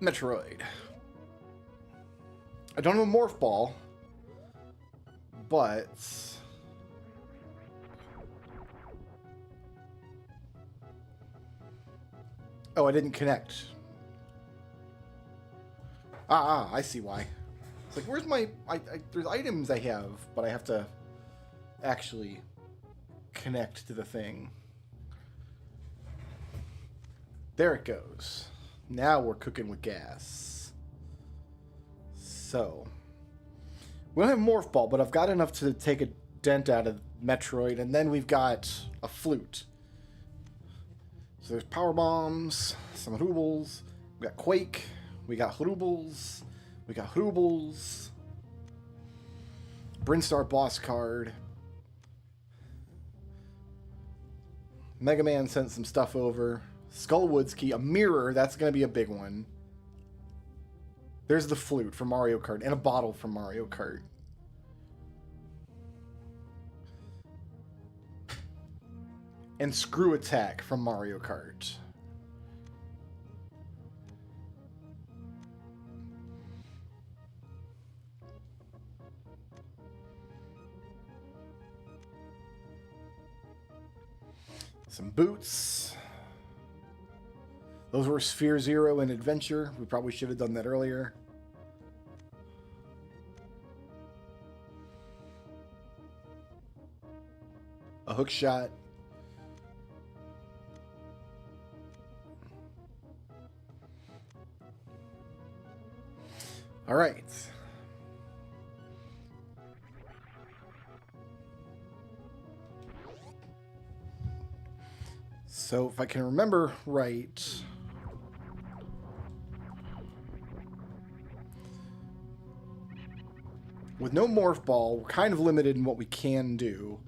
Metroid. I don't have a morph ball, but oh, I didn't connect. I see why. It's like, where's my... there's items I have, but I have to actually connect to the thing. There it goes. Now we're cooking with gas. So, we don't have a morph ball, but I've got enough to take a dent out of Metroid, and then we've got a flute. So there's power bombs, some Hoobles, we got Quake, we got Hoobles, we got Hoobles, Brinstar boss card. Mega Man sent some stuff over. Skullwood's key, a mirror, that's going to be a big one. There's the flute from Mario Kart, and a bottle from Mario Kart. And Screw Attack from Mario Kart. Some boots. Those were Sphere Zero and Adventure. We probably should have done that earlier. A hook shot. All right. So if I can remember right, with no morph ball, we're kind of limited in what we can do.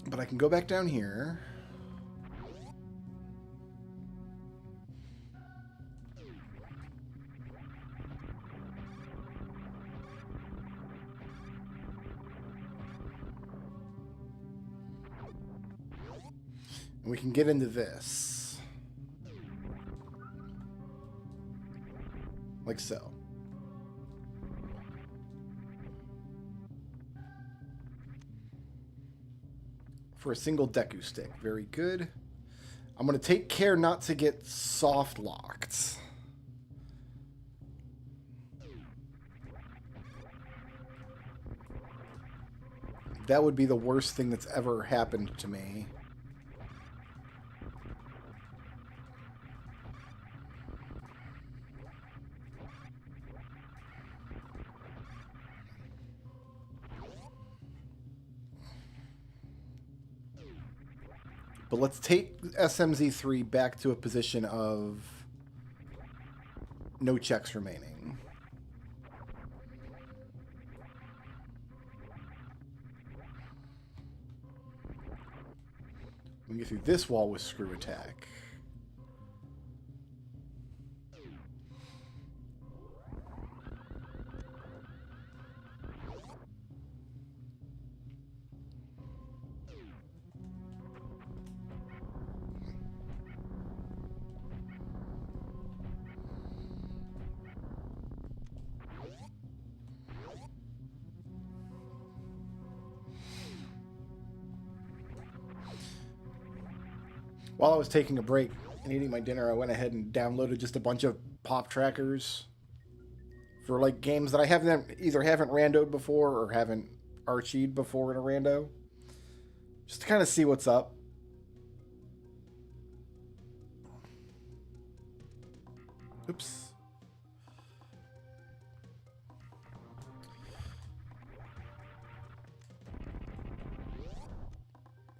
But I can go back down here. And we can get into this. Like so. For a single Deku stick. Very good. I'm going to take care not to get soft locked. That would be the worst thing that's ever happened to me. But let's take SMZ3 back to a position of no checks remaining. We can get through this wall with Screw Attack. While I was taking a break and eating my dinner, I went ahead and downloaded just a bunch of pop trackers for like games that I haven't randoed before or haven't Archie'd before in a rando. Just to kind of see what's up. Oops.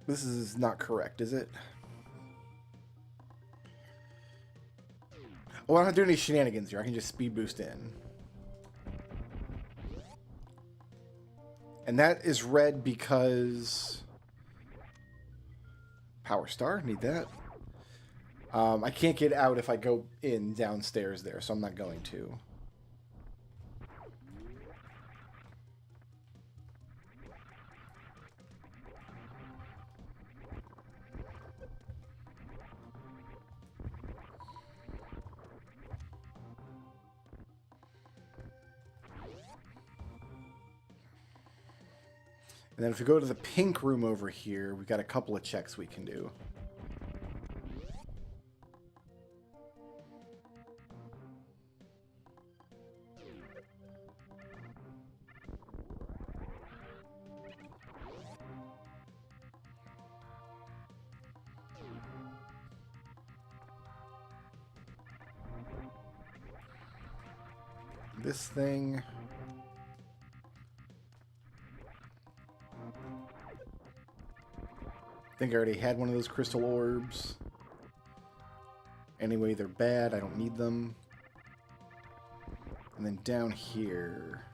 This is not correct, is it? Oh, I'm not doing any shenanigans here. I can just speed boost in. And that is red because... Power Star, need that. I can't get out if I go in downstairs there, so I'm not going to. And then if we go to the pink room over here, we've got a couple of checks we can do. This thing... I think I already had one of those crystal orbs. Anyway, they're bad. I don't need them. And then down here...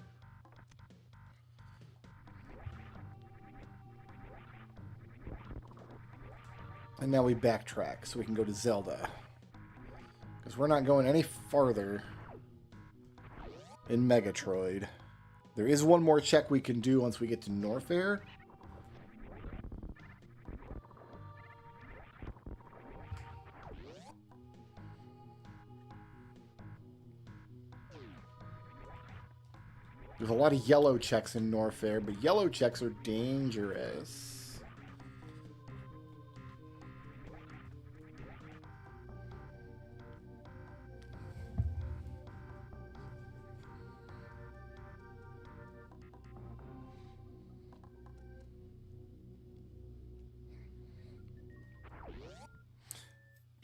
And now we backtrack so we can go to Zelda. Because we're not going any farther in Megatroid. There is one more check we can do once we get to Norfair. There's a lot of yellow checks in Norfair, but yellow checks are dangerous.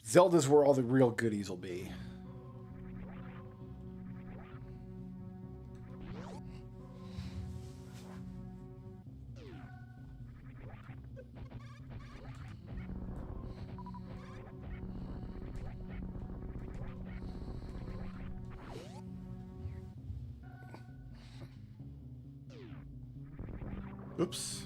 Zelda's where all the real goodies will be. Oops.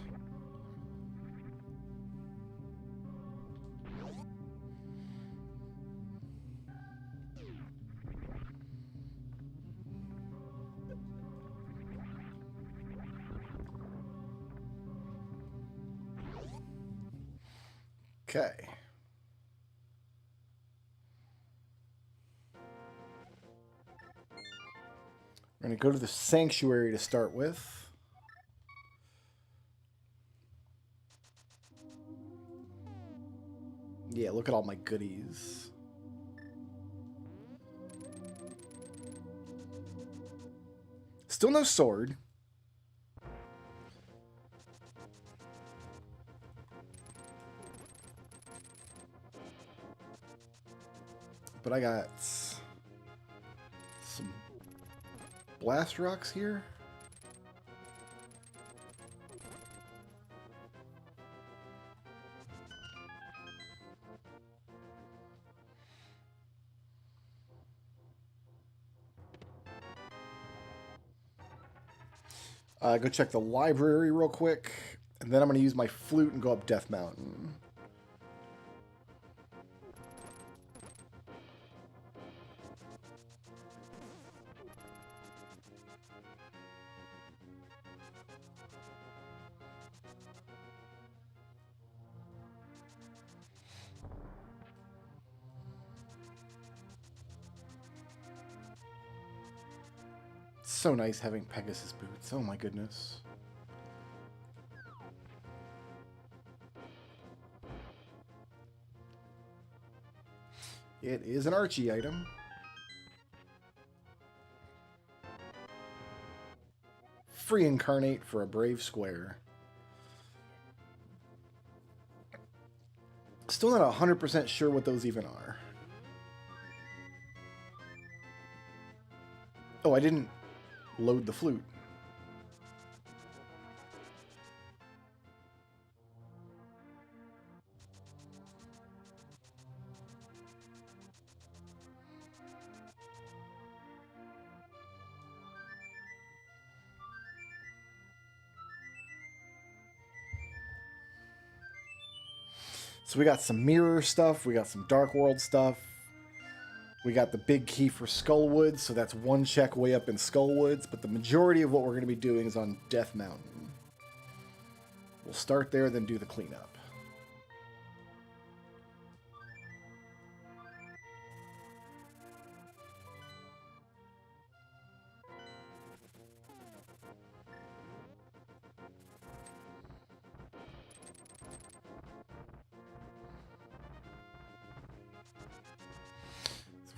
Okay. We're going to go to the sanctuary to start with. Yeah, look at all my goodies. Still no sword. But I got some blast rocks here. Go check the library real quick, and then I'm going to use my flute and go up Death Mountain. So nice having Pegasus boots. Oh my goodness. It is an Archie item. free incarnate for a brave square. Still not 100% sure what those even are. Oh, I didn't load the flute. So we got some mirror stuff, we got some Dark World stuff, we got the big key for Skullwoods, so that's one check way up in Skullwoods, but the majority of what we're going to be doing is on Death Mountain. We'll start there, then do the cleanup.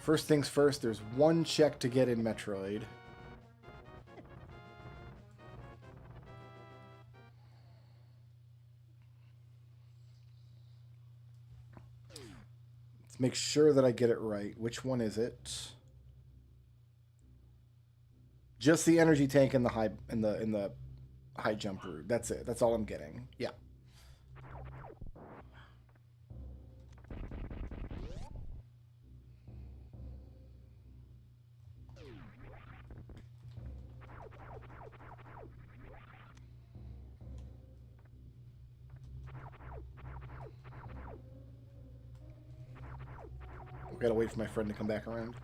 First things first, there's one check to get in Metroid. Let's make sure that I get it right. Which one is it? Just the energy tank and the high jump route. That's it. That's all I'm getting. Yeah. Gotta wait for my friend to come back around.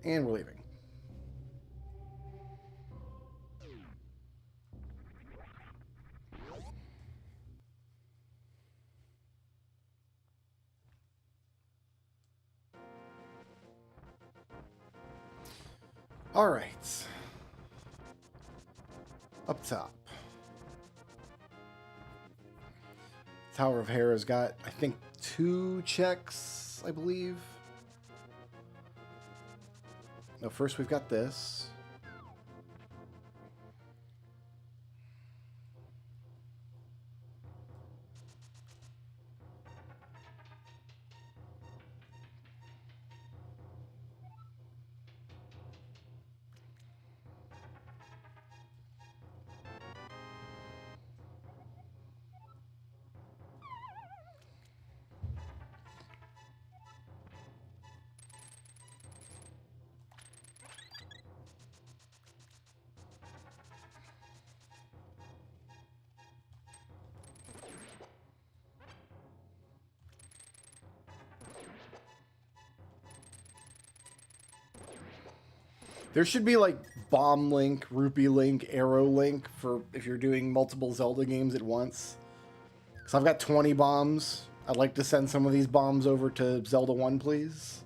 And we're leaving. All right. Up top. Tower of Hera's got, I think, 2 checks, I believe. No, first we've got this. There should be like Bomb Link, Rupee Link, Arrow Link for if you're doing multiple Zelda games at once. Because I've got 20 bombs. I'd like to send some of these bombs over to Zelda 1, please.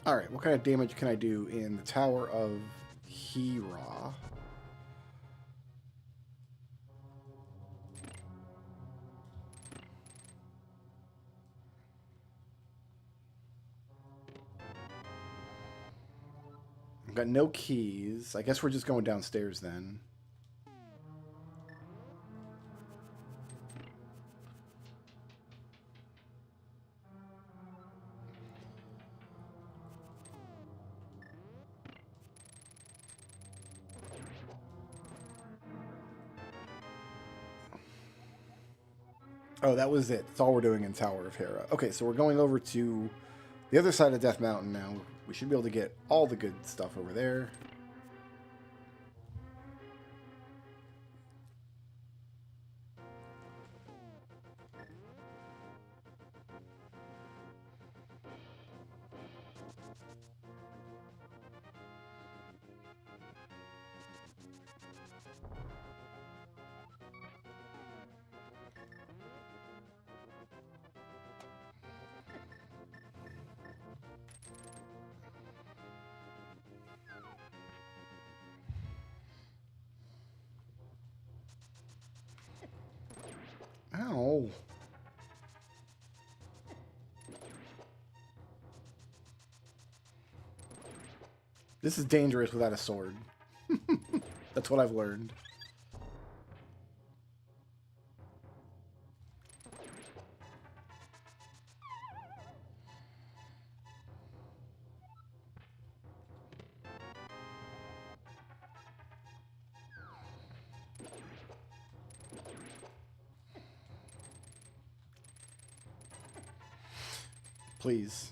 Alright, what kind of damage can I do in the Tower of Hera? I've got no keys. I guess we're just going downstairs then. Oh, that was it. That's all we're doing in Tower of Hera. Okay, so we're going over to the other side of Death Mountain now. We should be able to get all the good stuff over there. Ow. This is dangerous without a sword. That's what I've learned. Please.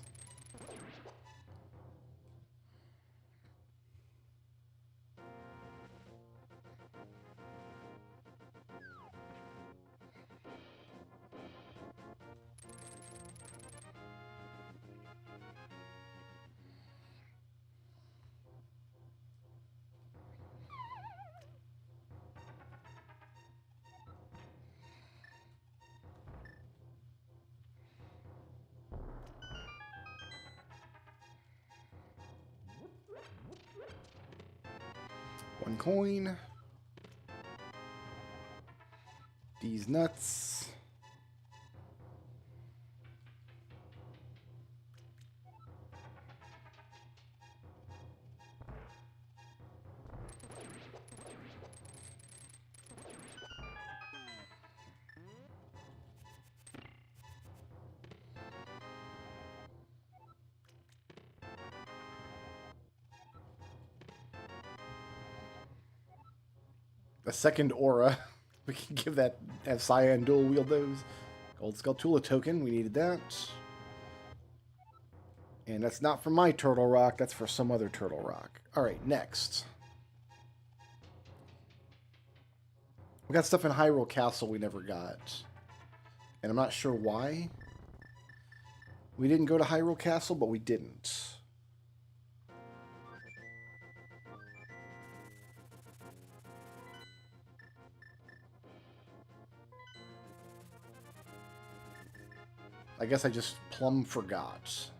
One coin. These nuts. A second aura. We can give that, have Cyan dual wield those. Gold Skulltula token, we needed that. And that's not for my Turtle Rock, that's for some other Turtle Rock. Alright, next. We got stuff in Hyrule Castle we never got. And I'm not sure why. We didn't go to Hyrule Castle, but we didn't. I guess I just plumb forgot.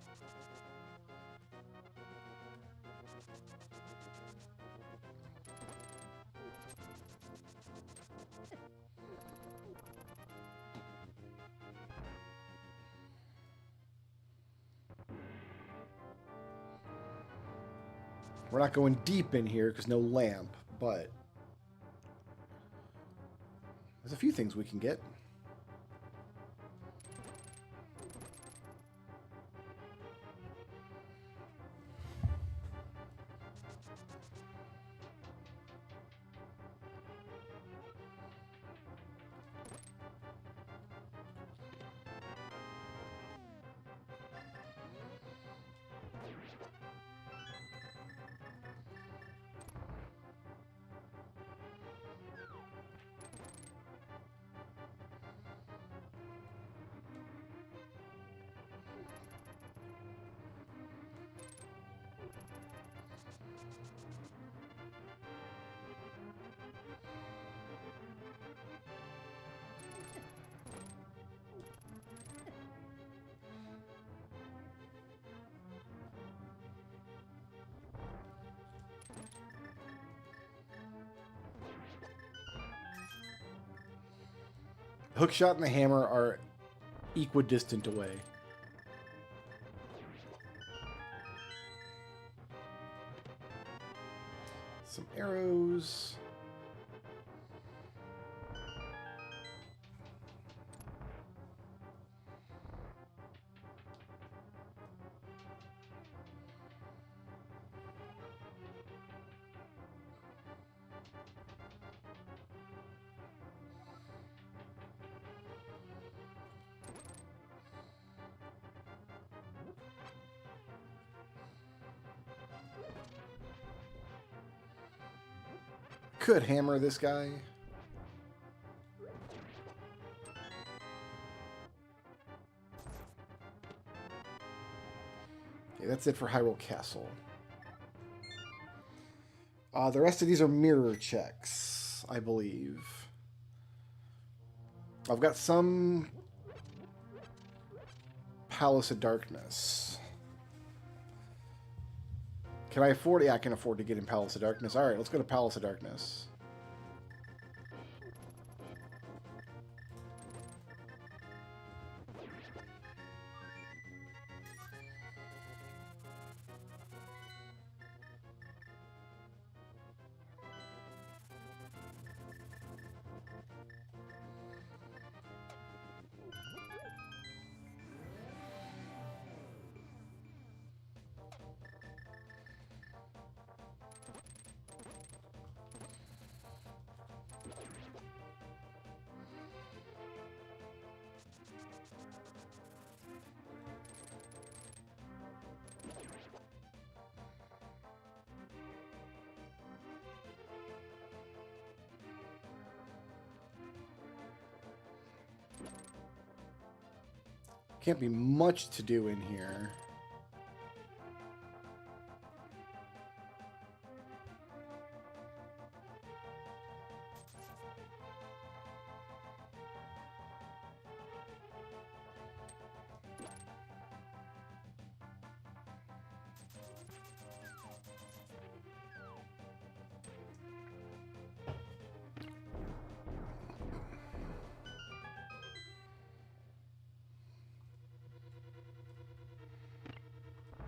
We're not going deep in here because no lamp, but there's a few things we can get. Hookshot and the hammer are equidistant away. Some arrows. Could hammer this guy. Okay, that's it for Hyrule Castle. The rest of these are mirror checks, I believe. I've got some Palace of Darkness. Can I afford it? Yeah, I can afford to get in Palace of Darkness. Alright, let's go to Palace of Darkness. Can't be much to do in here.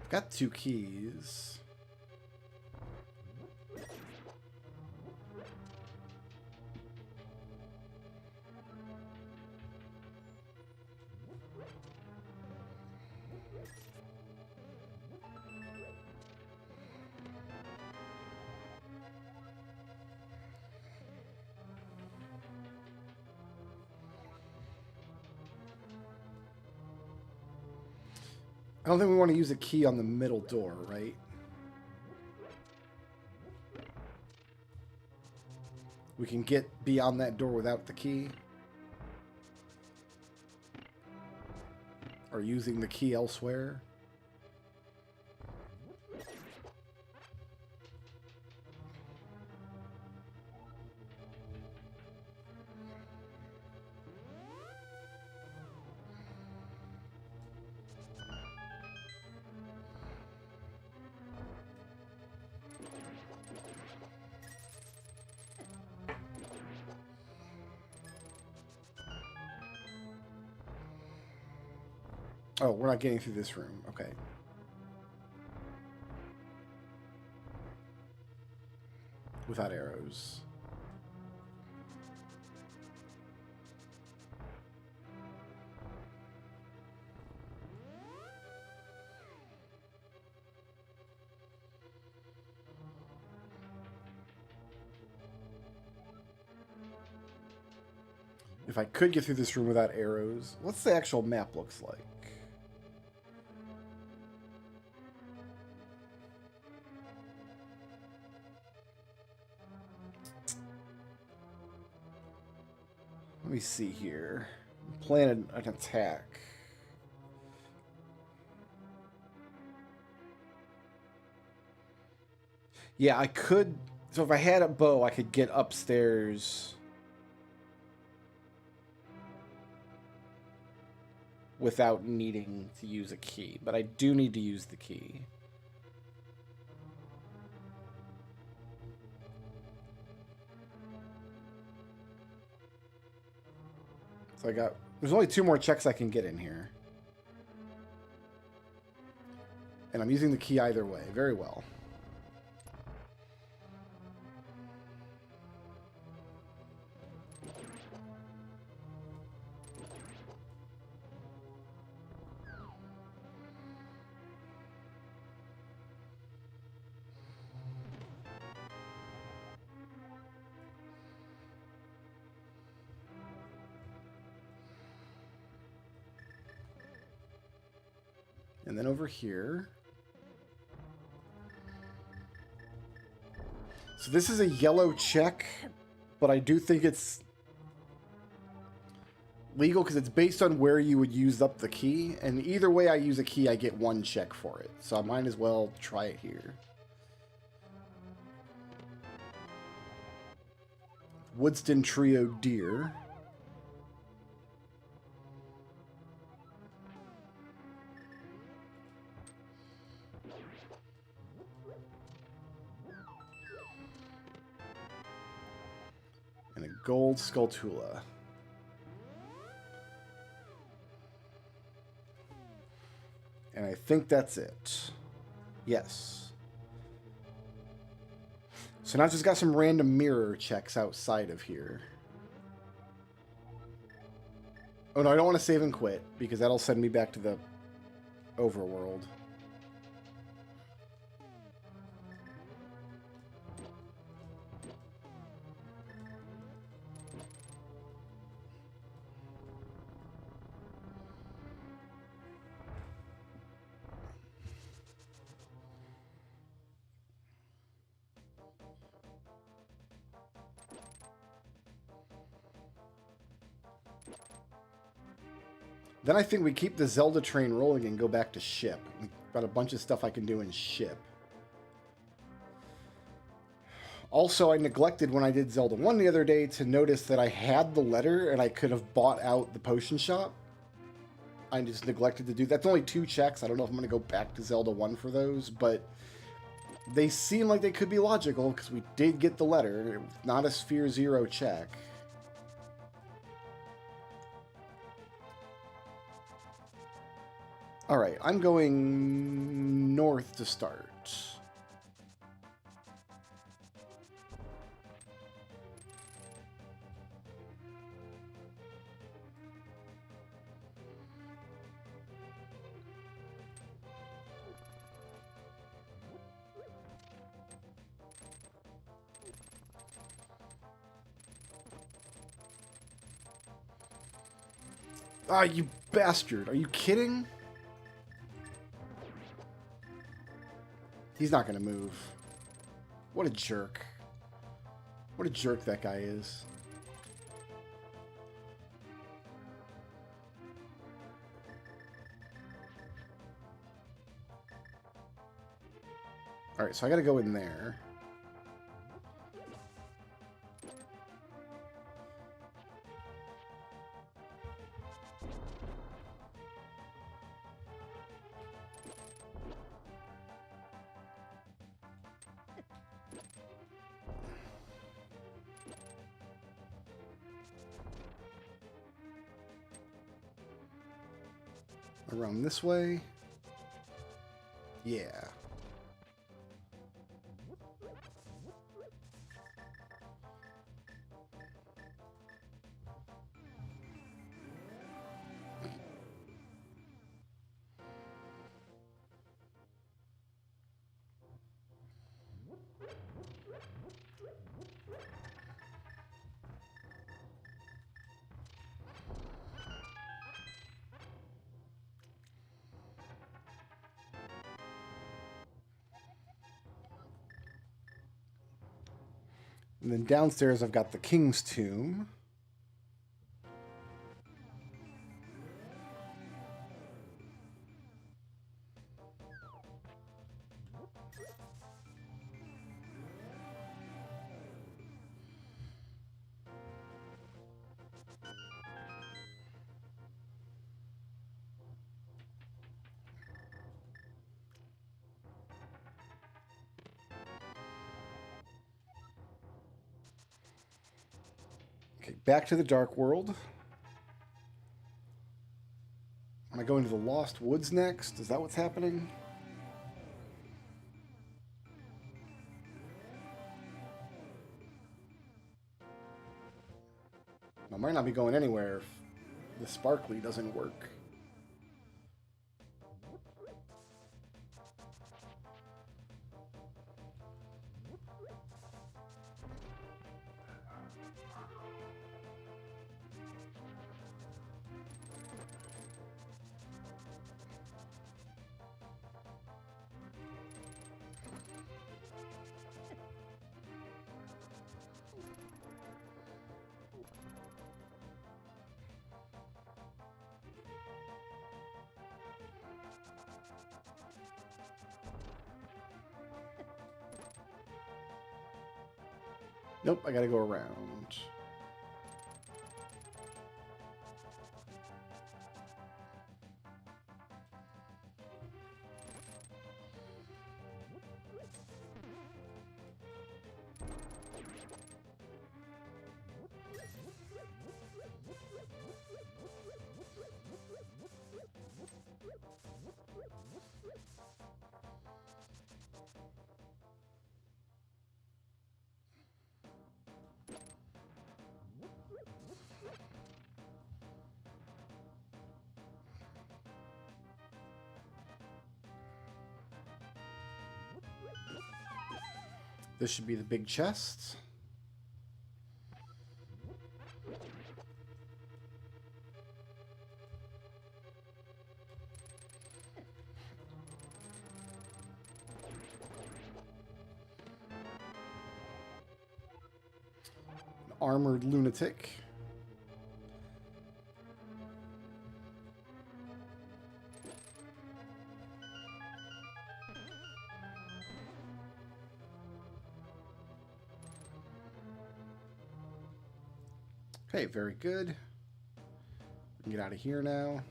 Got 2 keys. I don't think we want to use a key on the middle door, right? We can get beyond that door without the key. Or using the key elsewhere. Oh, we're not getting through this room. Okay. Without arrows. If I could get through this room without arrows, what's the actual map looks like? Let me see here. Plan an attack. Yeah, I could. So if I had a bow, I could get upstairs without needing to use a key. But I do need to use the key. So I got... There's only 2 more checks I can get in here. And I'm using the key either way. Very well. And then over here. So this is a yellow check, but I do think it's legal because it's based on where you would use up the key. And either way I use a key, I get 1 check for it. So I might as well try it here. Woodston Trio Deer. And a gold Skulltula. And I think that's it. Yes. So now I've just got some random mirror checks outside of here. Oh no, I don't want to save and quit, because that'll send me back to the overworld. Then I think we keep the Zelda train rolling and go back to ship. We've got a bunch of stuff I can do in ship. Also, I neglected when I did Zelda 1 the other day to notice that I had the letter and I could have bought out the potion shop. I just neglected to do that. That's only 2 checks. I don't know if I'm going to go back to Zelda 1 for those, but they seem like they could be logical because we did get the letter. Not a Sphere 0 check. Alright, I'm going north to start. Ah, you bastard. Are you kidding? He's not going to move. What a jerk. What a jerk that guy is. Alright, so I got to go in there. Around this way. Yeah. And then downstairs I've got the King's Tomb. Okay, back to the Dark World. Am I going to the Lost Woods next? Is that what's happening? I might not be going anywhere if the sparkly doesn't work. Nope, I gotta go around. This should be the big chest. An armored lunatic. Okay, very good. We can get out of here now.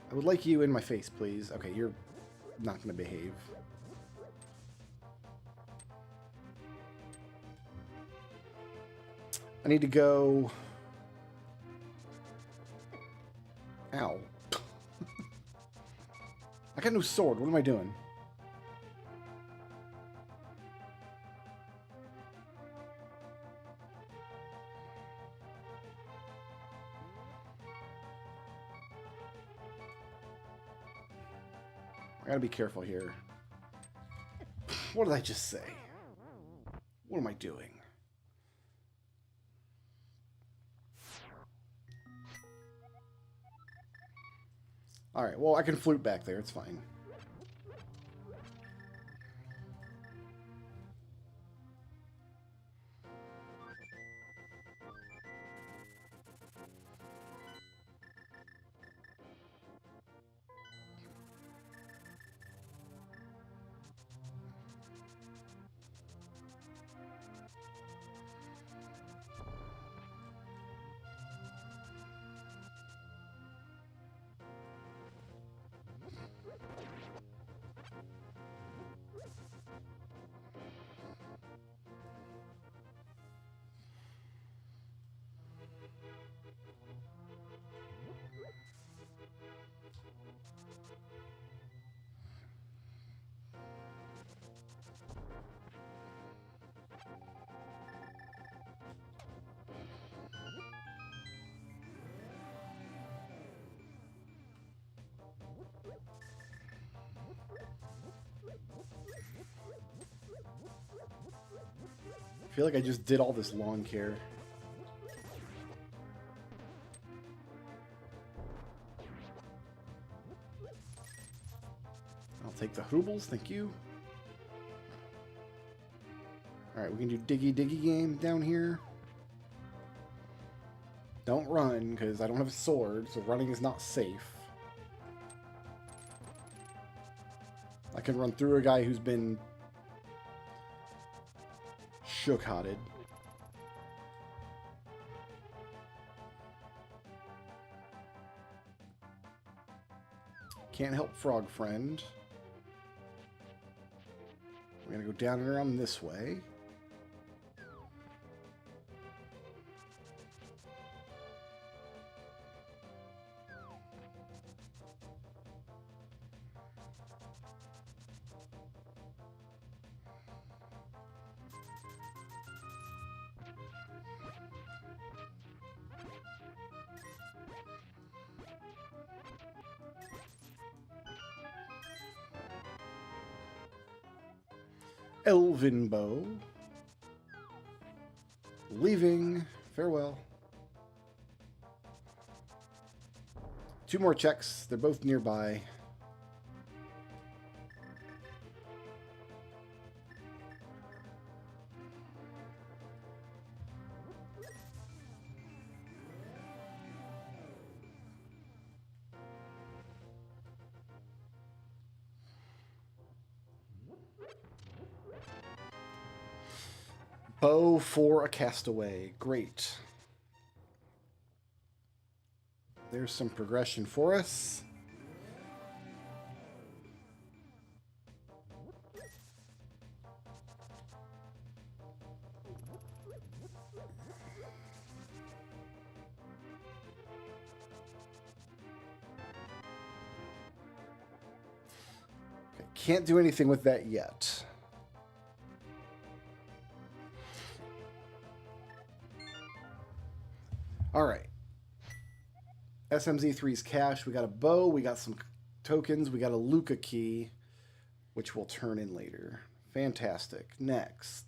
I would like you in my face, please. Okay, you're not going to behave. I need to go... Ow. I got no sword. What am I doing? I gotta be careful here. What did I just say? What am I doing? Alright, well, I can flute back there. It's fine. I feel like I just did all this lawn care. I'll take the hoobles, thank you. Alright, we can do diggy diggy game down here. Don't run, because I don't have a sword, so running is not safe. I can run through a guy who's been shook-hotted. Can't help frog friend. We're gonna go down and around this way. Elven bow. Leaving. Farewell. 2 more checks. They're both nearby. Bow for a castaway. Great. There's some progression for us. Okay, can't do anything with that yet. All right. SMZ3's cash. We got a bow. We got some tokens. We got a Luca key, which we'll turn in later. Fantastic. Next.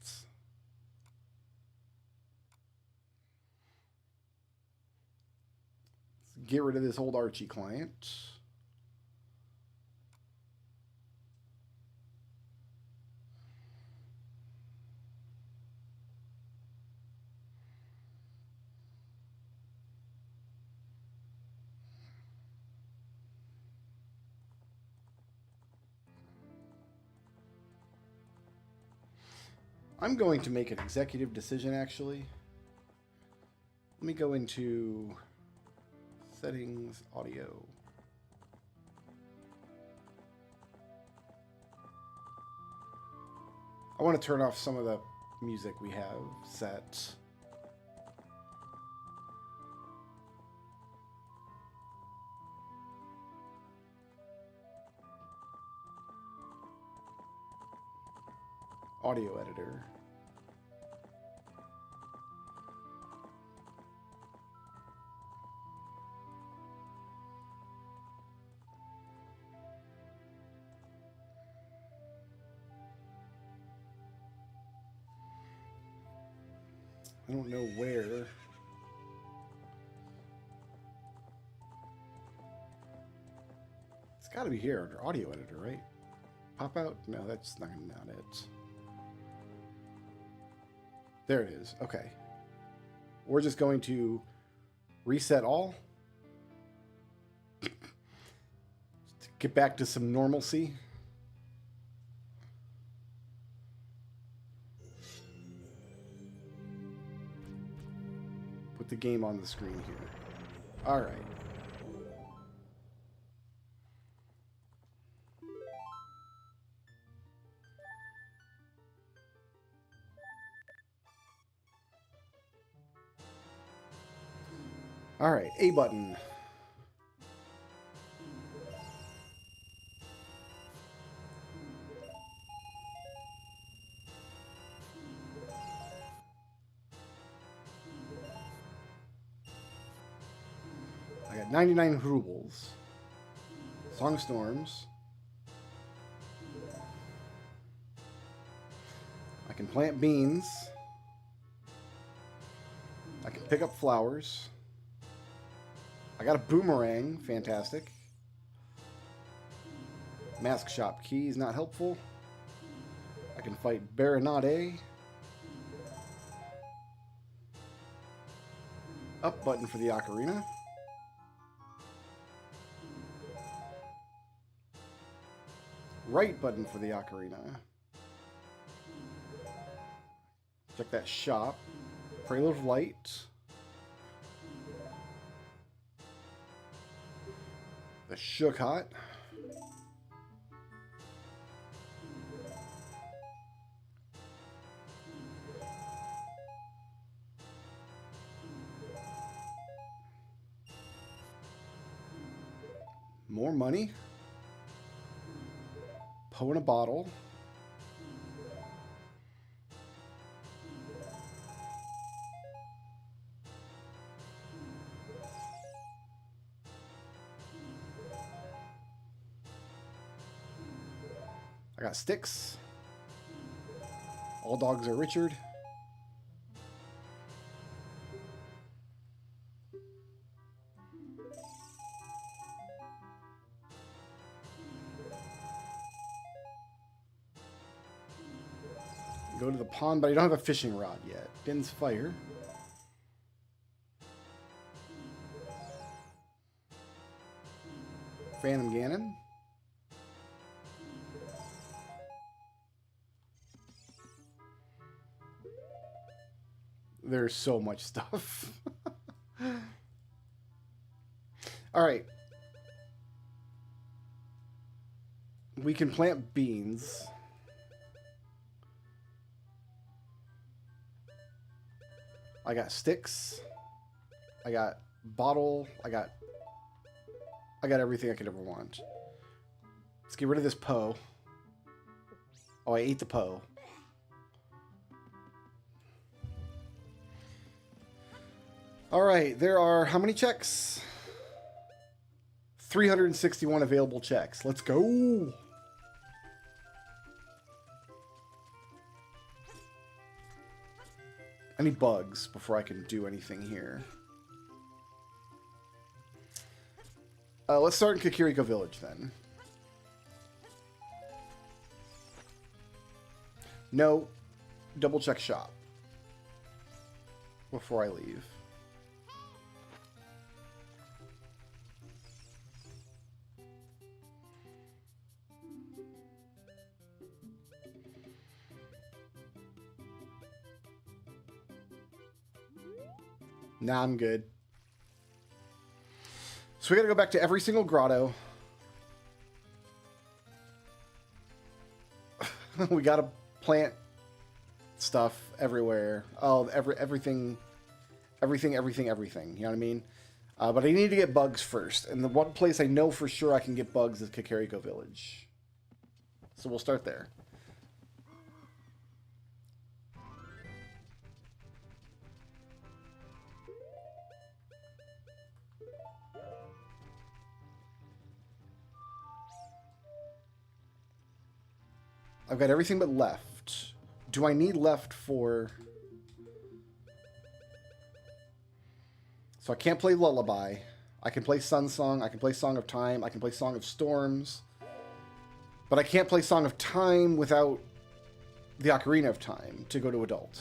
Let's get rid of this old Archie client. I'm going to make an executive decision, actually. Let me go into settings, audio. I want to turn off some of the music we have set. Audio editor. I don't know where. It's got to be here under audio editor, right? Pop out? No, that's not it. There it is. Okay. We're just going to reset all. To get back to some normalcy. Put the game on the screen here. All right. All right, A button. I got 99 rubles. Song Storms. I can plant beans. I can pick up flowers. I got a boomerang. Fantastic. Mask shop keys, not helpful. I can fight Baronade. Up button for the ocarina. Right button for the ocarina. Check that shop. Prelude of Light. The Shook Hot. More money. Poe in a bottle. I got sticks. All dogs are Richard. Go to the pond, but I don't have a fishing rod yet. Din's Fire. Phantom Ganon. There's so much stuff. All right. We can plant beans. I got sticks. I got bottle. I got everything I could ever want. Let's get rid of this Poe. Oh, I ate the Poe. All right, there are how many checks? 361 available checks. Let's go. I need bugs before I can do anything here. Let's start in Kakariko Village then. No, double check shop before I leave. Nah, I'm good. So we gotta go back to every single grotto. We gotta plant stuff everywhere. Oh, everything. You know what I mean? But I need to get bugs first. And the one place I know for sure I can get bugs is Kakariko Village. So we'll start there. I've got everything but left. Do I need left for... So I can't play Lullaby. I can play Sun Song. I can play Song of Time. I can play Song of Storms. But I can't play Song of Time without the Ocarina of Time to go to Adult.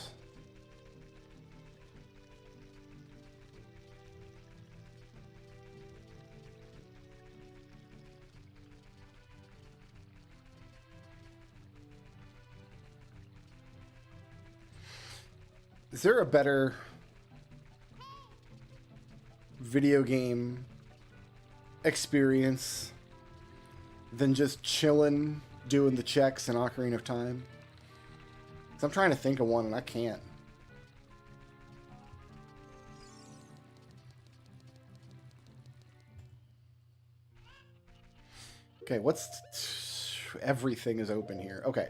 Is there a better video game experience than just chilling, doing the checks in Ocarina of Time? 'Cause I'm trying to think of one and I can't. Okay, everything is open here. Okay.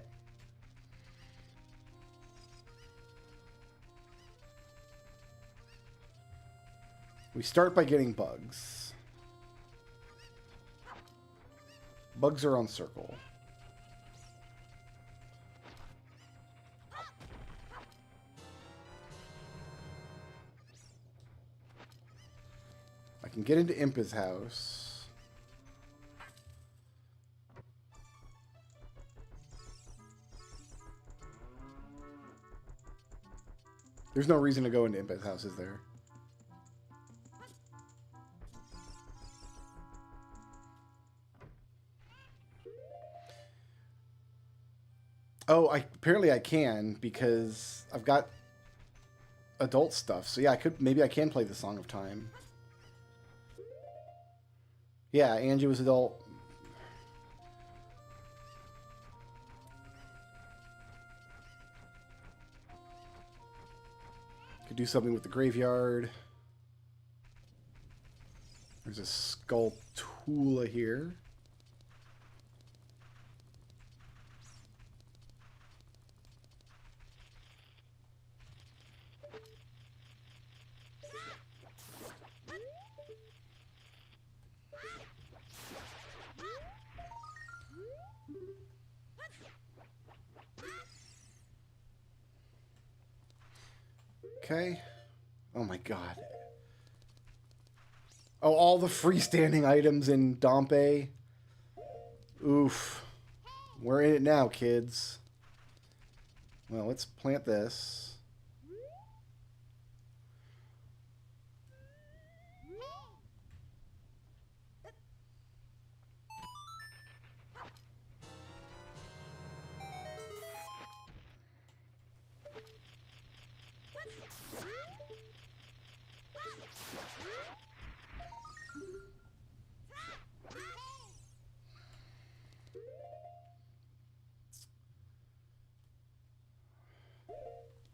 We start by getting bugs. Bugs are on circle. I can get into Impa's house. There's no reason to go into Impa's house, is there? Oh, apparently I can because I've got adult stuff. So yeah, maybe I can play the Song of Time. Yeah, Angie was adult. Could do something with the graveyard. There's a Skulltula here. Okay. Oh my god. Oh, all the freestanding items in Dompe. Oof. We're in it now, kids. Well, let's plant this.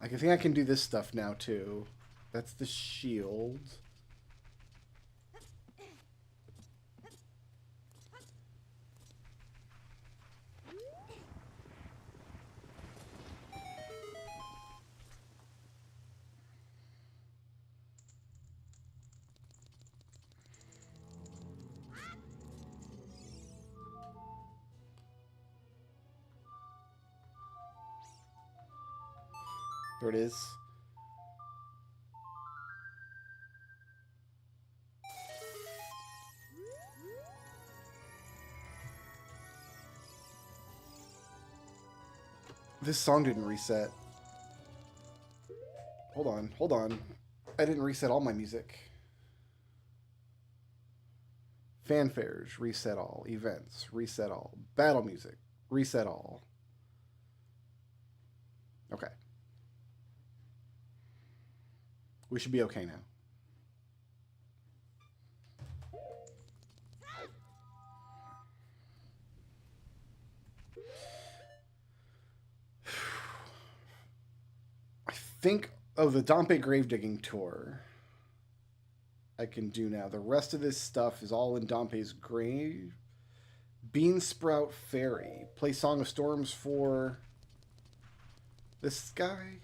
I think I can do this stuff now, too. That's the shield. There it is. This song didn't reset. Hold on, hold on. I didn't reset all my music. Fanfares, reset all. Events, reset all. Battle music, reset all. Okay. We should be okay now. I think, oh, the Dompe Gravedigging Tour I can do now. The rest of this stuff is all in Dompe's grave. Beansprout Fairy. Play Song of Storms for this guy.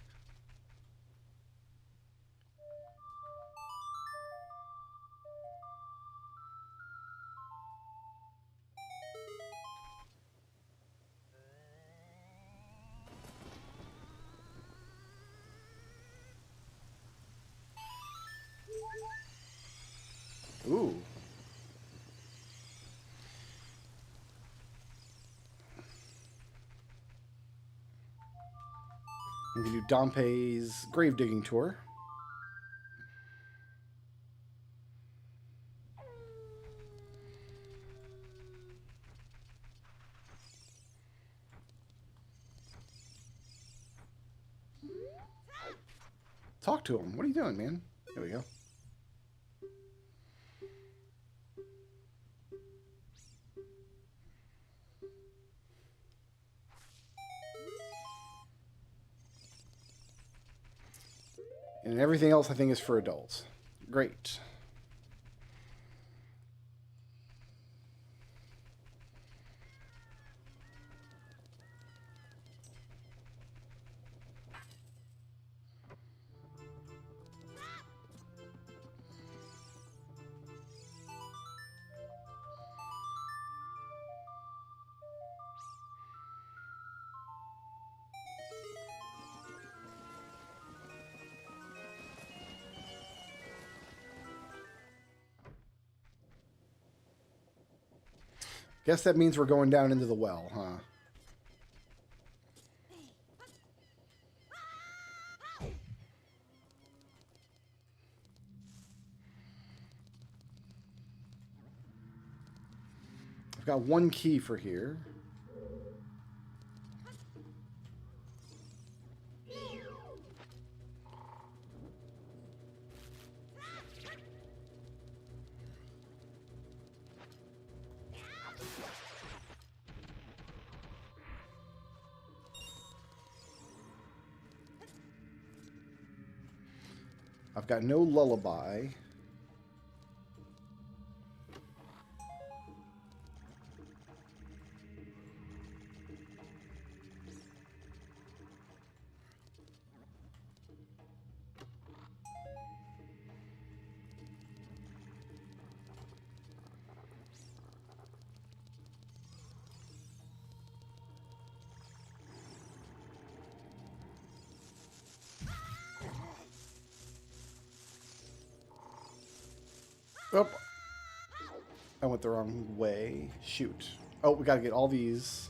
Ooh. We can do Dompe's Gravedigging Tour. Talk to him. What are you doing, man? There we go. And everything else I think is for adults. Great. Guess that means we're going down into the well, huh? I've got one key for here. I've got no lullaby. Oh, I went the wrong way. Shoot. Oh, we gotta get all these.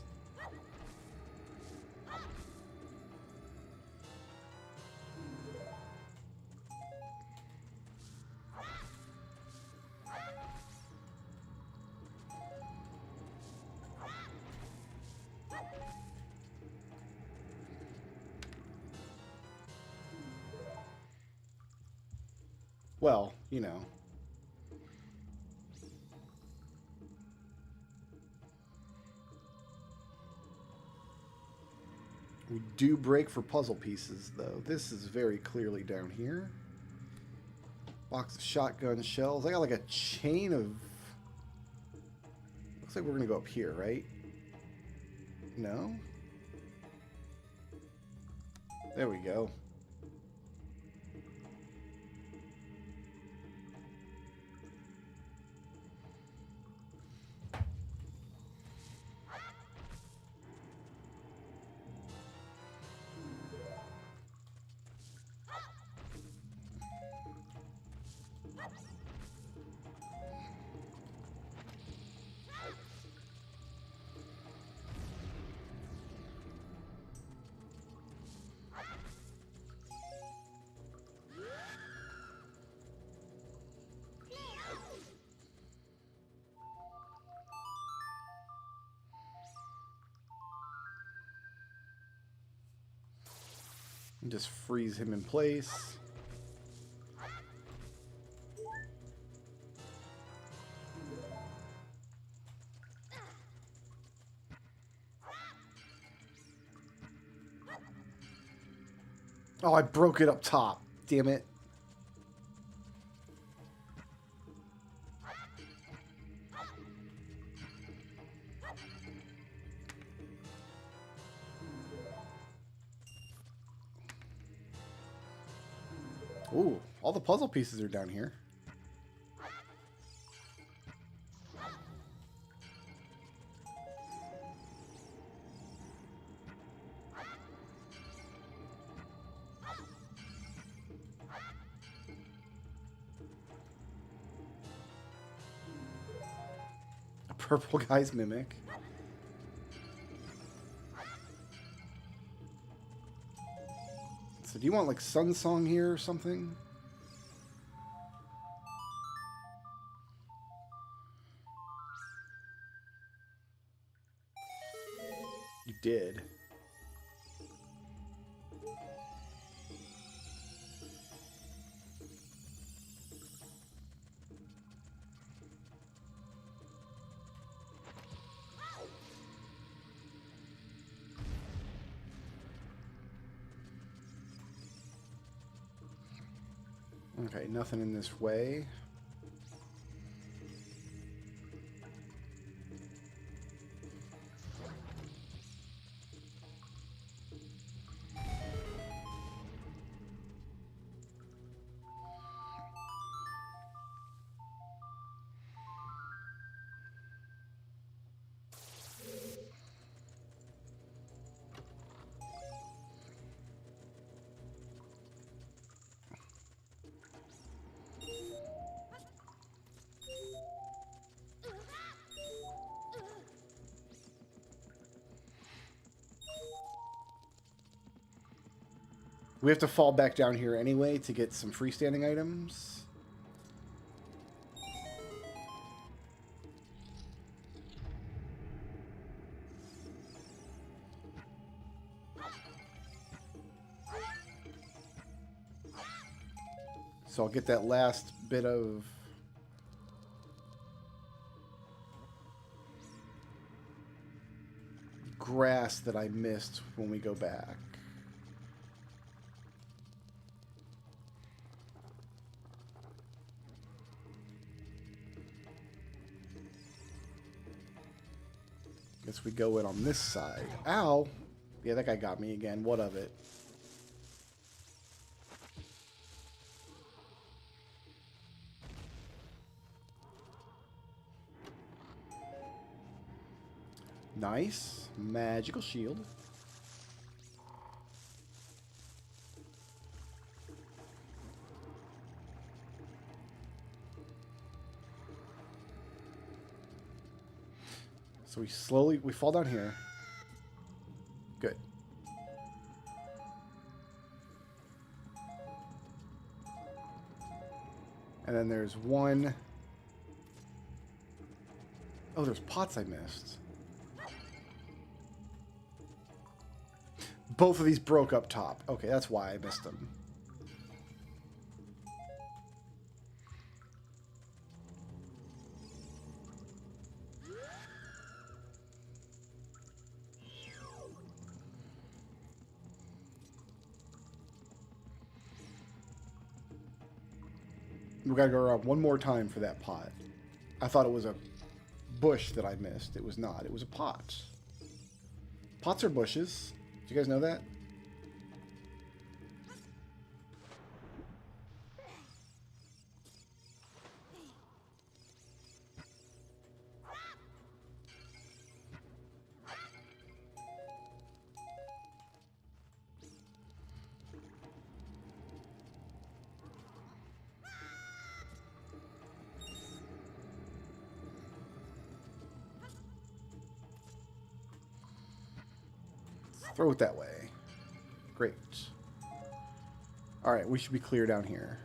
Well, you know. We do break for puzzle pieces, though. This is very clearly down here. Box of shotgun shells. I got like a chain of... Looks like we're going to go up here, right? No? There we go. And just freeze him in place. Oh, I broke it up top. Damn it. Ooh, all the puzzle pieces are down here. A purple guy's mimic. So do you want like Sun Song here or something? You did. Okay, nothing in this way. We have to fall back down here anyway to get some freestanding items. So I'll get that last bit of... grass that I missed when we go back. Guess we go in on this side. Ow! Yeah, that guy got me again. What of it? Nice. Magical shield. So we fall down here. Good. And then there's one. Oh, there's pots I missed. Both of these broke up top. Okay, that's why I missed them. We gotta go around one more time for that pot. I thought it was a bush that I missed. It was not. It was a pot. Pots are bushes. Do you guys know that? Throw it that way. Great. Alright, we should be clear down here.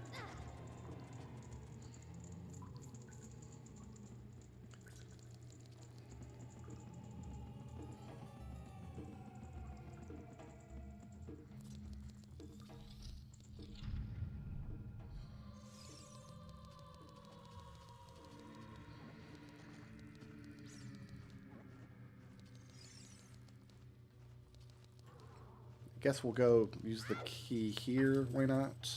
Guess we'll go use the key here. Why not?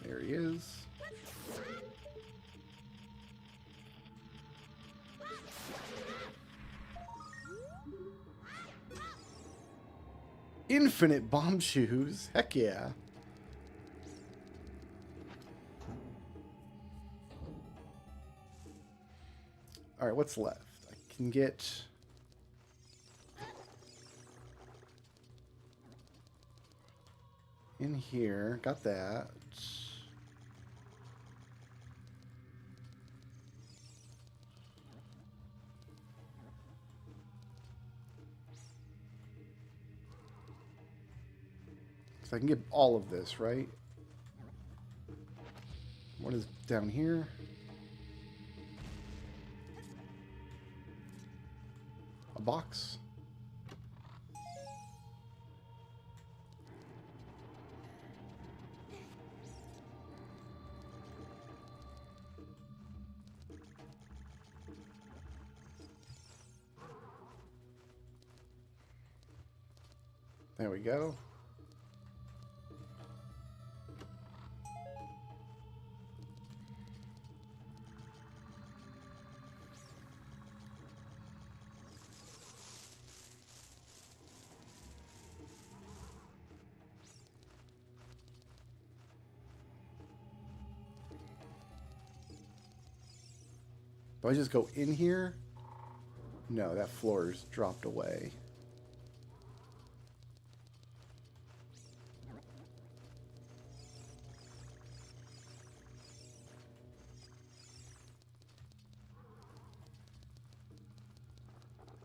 There he is. Infinite bomb shoes. Heck yeah. All right, what's left? I can get... in here. Got that. So I can get all of this, right? What is down here? A box. There we go. Do I just go in here? No, that floor's dropped away.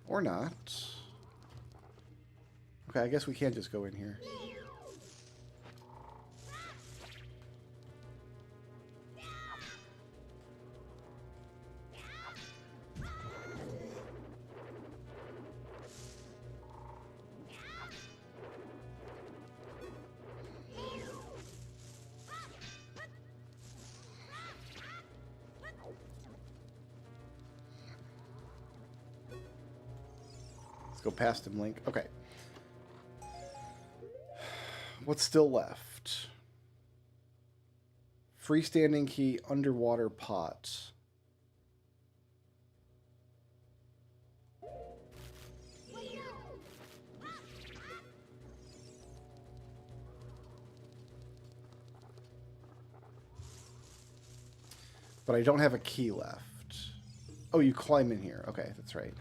Or not. Okay, I guess we can't just go in here. Go past him, Link. Okay. What's still left? Freestanding key, underwater pot. But I don't have a key left. Oh, you climb in here. Okay, that's right.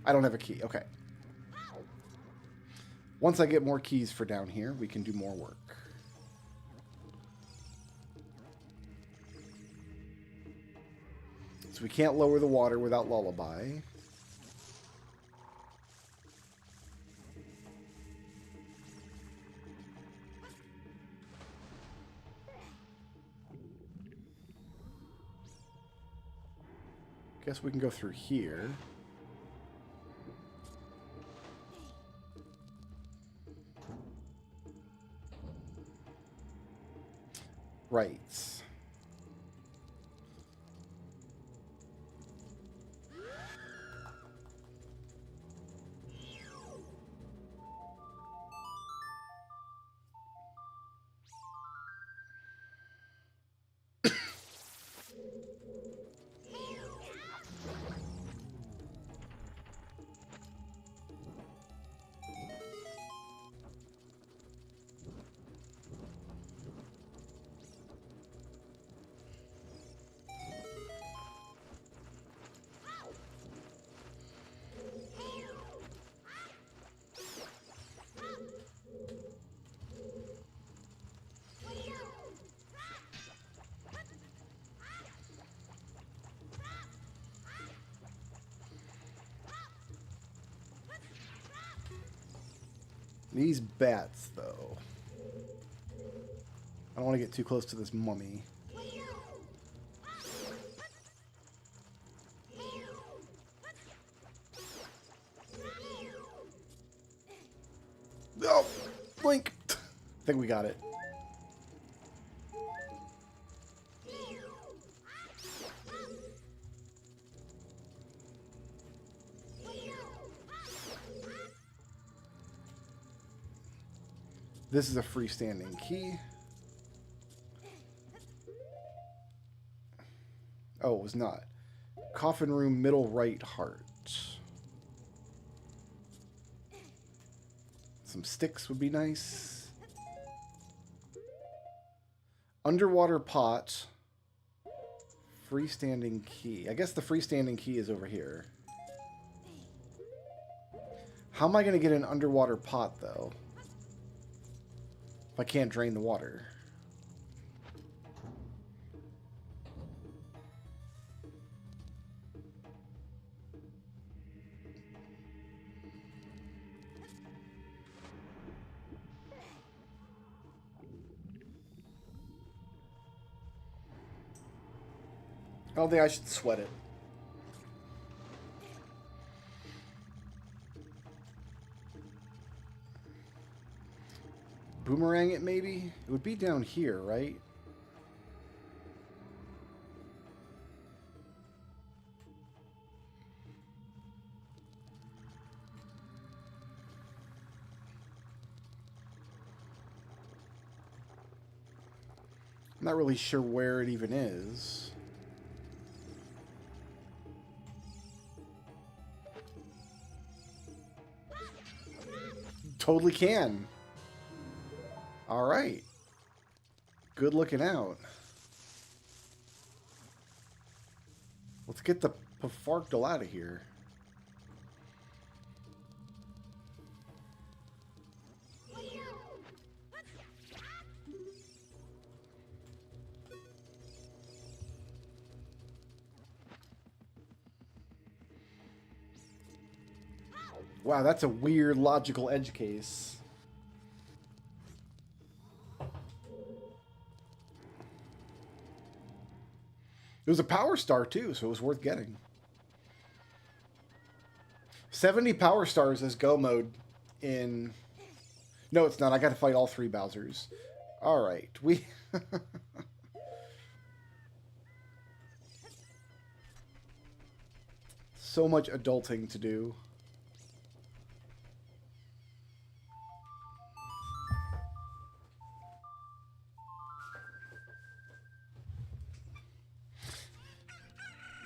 I don't have a key. Okay. Once I get more keys for down here, we can do more work. So we can't lower the water without lullaby. Guess we can go through here. Right. These bats, though. I don't want to get too close to this mummy. Oh, blink. I think we got it. This is a freestanding key. Oh, it was not. Coffin room, middle right heart. Some sticks would be nice. Underwater pot. Freestanding key. I guess the freestanding key is over here. How am I going to get an underwater pot, though? If I can't drain the water. I don't think I should sweat it. Boomerang it, maybe? It would be down here, right? I'm not really sure where it even is. Totally can. All right. Good looking out. Let's get the Pafarkdal out of here. Wow, that's a weird logical edge case. It was a power star too, so it was worth getting. 70 power stars is go mode in... No, it's not. I got to fight all 3 Bowsers. All right, we... So much adulting to do.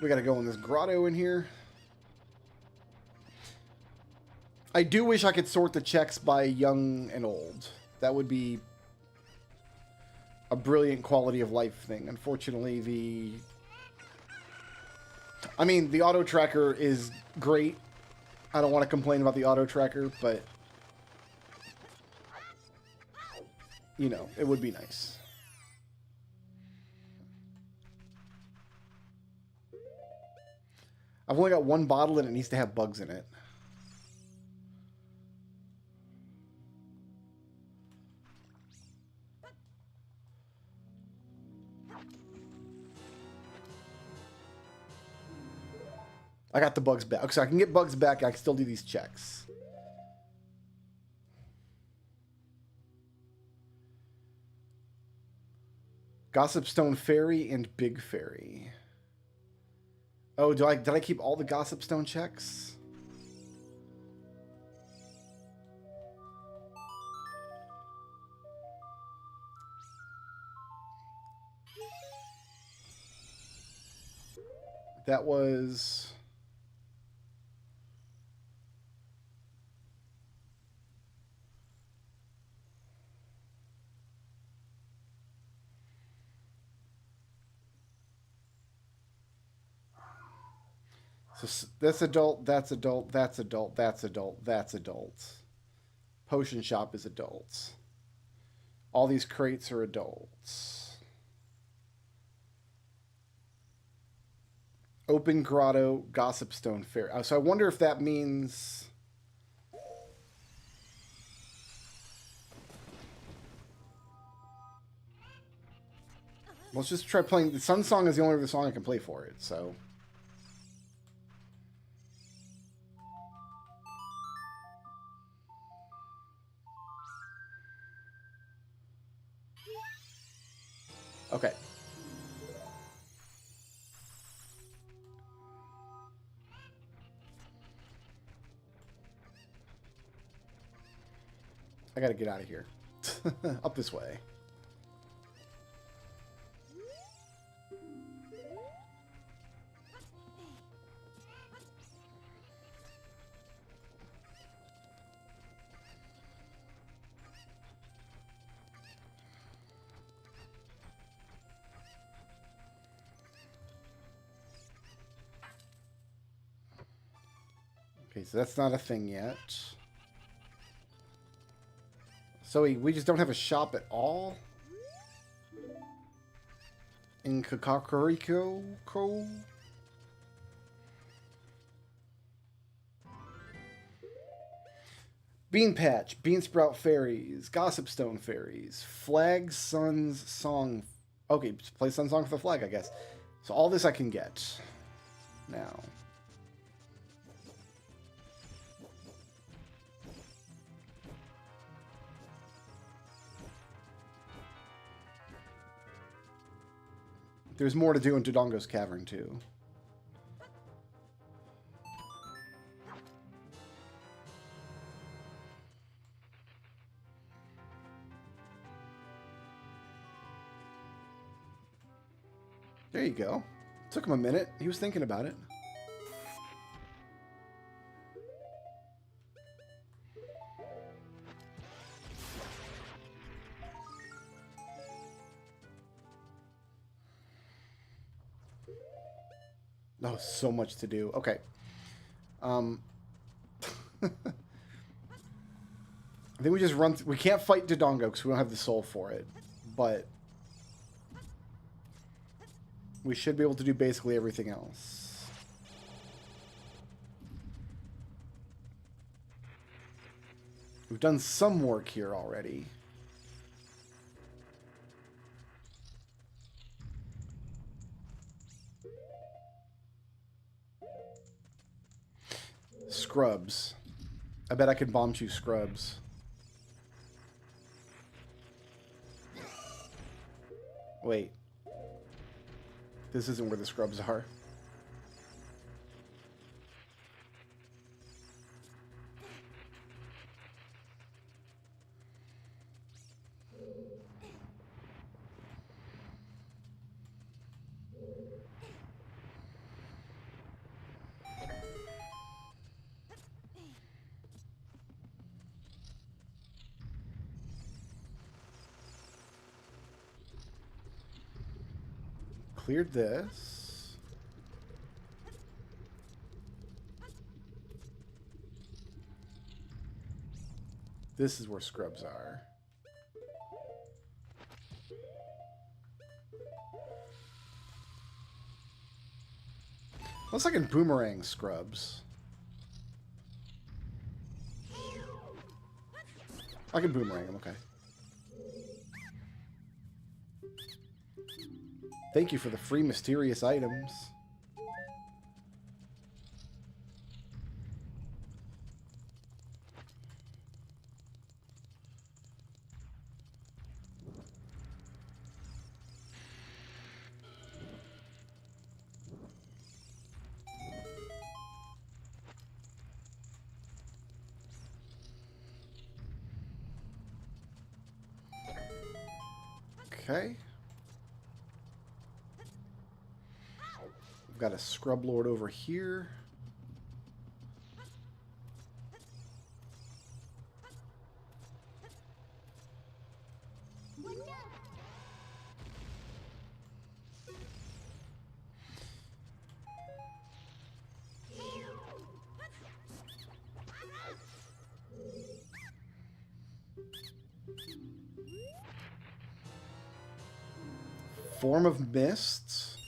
We gotta go in this grotto in here. I do wish I could sort the checks by young and old. That would be a brilliant quality of life thing. Unfortunately, the auto tracker is great. I don't want to complain about the auto tracker, but you know, it would be nice. I've only got 1 bottle and it needs to have bugs in it. I got the bugs back. Okay, so I can get bugs back. I can still do these checks. Gossipstone Fairy and Big Fairy. Oh, did I keep all the Gossipstone checks? That was... So that's adult, that's adult, that's adult, that's adult, that's adult. Potion shop is adults. All these crates are adults. Open Grotto, Gossipstone Fair. So I wonder if that means... Let's just try playing... The Sun Song is the only other song I can play for it, so... Okay. I gotta get out of here. Up this way. Okay, so that's not a thing yet. So we just don't have a shop at all? In Kakariko? Bean Patch, Bean Sprout Fairies, Gossipstone Fairies, Flag Sun's Song. Okay, play Sun Song for the flag, I guess. So all this I can get now. There's more to do in Dodongo's Cavern, too. There you go. Took him a minute. He was thinking about it. Oh, so much to do. Okay. I think we just run... We can't fight Dodongo because we don't have the soul for it. But... we should be able to do basically everything else. We've done some work here already. Scrubs. I bet I could bomb choose Scrubs. Wait. This isn't where the Scrubs are. Cleared this. This is where Scrubs are. Looks like in Boomerang Scrubs. I can Boomerang him, okay. Thank you for the free mysterious items. Okay. We've got a scrub lord over here. Form of mist.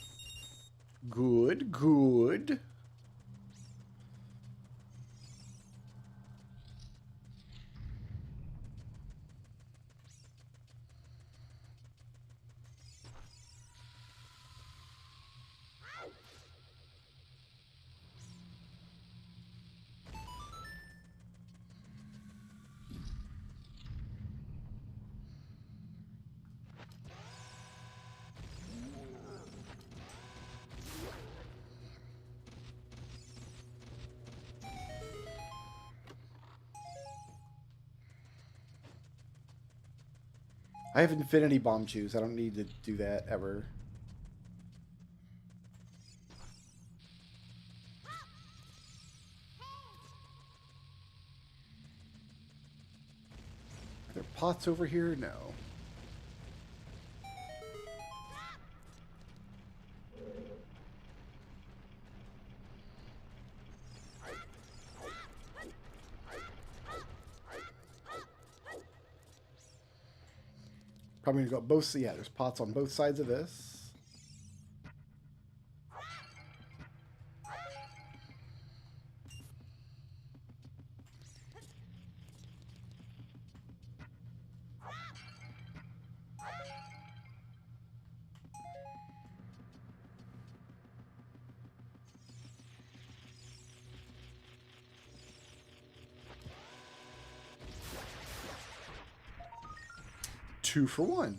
Good, good. I have infinity bomb juice. I don't need to do that ever. Are there pots over here? No. Probably gonna go both. Yeah, there's pots on both sides of this. Two for one.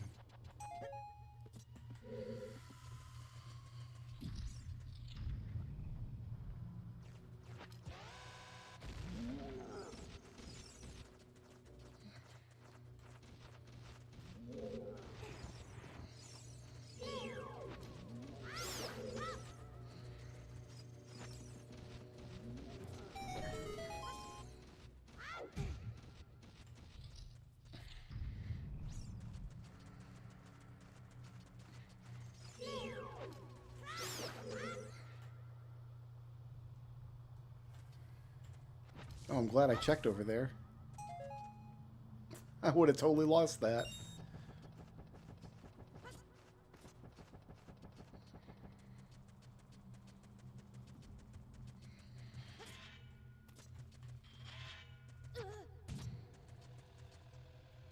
Oh, I'm glad I checked over there. I would have totally lost that.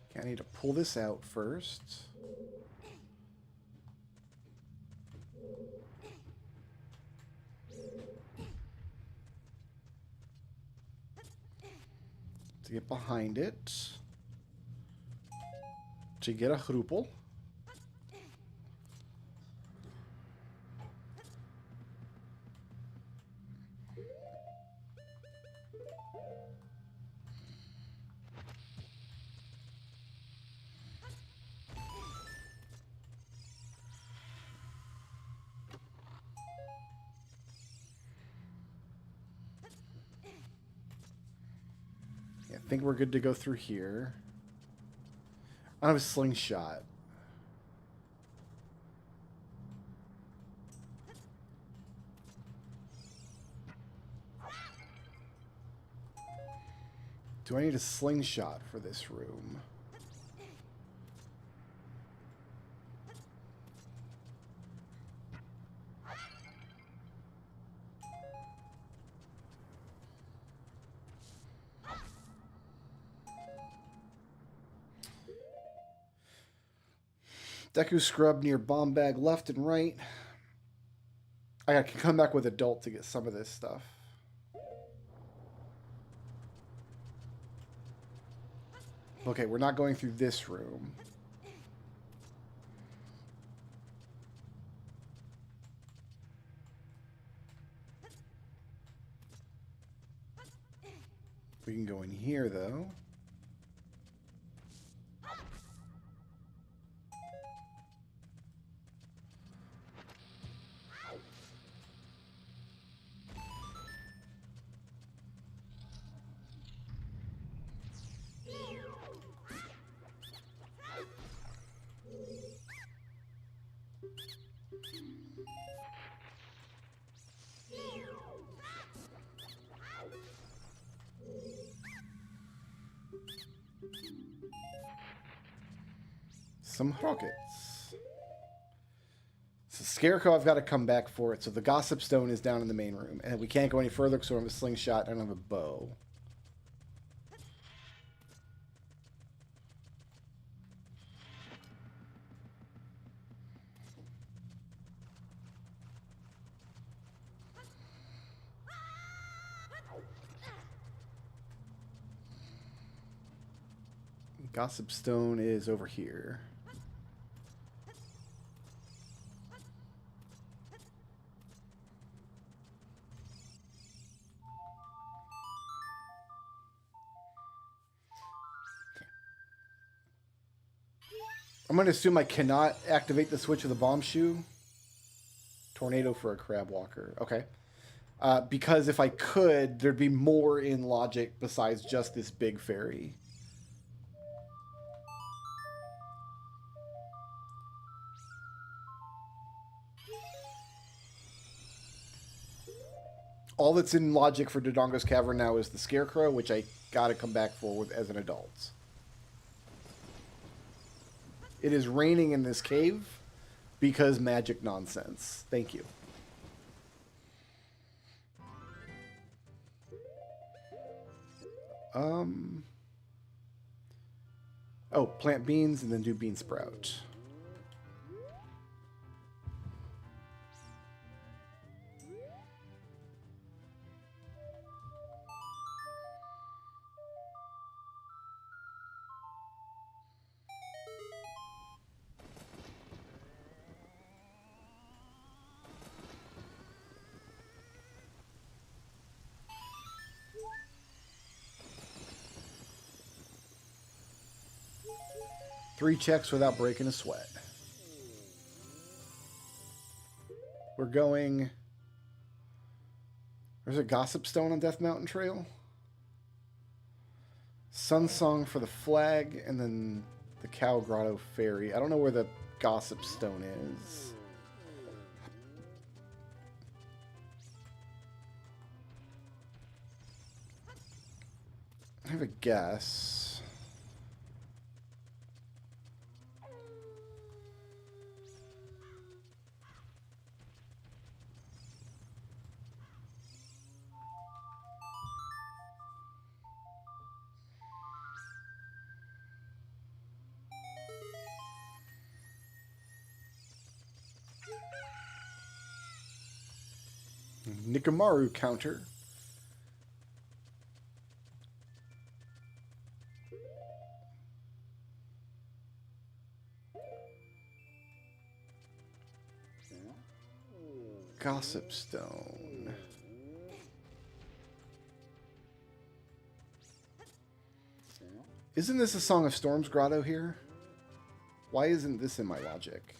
Okay, I need to pull this out first. To get behind it. To get a hrupel. Yeah, I think we're good to go through here. I have a slingshot. Do I need a slingshot for this room? Deku scrub near bomb bag left and right. I can come back with adult to get some of this stuff. Okay, we're not going through this room. We can go in here, though. some rockets. So Scarecrow, I've got to come back for it. So the Gossip Stone is down in the main room. And we can't go any further because we don't have a slingshot. I don't have a bow. Gossip Stone is over here. I'm going to assume I cannot activate the switch of the bomb shoe. Tornado for a crab walker. Okay. Because if I could, there'd be more in logic besides just this big fairy. All that's in logic for Dodongo's Cavern now is the Scarecrow, which I gotta come back for as an adult. It is raining in this cave because magic nonsense. Thank you. Oh, plant beans and then do bean sprout. Three checks without breaking a sweat. We're going... There's a Gossip Stone on Death Mountain Trail. Sun Song for the flag, and then the Cow Grotto Ferry. I don't know where the Gossip Stone is. I have a guess. Nikamaru counter. Gossip Stone. Isn't this a Song of Storms grotto here? Why isn't this in my logic?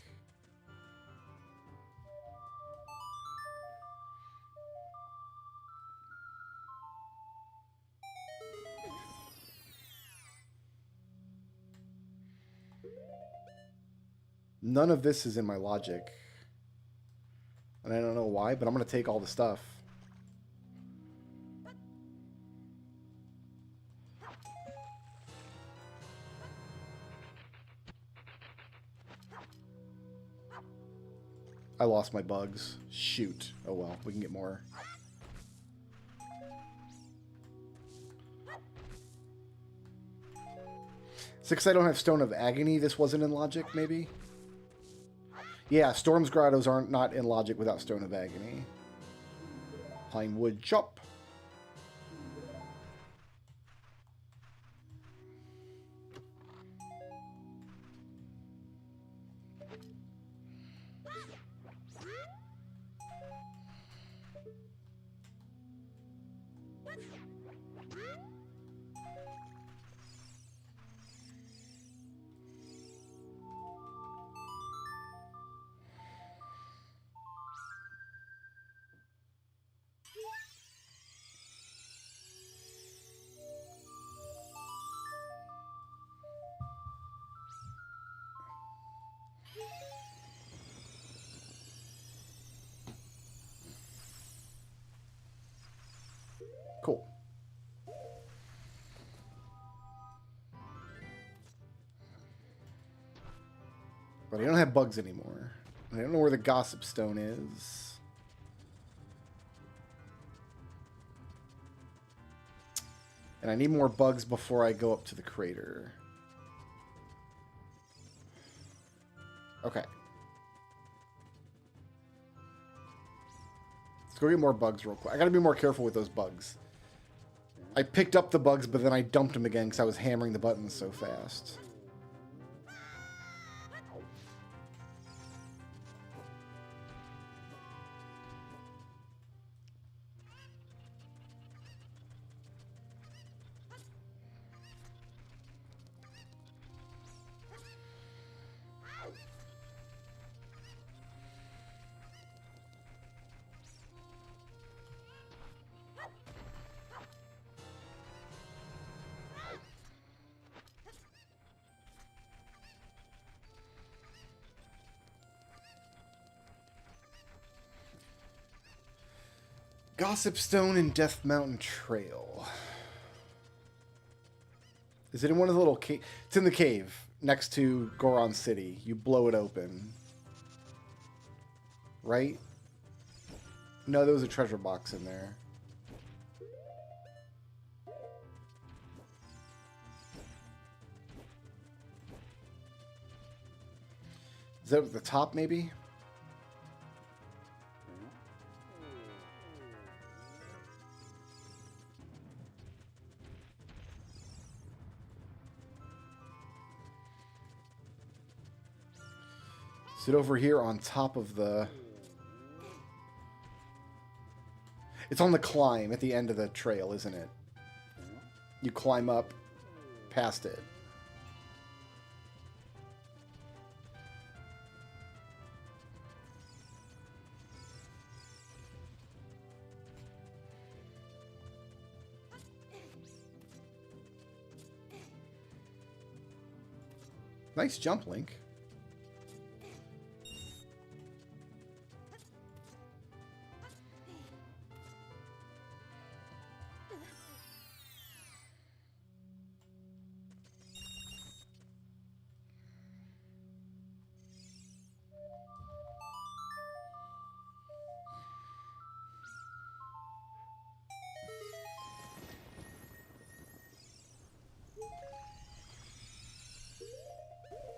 None of this is in my logic. And I don't know why, but I'm going to take all the stuff. I lost my bugs. Shoot. Oh well, we can get more. Since I don't have Stone of Agony, this wasn't in logic, maybe? Yeah, Storm's Grottos aren't not in logic without Stone of Agony. Pine Wood Chop. But I don't have bugs anymore. I don't know where the gossip stone is. And I need more bugs before I go up to the crater. Okay. Let's go get more bugs real quick. I gotta be more careful with those bugs. I picked up the bugs, but then I dumped them again because I was hammering the buttons so fast. Gossip Stone and Death Mountain Trail. Is it in one of the little cave? It's in the cave next to Goron City. You blow it open. Right? No, there was a treasure box in there. Is that at the top, maybe? Is it over here on top of the... It's on the climb at the end of the trail, isn't it? You climb up past it. Nice jump, Link.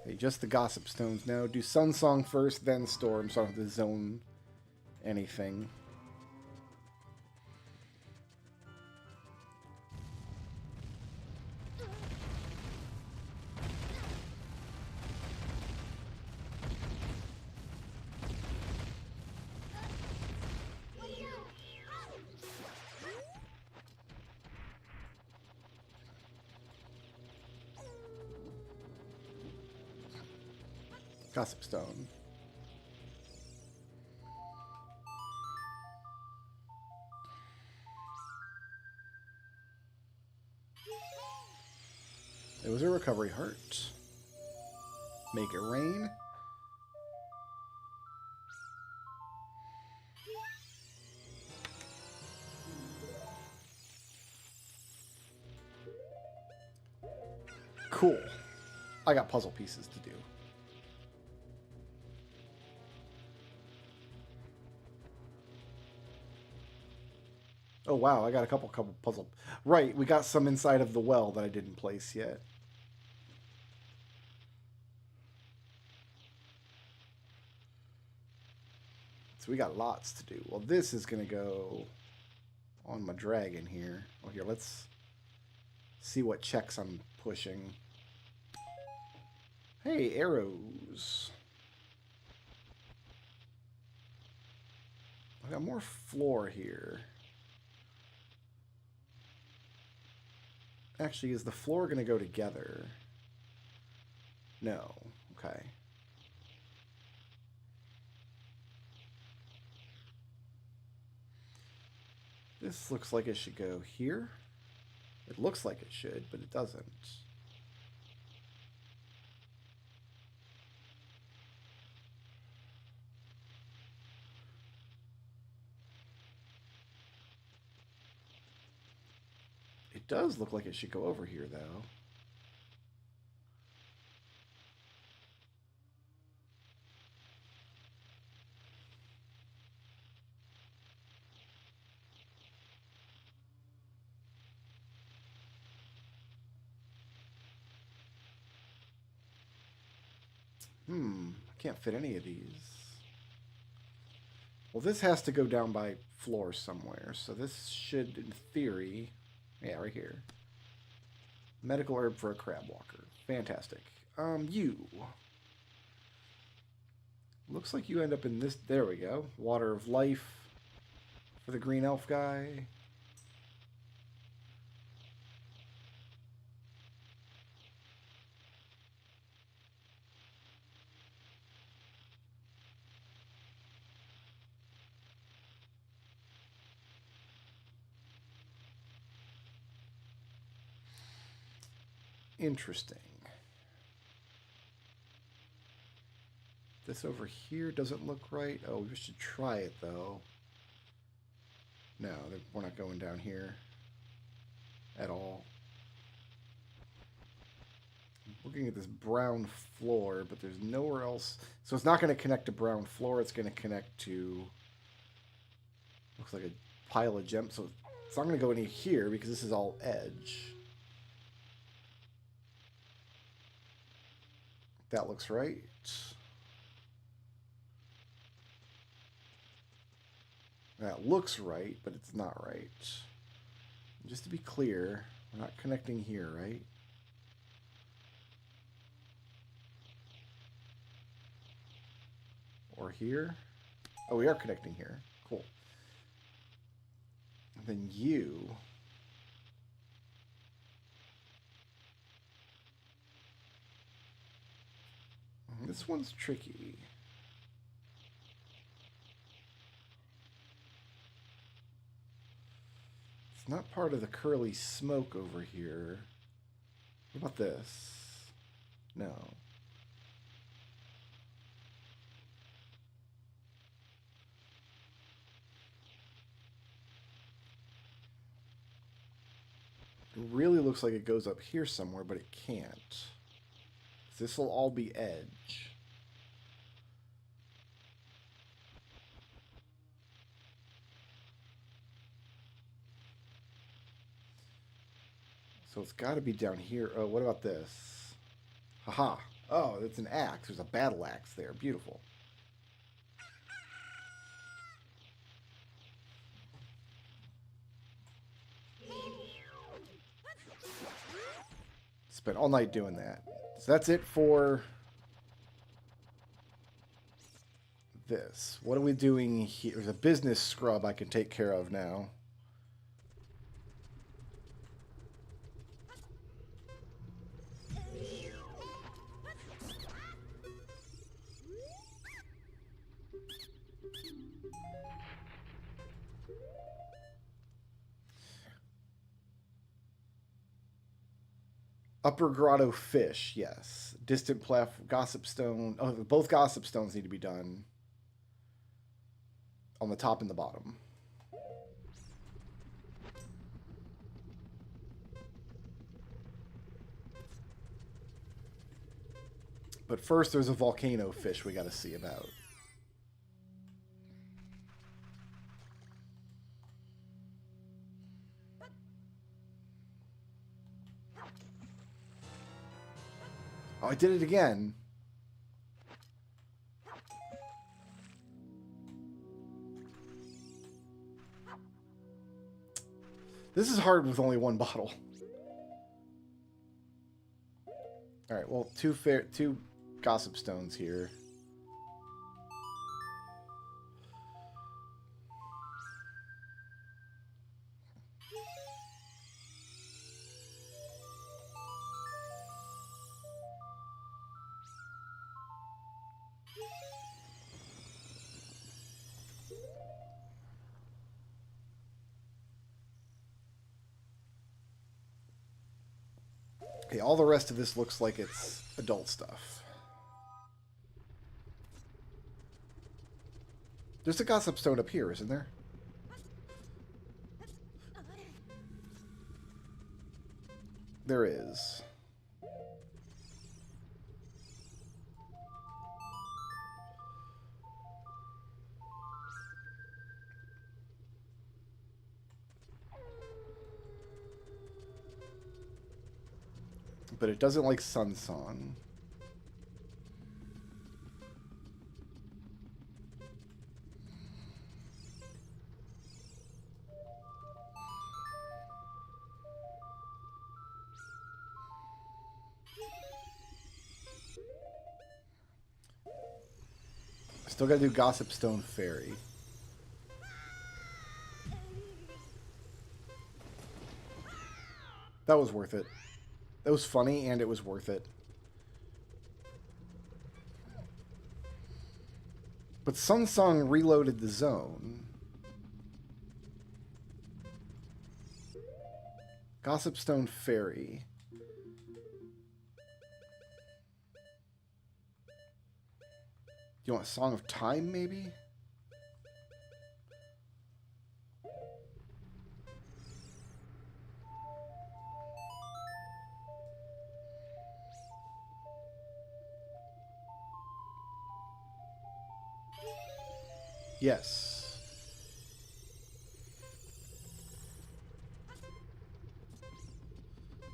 Hey, just the gossip stones now. Do Sun Song first, then Storm, so I don't have to zone anything. Gossip Stone. It was a recovery heart. Make it rain. Cool. I got puzzle pieces to do. Oh, wow, I got a couple puzzle. Right, we got some inside of the well that I didn't place yet. So we got lots to do. Well, this is going to go on my dragon here. Oh, here, let's see what checks I'm pushing. Hey, arrows. I got more floor here. Actually, is the floor going to go together? No. Okay. This looks like it should go here. It looks like it should, but it doesn't. It does look like it should go over here, though. I can't fit any of these. Well, this has to go down by floor somewhere, so this should, in theory... Yeah, right here. Medical herb for a crab walker. Fantastic. You. Looks like you end up in this... There we go. Water of life for the green elf guy. Interesting. This over here doesn't look right. Oh, we should try it, though. No, we're not going down here at all. I'm looking at this brown floor, but there's nowhere else. So it's not going to connect to brown floor. It's going to connect to... Looks like a pile of gems. So it's not going to go any here because this is all edge. That looks right. That looks right, but it's not right. Just to be clear, we're not connecting here, right? Or here? Oh, we are connecting here. Cool. And then you... This one's tricky. It's not part of the curly smoke over here. What about this? No. It really looks like it goes up here somewhere, but it can't. This will all be edge. So it's got to be down here. Oh, what about this? Haha. Oh, it's an axe. There's a battle axe there. Beautiful. Spent all night doing that. So that's it for this. What are we doing here? There's a business scrub I can take care of now. Upper Grotto Fish, yes. Distant Platform, Gossip Stone. Oh, both Gossip Stones need to be done. On the top and the bottom. But first, there's a volcano fish we got to see about. Oh, I did it again. This is hard with only one bottle. All right, well, two Gossip Stones here. Okay, all the rest of this looks like it's adult stuff. There's a Gossip Stone up here, isn't there? There is. But it doesn't like Sun Song. Still gotta do Gossip Stone Fairy. That was worth it. That was funny, and it was worth it. But Sunsong reloaded the zone. Gossip Stone Fairy. You want Song of Time, maybe? Yes.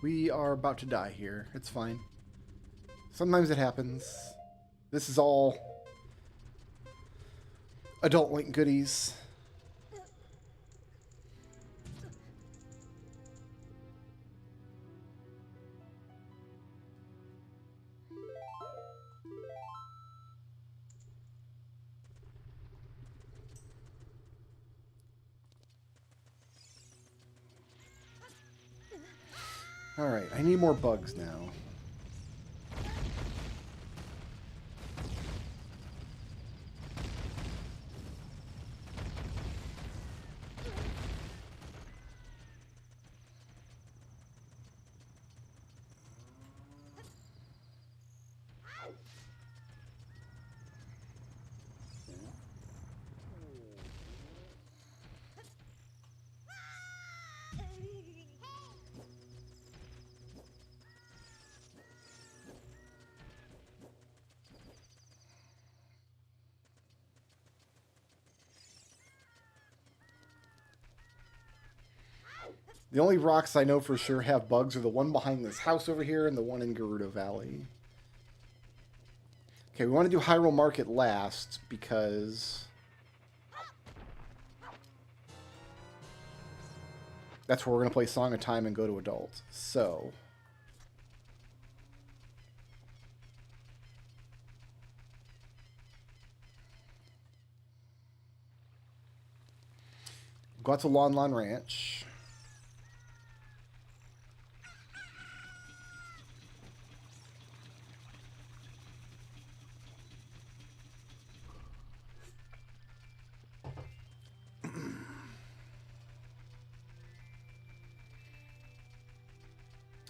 We are about to die here. It's fine. Sometimes it happens. This is all Adult Link goodies. Alright, I need more bugs now. The only rocks I know for sure have bugs are the one behind this house over here and the one in Gerudo Valley. Okay, we want to do Hyrule Market last because that's where we're going to play Song of Time and go to Adult. So go out to Lon Lon Ranch.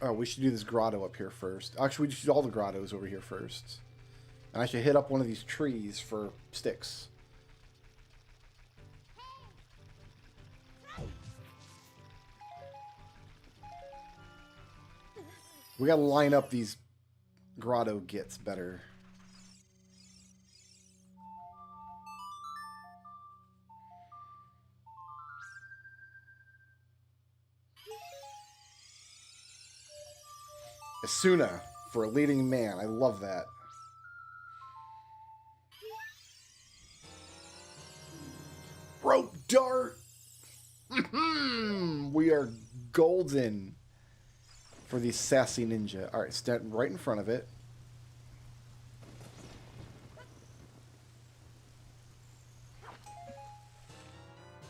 Oh, we should do this grotto up here first. Actually, we should do all the grottos over here first. And I should hit up one of these trees for sticks. We gotta line up these grotto gits better. Asuna for a leading man. I love that. Rope dart. We are golden for the sassy ninja. All right, stand right in front of it.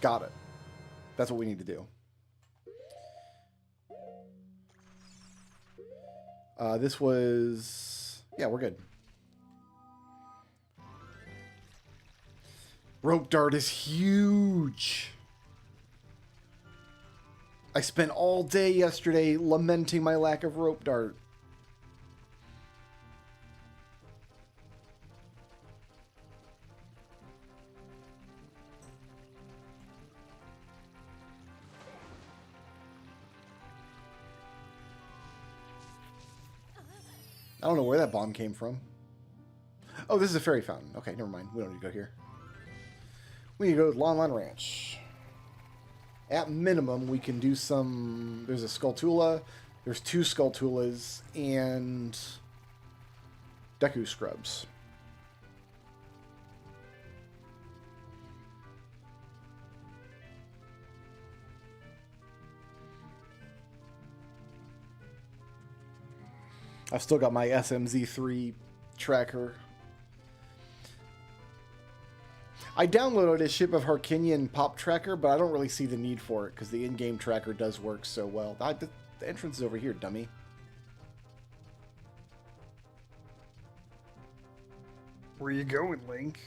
Got it. That's what we need to do. This was... Yeah, we're good. Rope dart is huge. I spent all day yesterday lamenting my lack of rope dart. I don't know where that bomb came from. Oh, this is a fairy fountain. Okay, never mind. We don't need to go here. We need to go to Lon Lon Ranch. At minimum, we can do some... There's a Skulltula. There's 2 Skulltulas and Deku Scrubs. I've still got my SMZ3 tracker. I downloaded a Ship of Harkinian pop tracker, but I don't really see the need for it because the in-game tracker does work so well. The entrance is over here, dummy. Where you going, Link?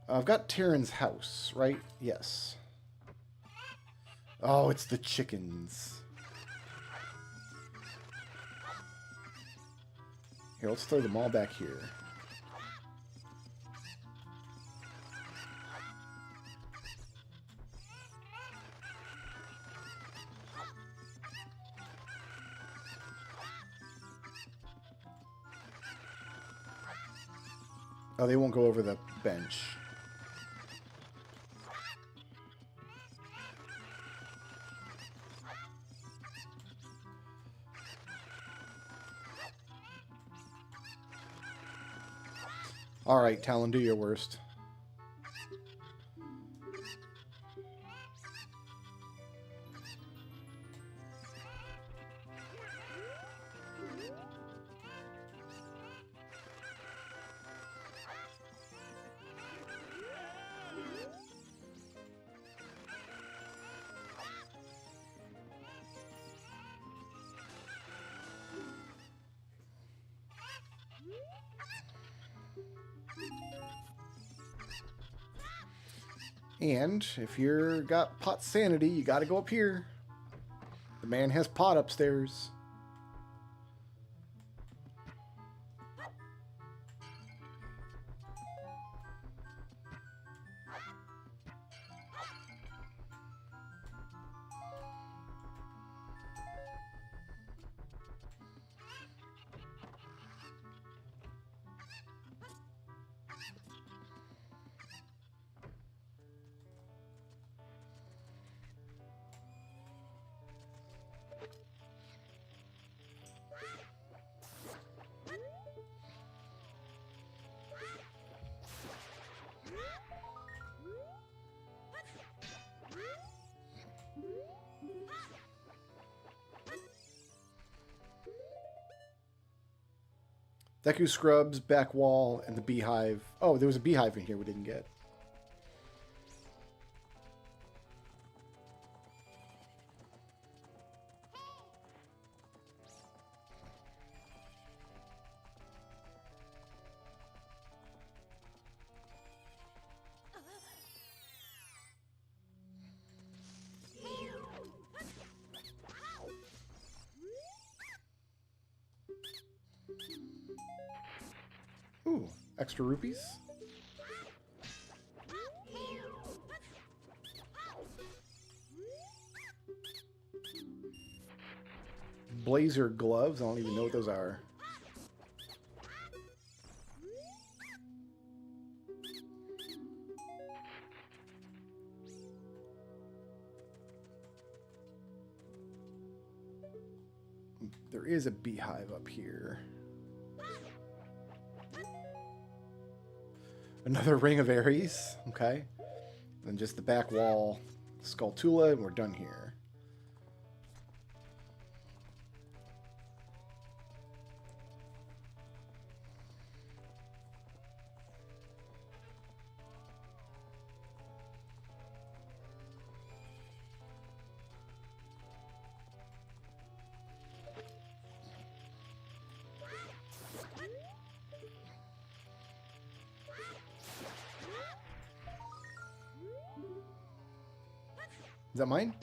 I've got Terran's house, right? Yes. Oh, it's the chickens. Here, let's throw them all back here. Oh, they won't go over the bench. Alright, Talon, do your worst. And if you're got pot sanity, you gotta go up here. The man has pot upstairs. Deku Scrubs, back wall, and the beehive. Oh, there was a beehive in here we didn't get. Ooh, extra rupees? Blazer gloves, I don't even know what those are. There is a beehive up here. Another Ring of Aries, okay. Then just the back wall, Skulltula, and we're done here. Is that mine?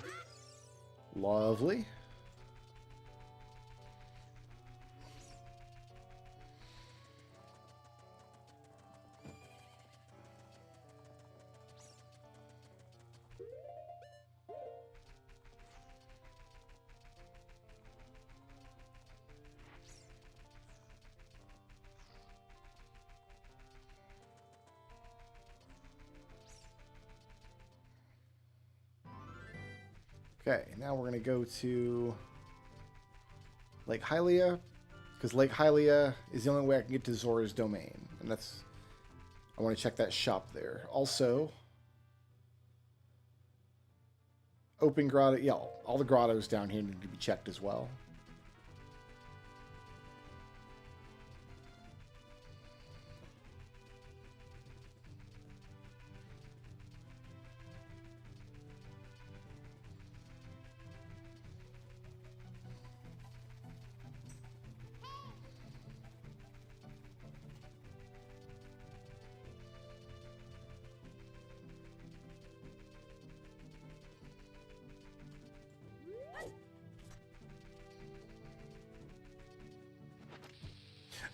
Lovely. Okay, now we're going to go to Lake Hylia, because Lake Hylia is the only way I can get to Zora's domain, and that's, I want to check that shop there. Also, open grotto, yeah, all the grottos down here need to be checked as well.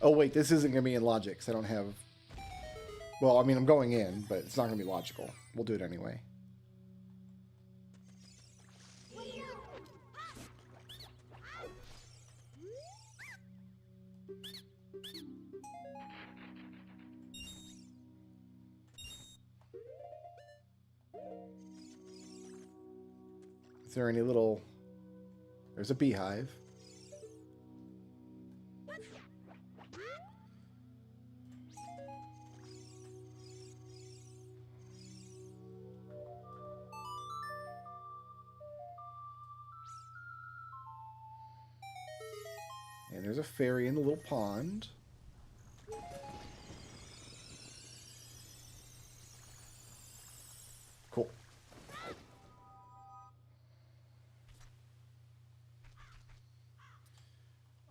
Oh, wait, this isn't going to be in logic, 'cause I don't have... Well, I mean, I'm going in, but it's not going to be logical. We'll do it anyway. Is there any little... There's a beehive. And there's a fairy in the little pond. Cool.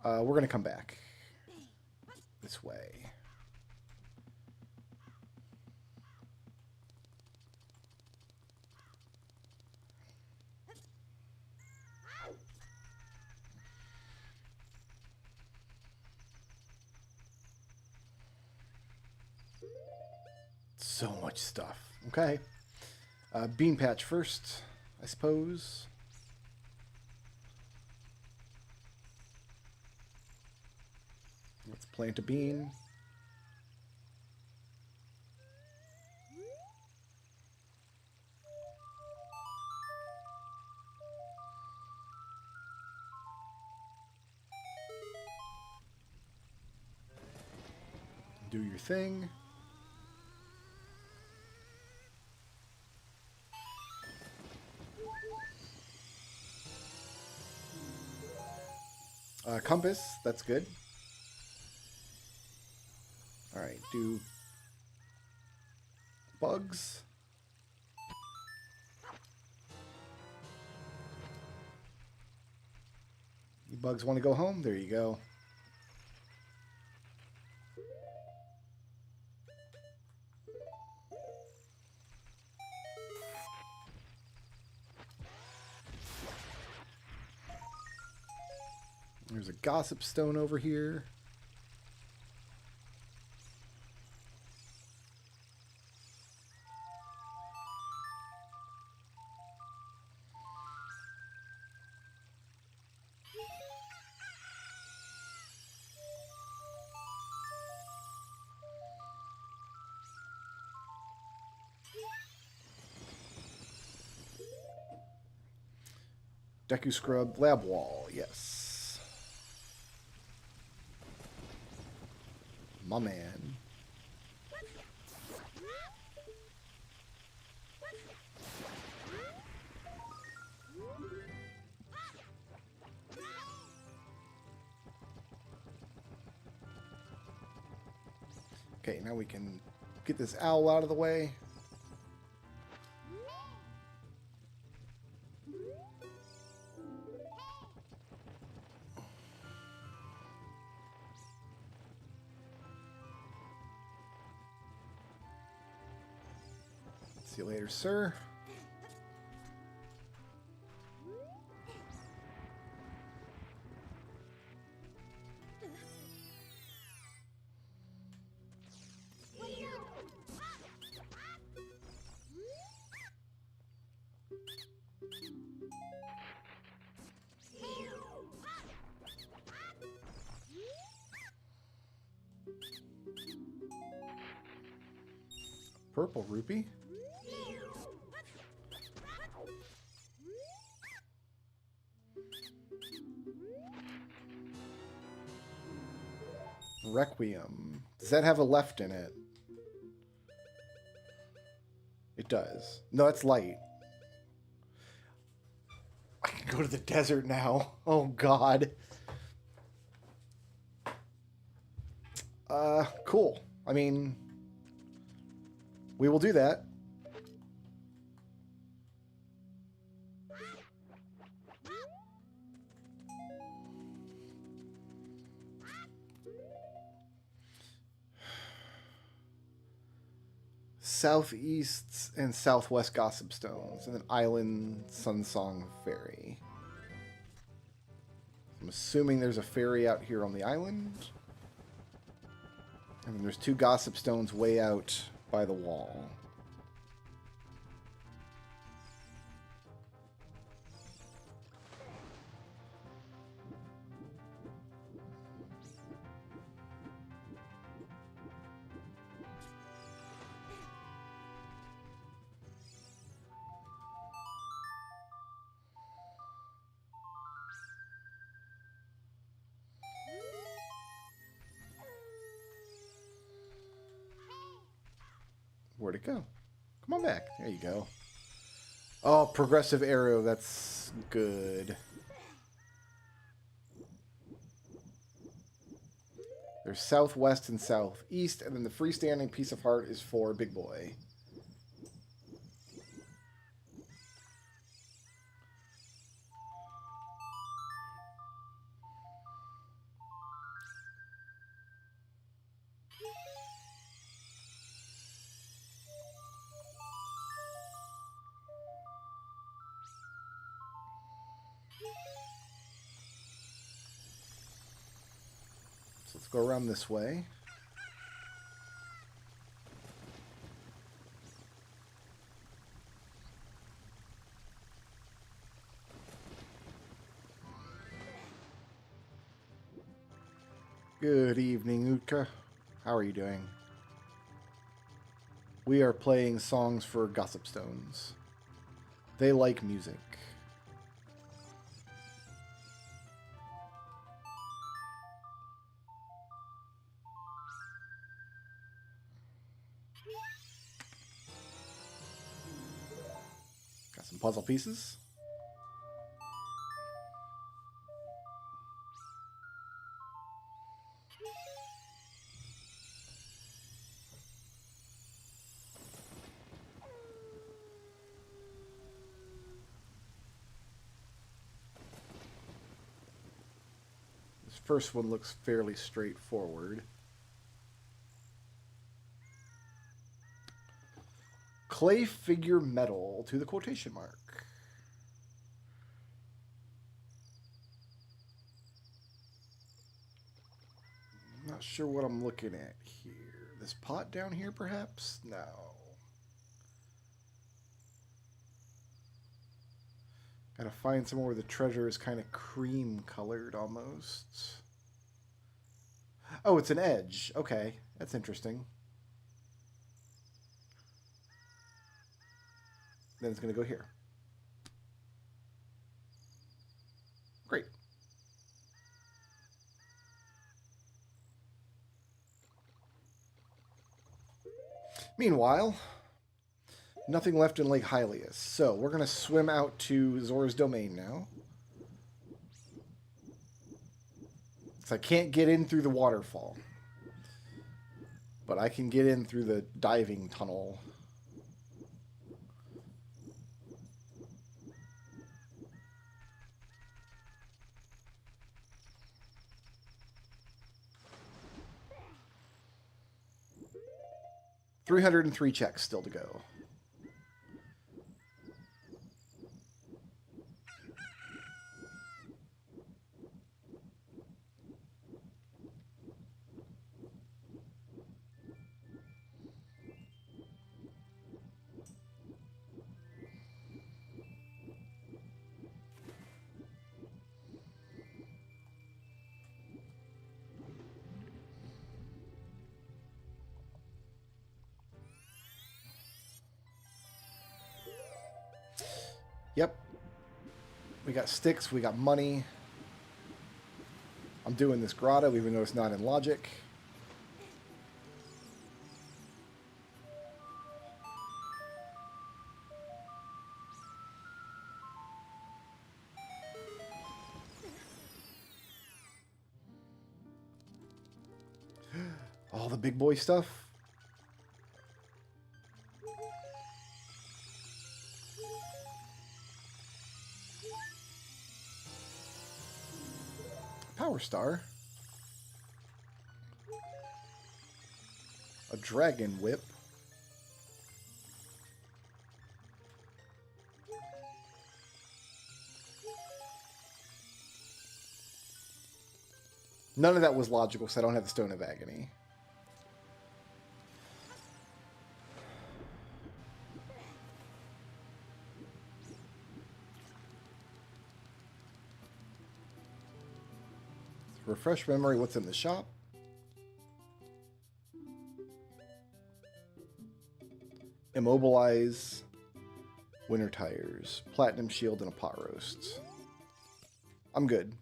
We're going to come back this way. So much stuff. Okay. Bean patch first, I suppose. Let's plant a bean. Do your thing. Compass, that's good. Alright, do bugs. You bugs want to go home? There you go. There's a gossip stone over here. Deku Scrub Lab Wall, yes. My man. Okay, now we can get this owl out of the way. See you later, sir. Purple rupee. Requiem. Does that have a left in it? It does. No, that's light. I can go to the desert now. Oh, God. Cool. I mean, we will do that. Southeast and southwest Gossip Stones, and then Island Sunsong Ferry. I'm assuming there's a ferry out here on the island. And then there's 2 gossip stones way out by the wall. Where'd it go? Come on back. There you go. Oh, progressive arrow. That's good. There's southwest and southeast, and then the freestanding piece of heart is for Big Boy. Let's go around this way. Good evening, Utka. How are you doing? We are playing songs for Gossip Stones. They like music. Got some puzzle pieces. This first one looks fairly straightforward. Clay figure metal to the quotation mark. Not sure what I'm looking at here. This pot down here, perhaps? No. Gotta find somewhere where the treasure is kind of cream colored almost. Oh, it's an edge. Okay, that's interesting. Then it's going to go here. Great. Meanwhile, nothing left in Lake Hylias. So we're going to swim out to Zora's Domain now. So I can't get in through the waterfall. But I can get in through the diving tunnel. $303 checks still to go. Yep. We got sticks, we got money. I'm doing this grotto even though it's not in logic. All the big boy stuff. Power Star. A Dragon Whip. None of that was logical, so I don't have the Stone of Agony. Refresh memory, what's in the shop? Immobilize, winter tires, platinum shield, and a pot roast. I'm good.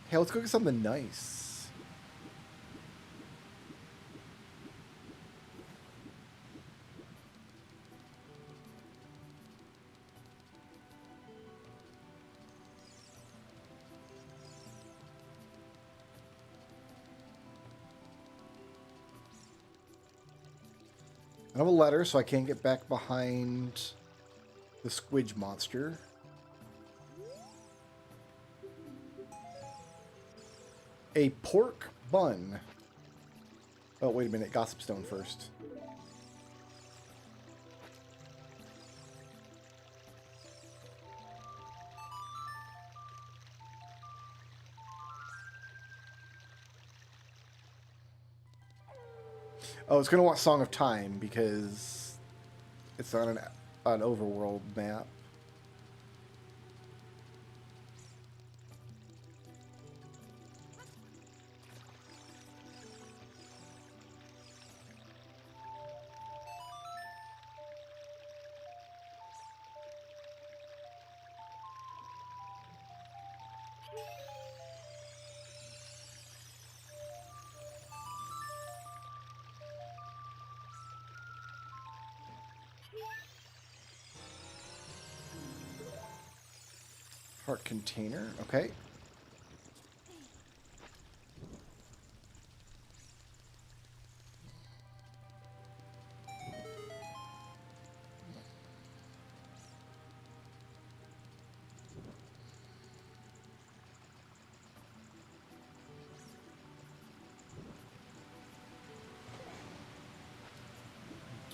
Hey, let's go get something nice. I have a letter, so I can't get back behind the squidge monster. A pork bun. Oh, wait a minute. Gossip Stone first. Oh, it's going to want Song of Time because it's on an overworld map. Heart container, okay.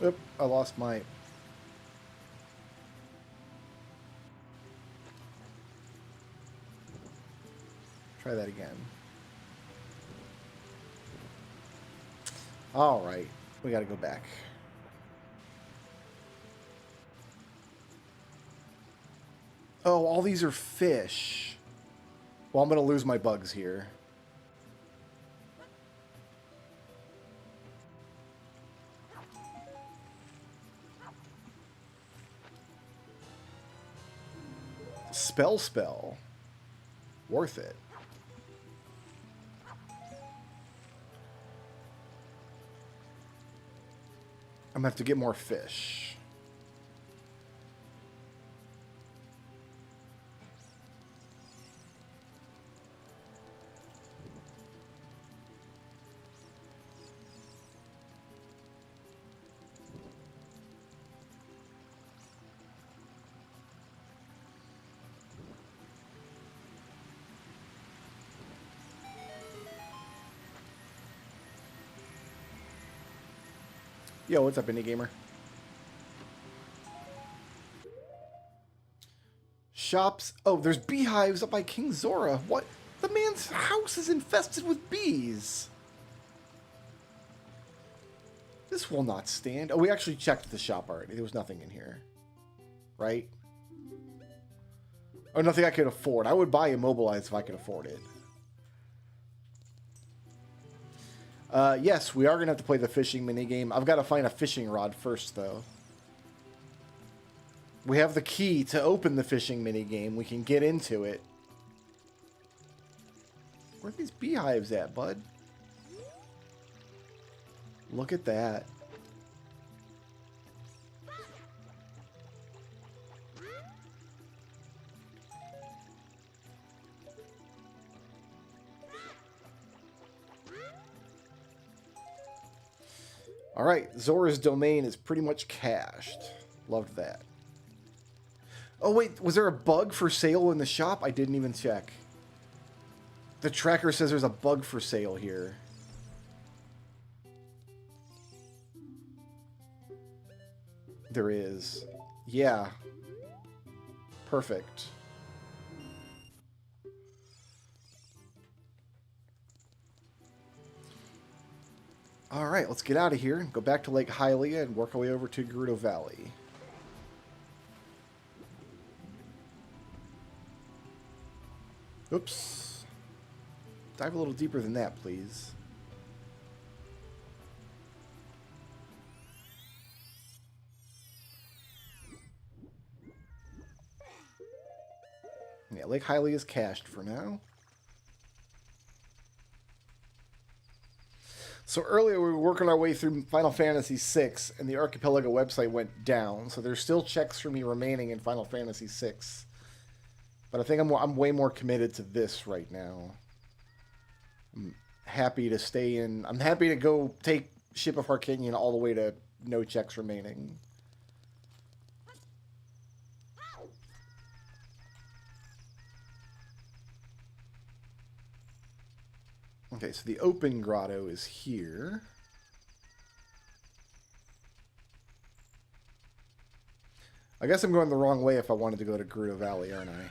Oop, I lost my... Try that again. All right, we got to go back. Oh, all these are fish. Well, I'm going to lose my bugs here. Spell. Worth it. I'm going to have to get more fish. Yo, what's up, indie gamer? Shops. Oh, there's beehives up by King Zora. What? The man's house is infested with bees. This will not stand. Oh, we actually checked the shop already. There was nothing in here. Right? Oh, nothing I could afford. I would buy Immobilize if I could afford it. Yes, we are going to have to play the fishing minigame. I've got to find a fishing rod first, though. We have the key to open the fishing minigame. We can get into it. Where are these beehives at, bud? Look at that. Alright, Zora's domain is pretty much cached. Loved that. Oh wait, was there a bug for sale in the shop? I didn't even check. The tracker says there's a bug for sale here. There is. Yeah. Perfect. Alright, let's get out of here and go back to Lake Hylia and work our way over to Gerudo Valley. Oops. Dive a little deeper than that, please. Yeah, Lake Hylia is cached for now. So earlier we were working our way through Final Fantasy VI, and the Archipelago website went down. So there's still checks for me remaining in Final Fantasy VI. But I think I'm way more committed to this right now. I'm happy to stay in. I'm happy to go take Ship of Harkinian all the way to no checks remaining. Okay, so the open grotto is here. I guess I'm going the wrong way if I wanted to go to Gerudo Valley, aren't I?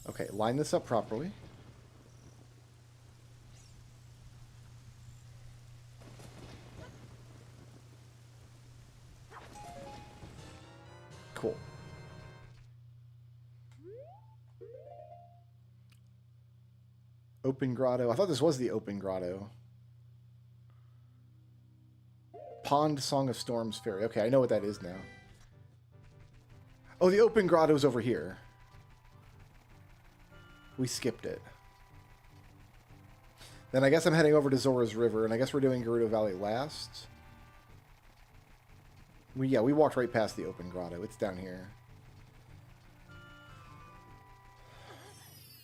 Okay, line this up properly. Cool. Open grotto. I thought this was the open grotto. Pond Song of Storms Fairy. Okay, I know what that is now. Oh, the open grotto is over here. We skipped it. Then I guess I'm heading over to Zora's River, and I guess we're doing Gerudo Valley last. We walked right past the open grotto. It's down here.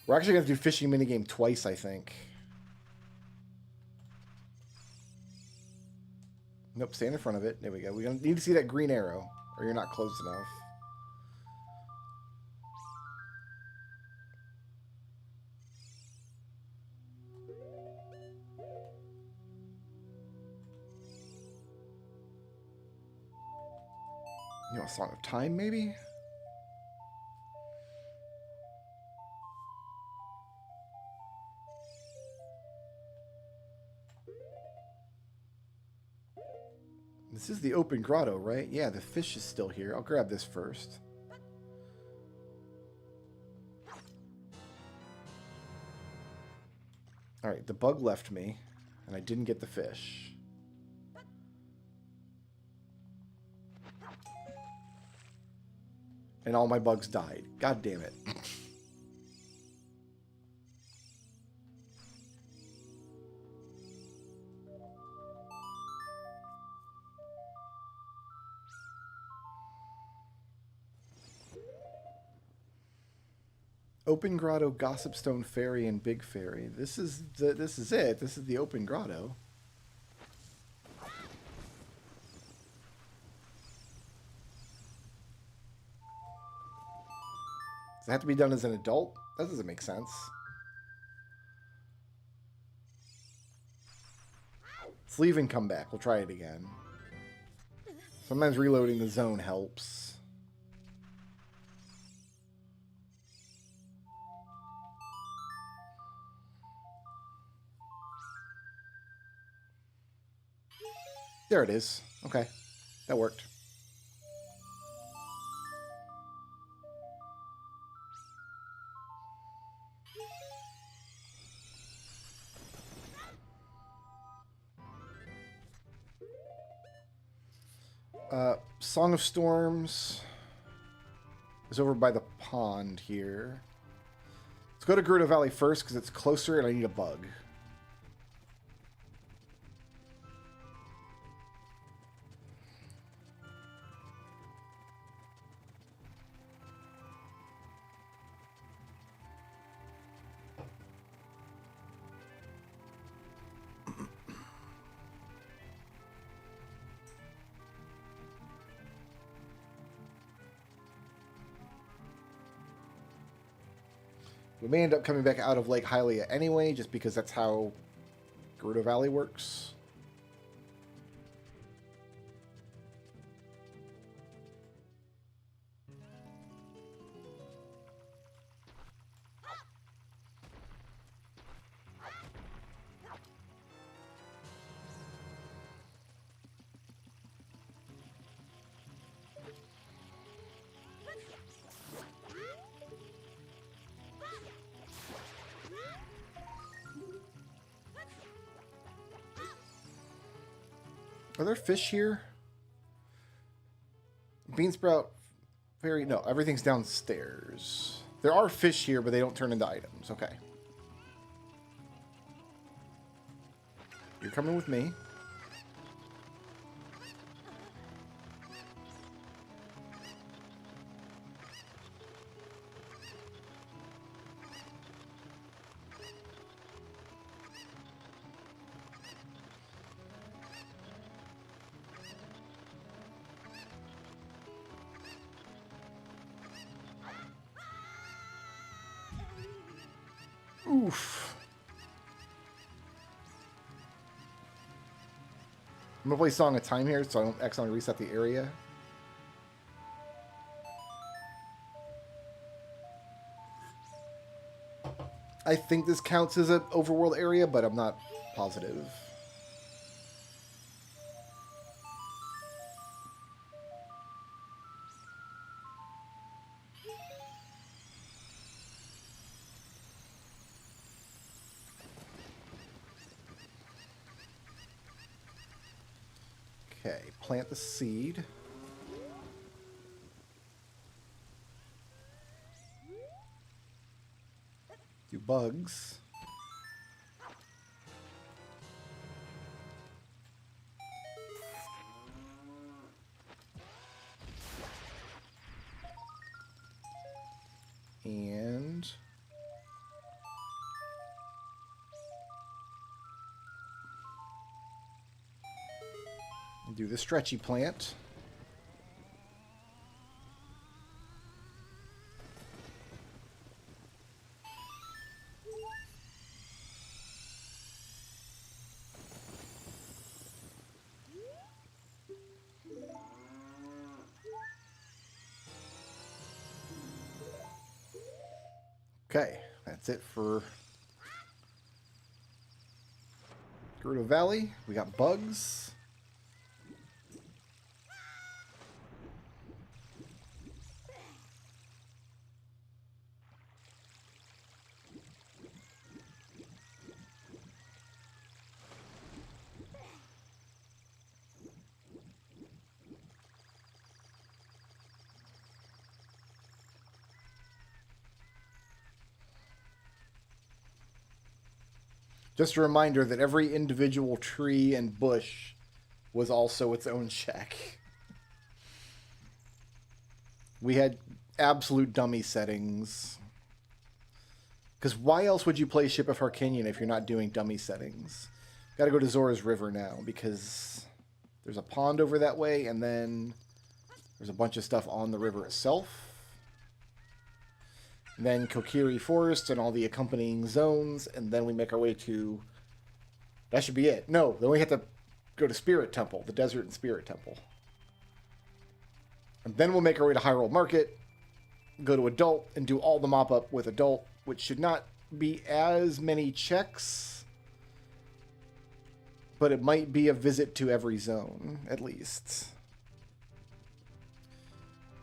We're actually going to do fishing minigame twice, I think. Nope, stand in front of it. There we go. We need to see that green arrow, or you're not close enough. You know, a Song of Time, maybe? This is the open grotto, right? Yeah, the fish is still here. I'll grab this first. Alright, the bug left me, and I didn't get the fish. And all my bugs died. God damn it. Open Grotto, Gossipstone Fairy, and Big Fairy. This is it. This is the Open Grotto. Does it have to be done as an adult? That doesn't make sense. Let's leave and come back. We'll try it again. Sometimes reloading the zone helps. There it is. Okay. That worked. Song of Storms is over by the pond here. Let's go to Gerudo Valley first because it's closer and I need a bug. We may end up coming back out of Lake Hylia anyway, just because that's how Gerudo Valley works. Are there fish here? Beansprout Fairy. No, everything's downstairs. There are fish here, but they don't turn into items. Okay. You're coming with me. Oof. I'm gonna play Song of Time here so I don't accidentally reset the area. I think this counts as an overworld area, but I'm not positive. Okay, plant the seed. Do bugs. And do the stretchy plant. Okay, that's it for Gerudo Valley. We got bugs. Just a reminder that every individual tree and bush was also its own check. We had absolute dummy settings. Because why else would you play Ship of Harkinian if you're not doing dummy settings? Got to go to Zora's River now, because there's a pond over that way, and then there's a bunch of stuff on the river itself. And then Kokiri Forest and all the accompanying zones, and then we make our way to... That should be it. No, then we have to go to Spirit Temple, the Desert and Spirit Temple. And then we'll make our way to Hyrule Market, go to Adult, and do all the mop-up with Adult, which should not be as many checks, but it might be a visit to every zone, at least.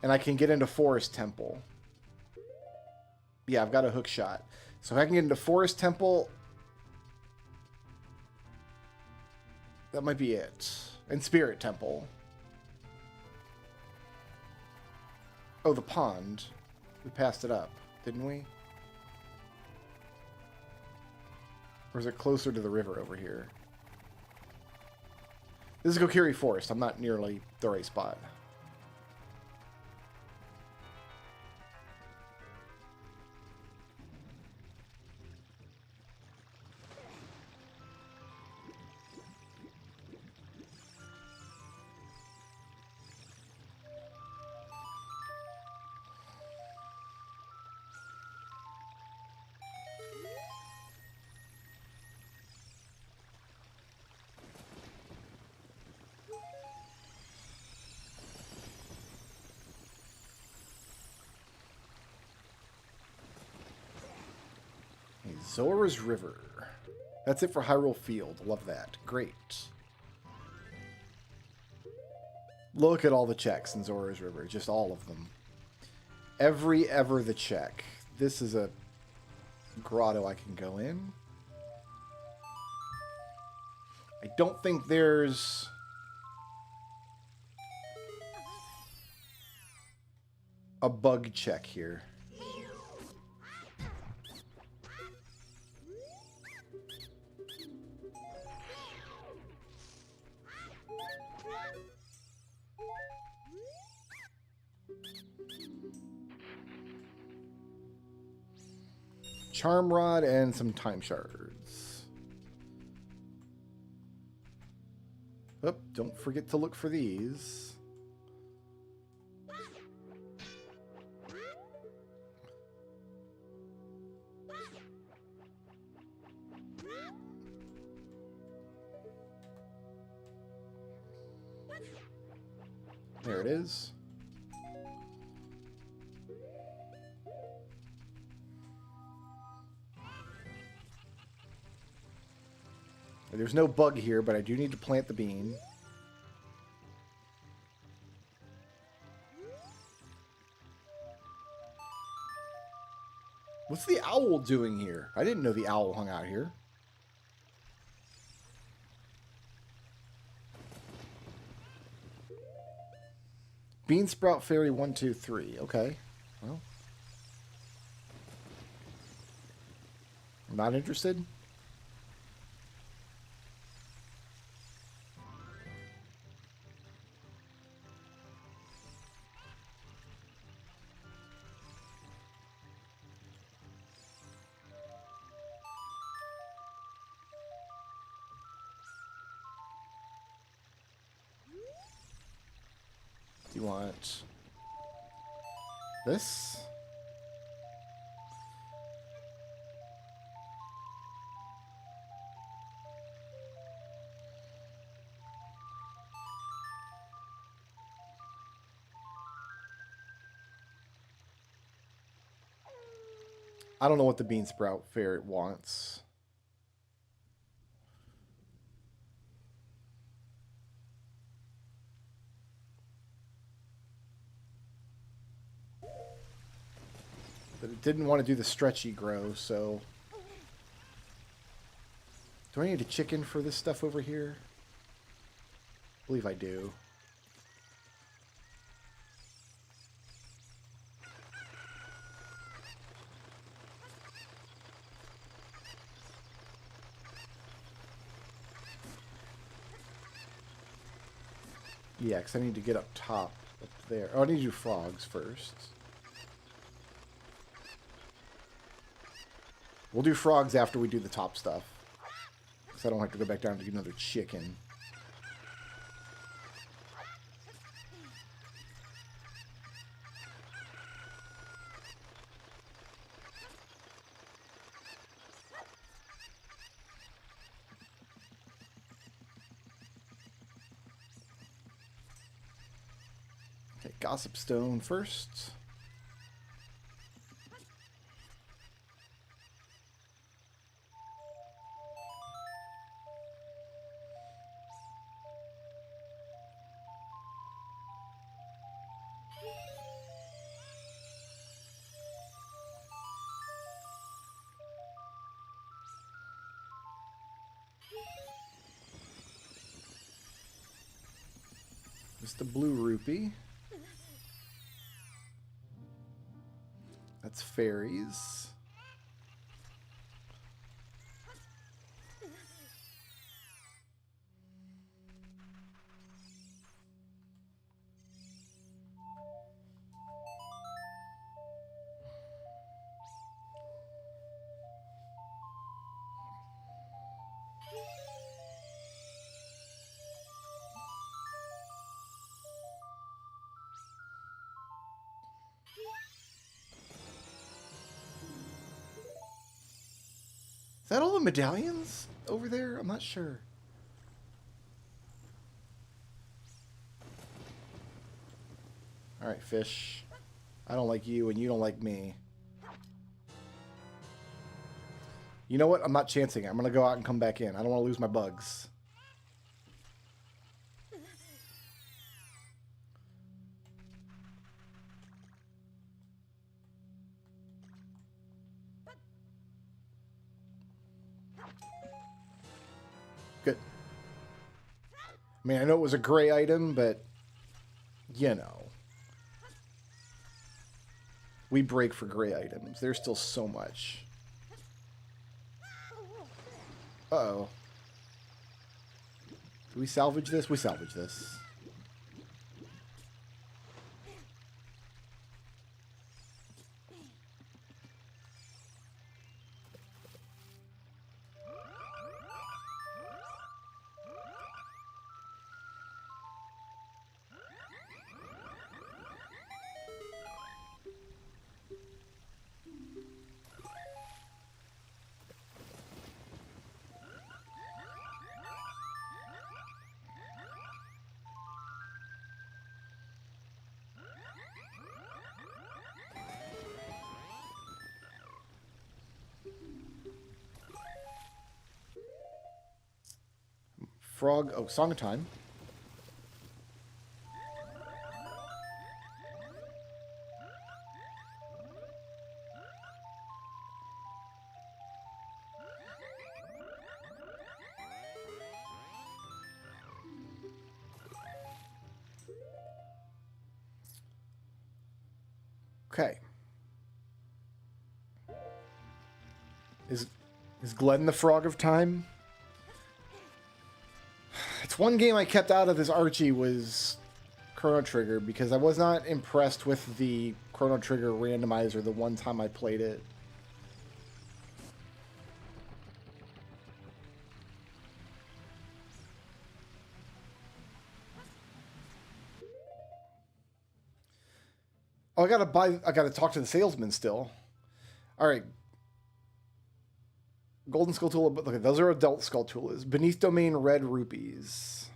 And I can get into Forest Temple. Yeah, I've got a hook shot. So if I can get into Forest Temple, that might be it. And Spirit Temple. Oh, the pond. We passed it up, didn't we? Or is it closer to the river over here? This is Kokiri Forest. I'm not nearly the right spot. Zora's River. That's it for Hyrule Field. Love that. Great. Look at all the checks in Zora's River. Just all of them. Every ever the check. This is a grotto I can go in. I don't think there's... a bug check here. Charm Rod and some time shards. Oh, don't forget to look for these. There it is. There's no bug here, but I do need to plant the bean. What's the owl doing here? I didn't know the owl hung out here. Bean Sprout Fairy 1, 2, 3. Okay. Well. I'm not interested. Do you want this? I don't know what the Bean Sprout Fairy wants. But it didn't want to do the stretchy grow, so... Do I need a chicken for this stuff over here? I believe I do. Yeah, because I need to get up top, up there. Oh, I need to do frogs first. We'll do frogs after we do the top stuff. Because I don't have to go back down to get another chicken. Okay, Gossip Stone first. Just the blue rupee. It's fairies. Is that all the medallions over there? I'm not sure. Alright, fish. I don't like you, and you don't like me. You know what? I'm not chancing it. I'm going to go out and come back in. I don't want to lose my bugs. Good. I mean, I know it was a gray item, but, you know. We break for gray items. There's still so much. Uh-oh. Do we salvage this? We salvage this. Frog. Oh, song of time. Okay. Is Glenn the Frog of Time? It's one game I kept out of this Archie was Chrono Trigger because I was not impressed with the Chrono Trigger randomizer the one time I played it. Oh, I gotta talk to the salesman still. Alright. Golden Skulltula, but look, those are adult Skulltulas. Beneath Domain, red rupees.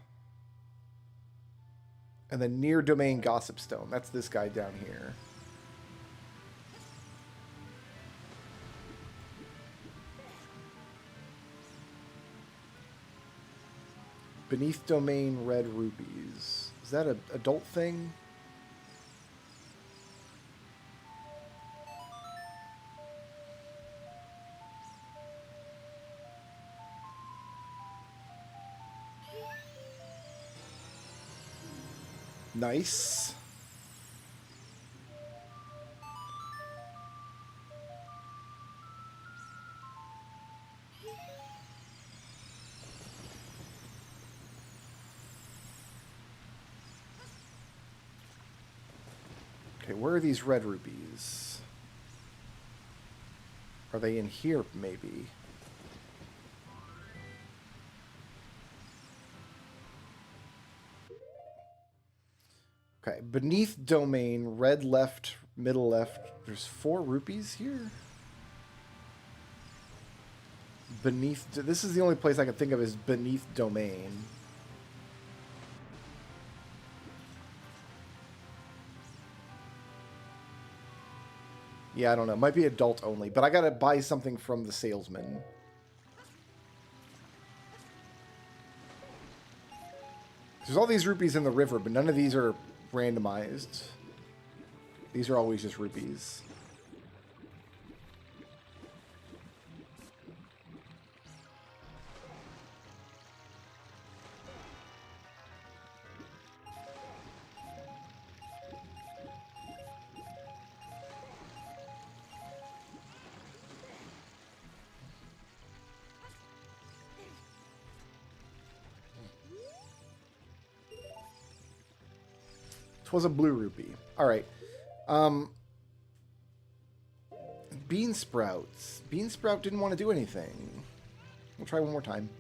And then near Domain, Gossip Stone. That's this guy down here. Beneath Domain, red rupees. Is that an adult thing? Nice. Okay, where are these red rupees? Are they in here, maybe? Okay, beneath Domain, red left, middle left. There's 4 rupees here? Beneath... This is the only place I can think of is beneath Domain. Yeah, I don't know. Might be adult only, but I gotta buy something from the salesman. There's all these rupees in the river, but none of these are randomized. These are always just rupees. 'Twas a blue rupee. All right. Bean sprouts. Bean sprout didn't want to do anything. We'll try one more time.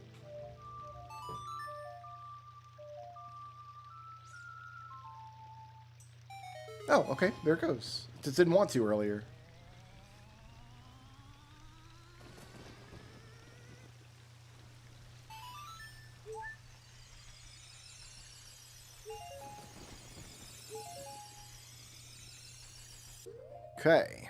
Oh, okay. There it goes. Just didn't want to earlier. Okay.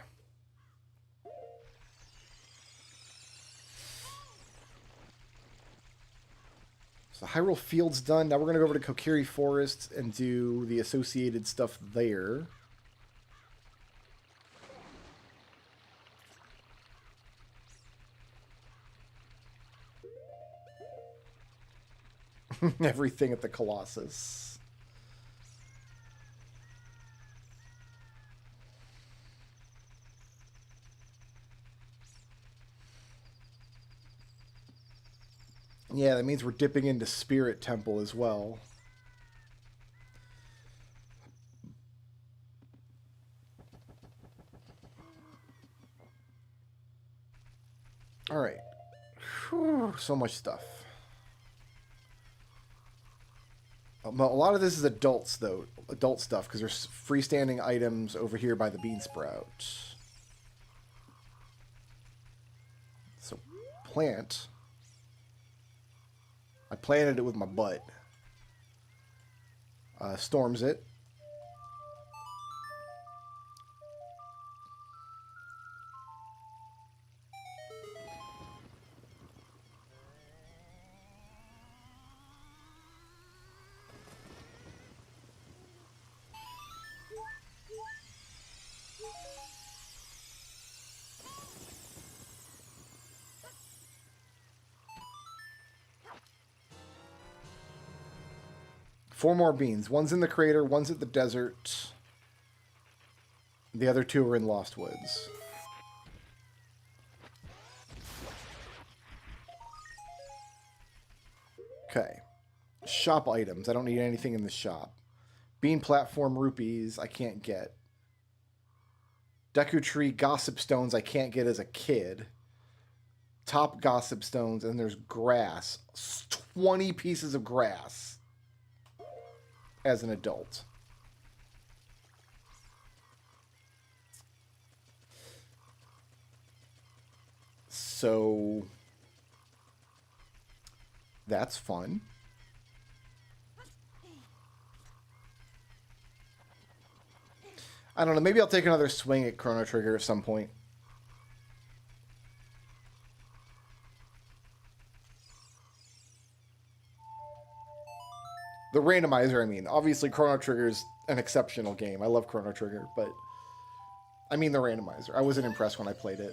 So Hyrule Field's done. Now we're going to go over to Kokiri Forest and do the associated stuff there. Everything at the Colossus. Yeah, that means we're dipping into Spirit Temple as well. All right. Whew, so much stuff. A lot of this is adults, though. Adult stuff, because there's freestanding items over here by the Bean Sprout. So, plant. I planted it with my butt. Storms it. Four more beans. One's in the crater, one's at the desert. The other two are in Lost Woods. Okay. Shop items. I don't need anything in the shop. Bean platform rupees I can't get. Deku tree gossip stones I can't get as a kid. Top gossip stones, and there's grass. 20 pieces of grass. As an adult. So that's fun. I don't know, maybe I'll take another swing at Chrono Trigger at some point. The randomizer, I mean. Obviously, Chrono Trigger's an exceptional game. I love Chrono Trigger, but I mean the randomizer. I wasn't impressed when I played it.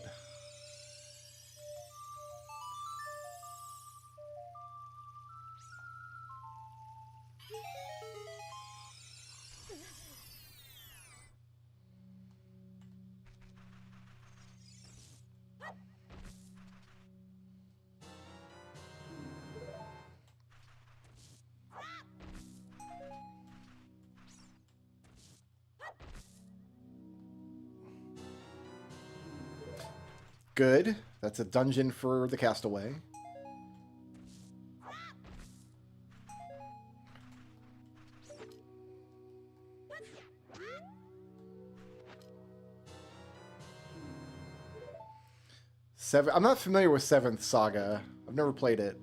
Good. That's a dungeon for the castaway. I'm not familiar with 7th Saga. I've never played it.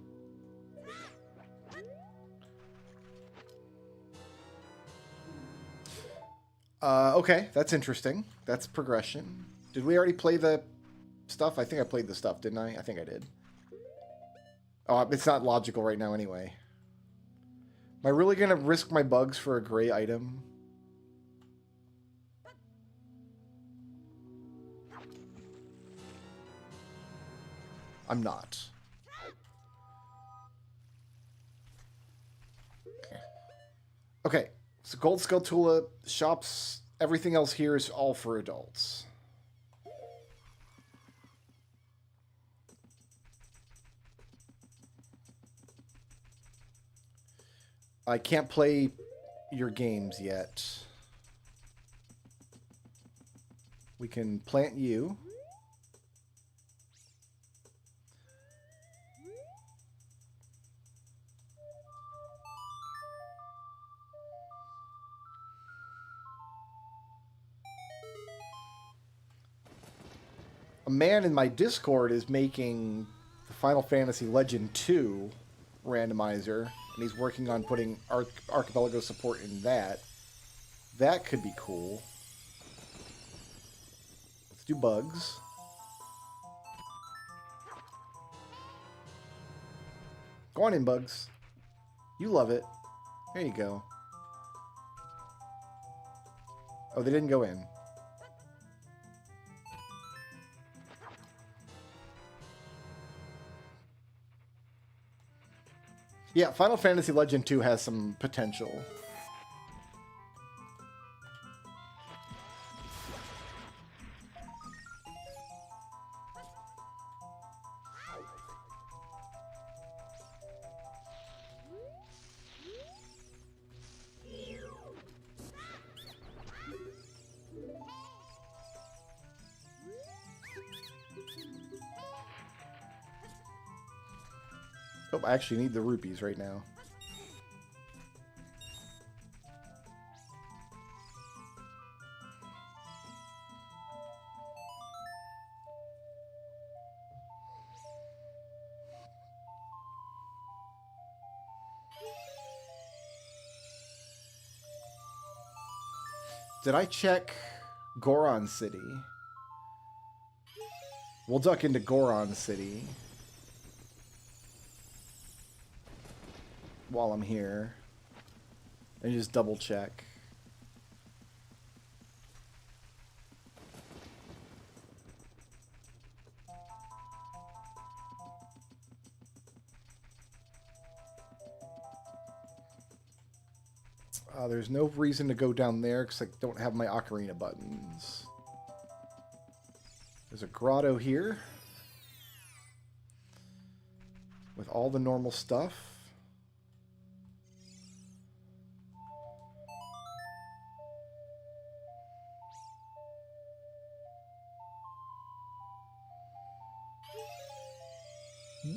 Okay, that's interesting. That's progression. Did we already play the stuff? I think I played the stuff, didn't I? I think I did. Oh, it's not logical right now anyway. Am I really going to risk my bugs for a gray item? I'm not. Okay, so Gold Skulltula shops, everything else here is all for adults. I can't play your games yet. We can plant you. A man in my Discord is making the Final Fantasy Legend 2 randomizer, and he's working on putting Archipelago support in that. That could be cool. Let's do bugs. Go on in, bugs. You love it. There you go. Oh, they didn't go in. Yeah, Final Fantasy Legend 2 has some potential. Oh, I actually need the rupees right now. Did I check Goron City? We'll duck into Goron City while I'm here and just double check. There's no reason to go down there because I don't have my ocarina buttons. There's a grotto here with all the normal stuff.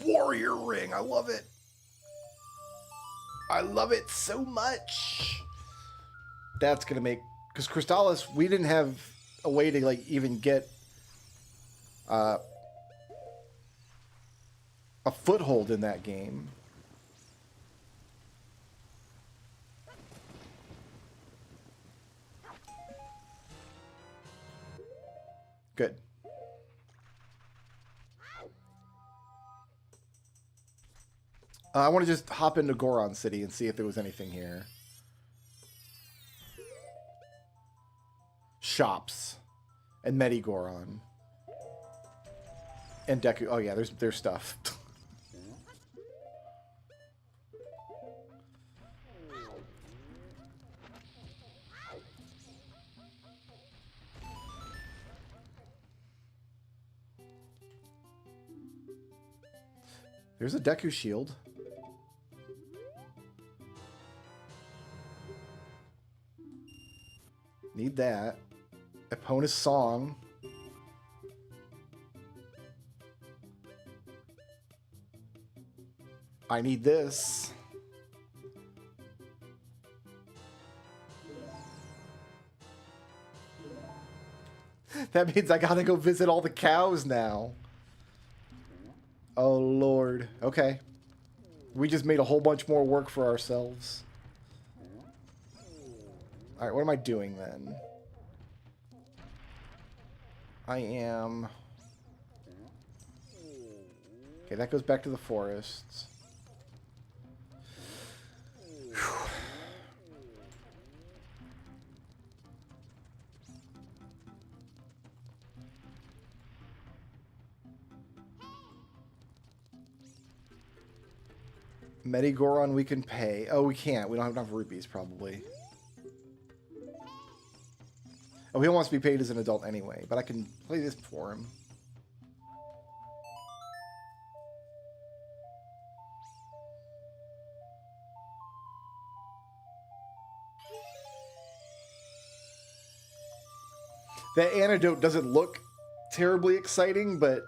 Warrior ring, I love it. I love it so much. That's gonna make, because Crystallis, we didn't have a way to like even get a foothold in that game. Good. I want to just hop into Goron City and see if there was anything here. Shops. And Medigoron. And Deku. Oh yeah, there's stuff. There's a Deku shield. Need that. Epona's song. I need this. That means I gotta go visit all the cows now. Oh, Lord. Okay. We just made a whole bunch more work for ourselves. Alright, what am I doing then? I am... Okay, that goes back to the forests. Whew. Medigoron we can pay. Oh, we can't. We don't have enough rupees, probably. Oh, he wants to be paid as an adult anyway, but I can play this for him. That antidote doesn't look terribly exciting, but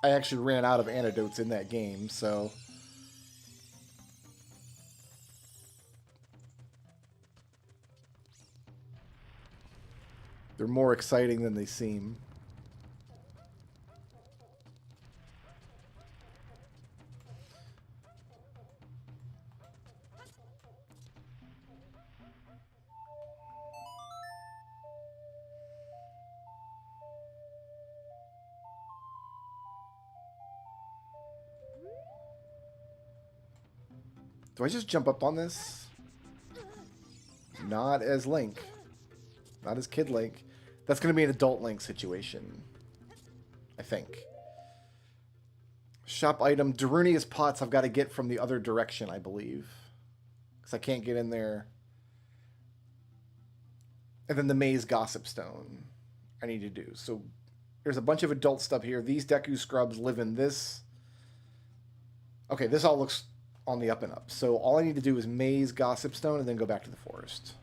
I actually ran out of antidotes in that game, so... They're more exciting than they seem. Do I just jump up on this? Not as Link. Not as Kid Link. That's going to be an adult Link situation. I think. Shop item. Darunia's pots I've got to get from the other direction, I believe. Because I can't get in there. And then the Maze Gossip Stone I need to do. So there's a bunch of adult stuff here. These Deku Scrubs live in this. Okay, this all looks on the up and up. So all I need to do is Maze Gossip Stone and then go back to the forest.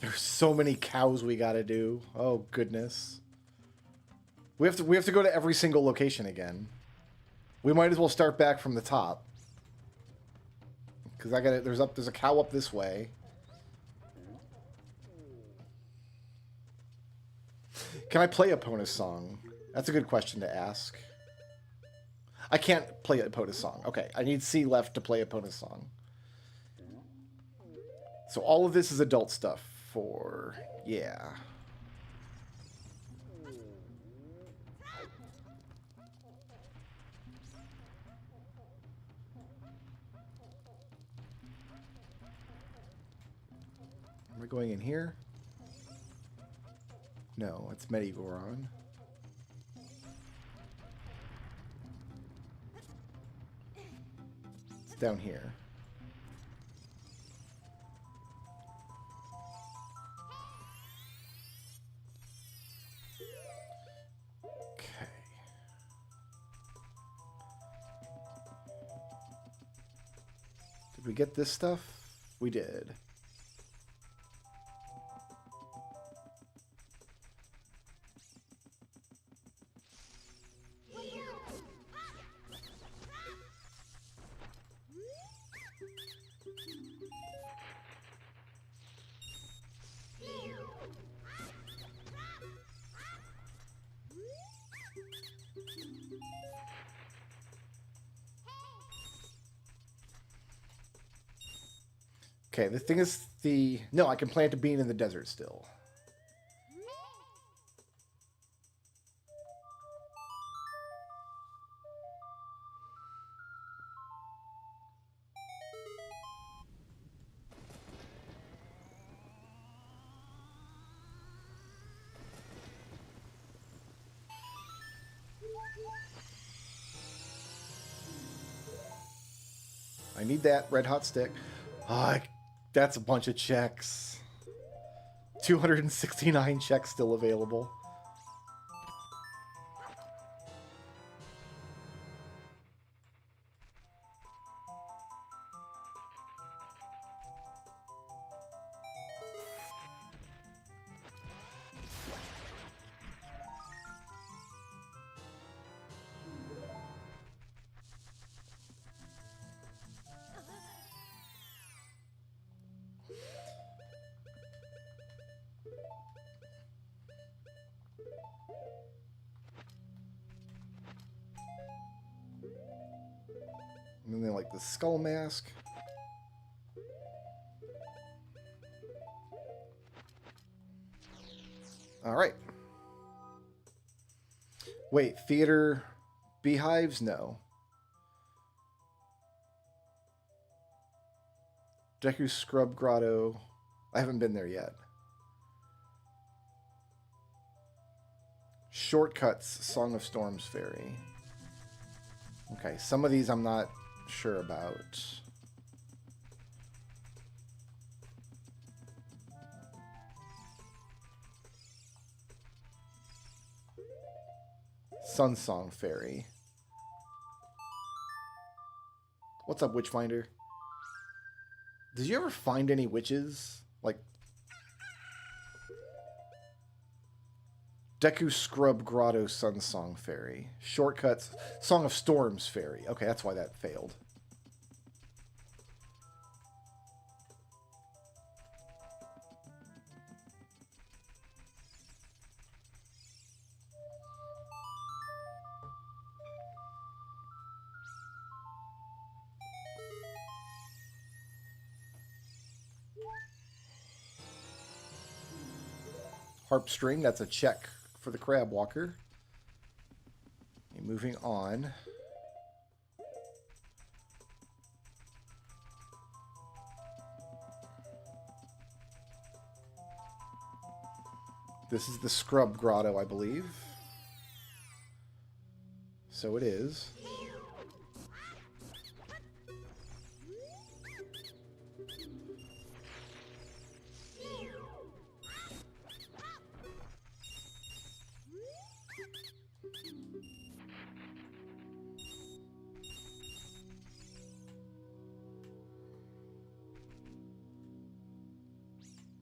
There's so many cows we gotta do. Oh goodness. We have to go to every single location again. We might as well start back from the top. Cause there's a cow up this way. Can I play Epona's song? That's a good question to ask. I can't play Epona's song. Okay, I need C left to play Epona's song. So all of this is adult stuff for... yeah. Am I going in here? No, it's Medigoron. It's down here. Okay. Did we get this stuff? We did. Okay, the thing is no, I can plant a bean in the desert still. I need that red hot stick. Oh, that's a bunch of checks. 269 checks still available. And then they like the skull mask. All right. Wait, theater beehives? No. Deku Scrub Grotto. I haven't been there yet. Shortcuts, Song of Storms Fairy. Okay, some of these I'm not sure about. Sun Song Fairy. What's up, Witchfinder? Did you ever find any witches? Like Deku Scrub Grotto Sun Song Fairy. Shortcuts Song of Storms Fairy. Okay, that's why that failed. Harp String, that's a check for the Crab Walker. Okay, moving on. This is the Scrub Grotto, I believe. So it is.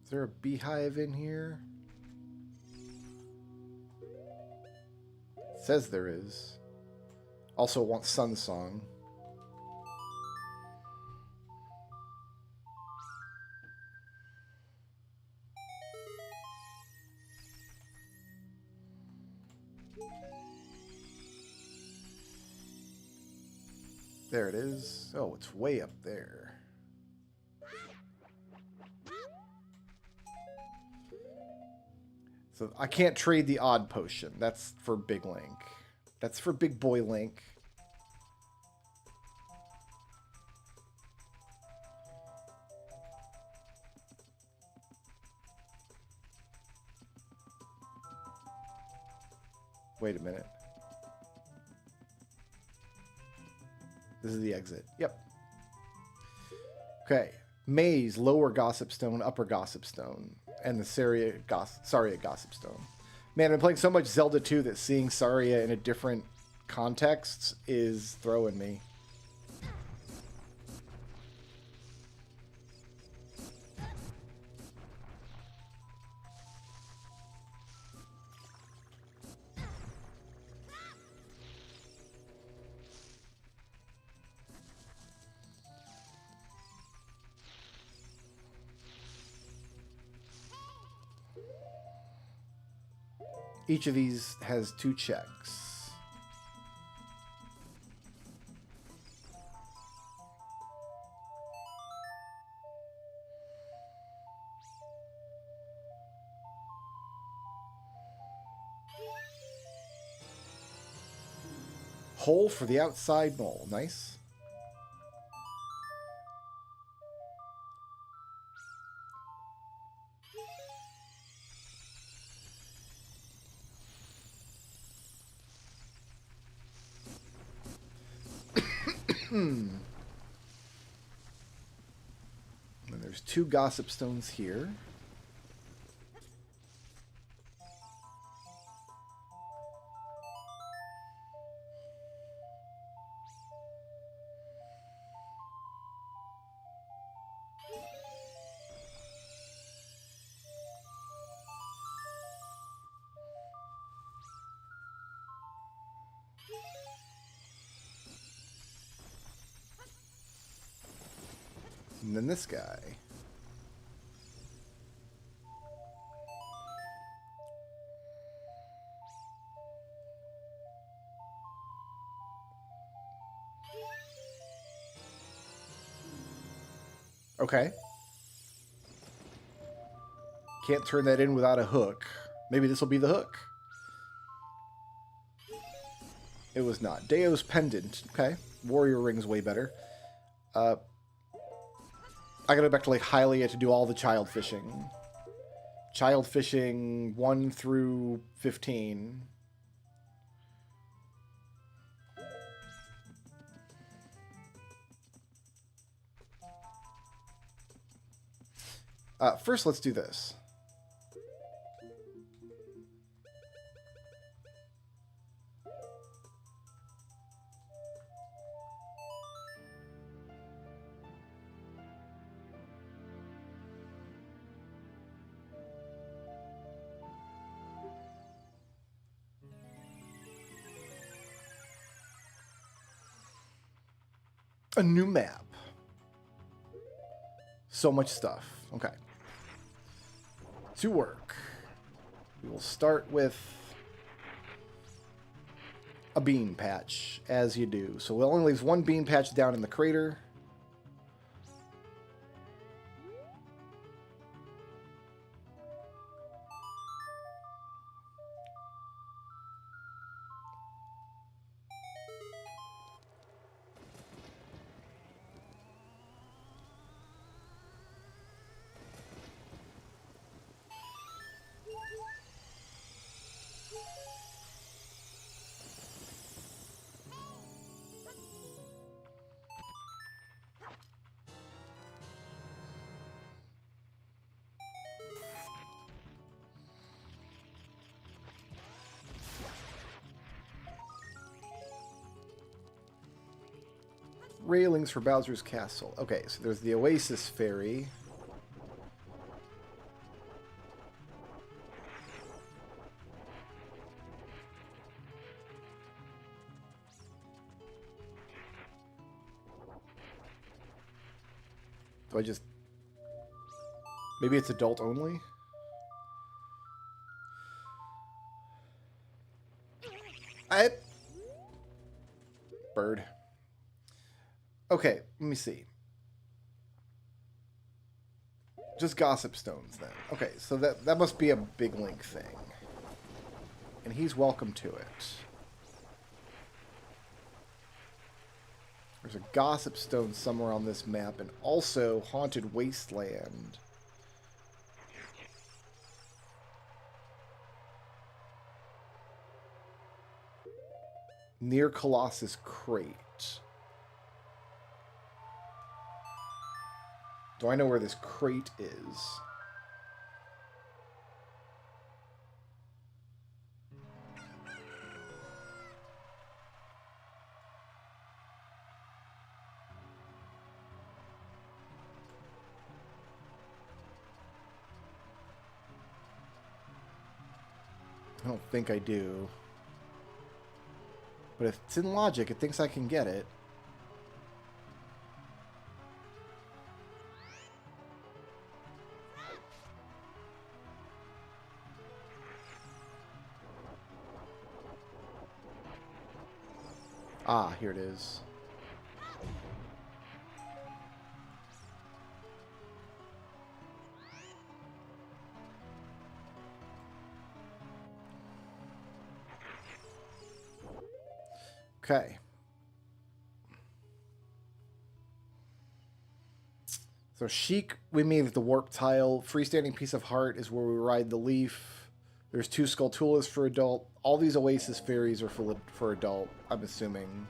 Is there a beehive in here? It says there is. Also want Sun Song. There it is. Oh, it's way up there. So I can't trade the odd potion. That's for Big Link. That's for Big Boy Link. Wait a minute. This is the exit. Yep. Okay. Maze, Lower Gossip Stone, Upper Gossip Stone, and the Saria Gossip Stone. Man, I've been playing so much Zelda 2 that seeing Saria in a different context is throwing me. Each of these has 2 checks. Hole for the outside mole. Nice. And there's 2 Gossip Stones here. And then this guy. Okay. Can't turn that in without a hook. Maybe this will be the hook. It was not. Deo's Pendant. Okay. Warrior Ring's way better. I gotta go back to Lake Hylia to do all the child fishing. Child fishing 1 through 15. First, let's do this. A new map. So much stuff. Okay. To work. We will start with a bean patch, as you do. So it only leaves one bean patch down in the crater. Railings for Bowser's Castle. Okay, so there's the Oasis Ferry. Do I just... Maybe it's adult only? Bird. Okay, let me see. Just gossip stones then. Okay, so that must be a big Link thing. And he's welcome to it. There's a gossip stone somewhere on this map, and also Haunted Wasteland. Near Colossus Crate. Do I know where this crate is? I don't think I do. But if it's in logic, it thinks I can get it. Ah, here it is. Okay. So chic, we mean the warp tile. Freestanding piece of heart is where we ride the leaf. There's 2 Skulltulas for adult. All these Oasis fairies are for adult, I'm assuming.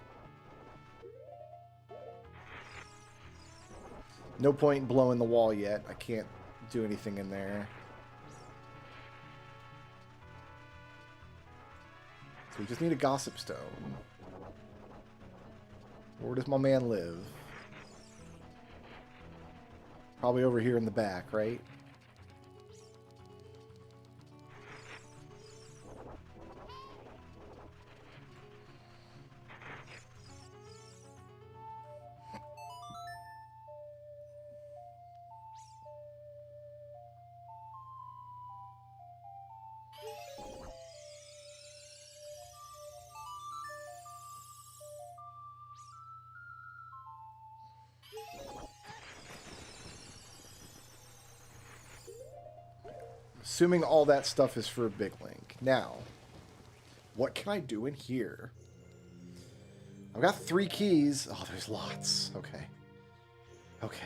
No point in blowing the wall yet. I can't do anything in there. So we just need a gossip stone. Where does my man live? Probably over here in the back, right? Assuming all that stuff is for Big Link. Now, what can I do in here? I've got 3 keys. Oh, there's lots. Okay. Okay.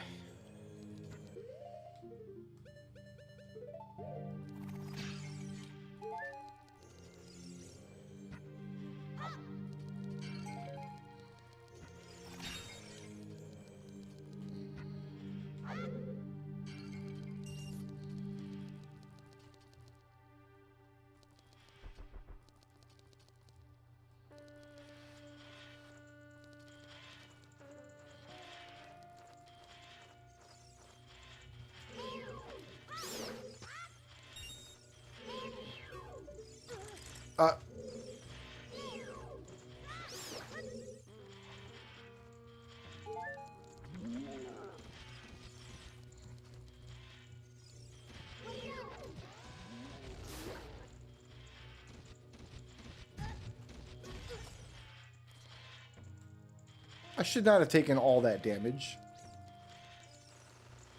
I should not have taken all that damage.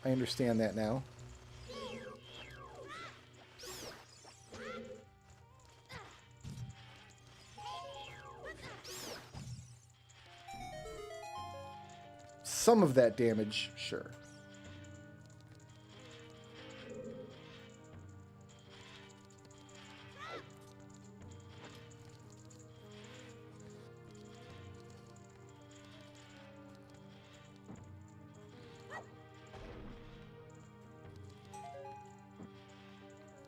I understand that now. Some of that damage, sure.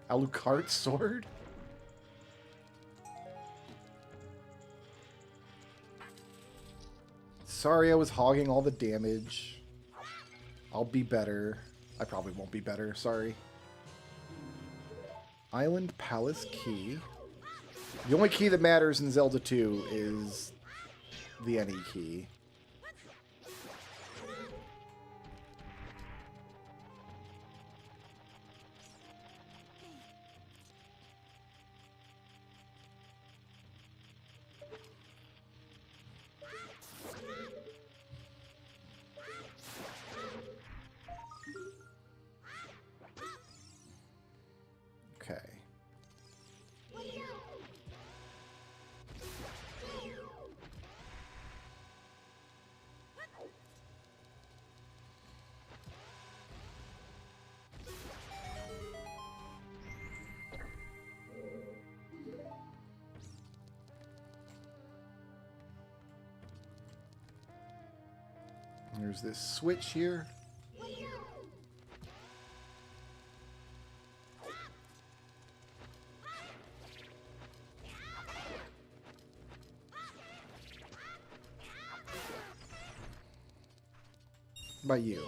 Alucard's sword? Sorry I was hogging all the damage. I'll be better. I probably won't be better, sorry. Island Palace Key. The only key that matters in Zelda 2 is the NE key. Okay. There's this switch here. By you.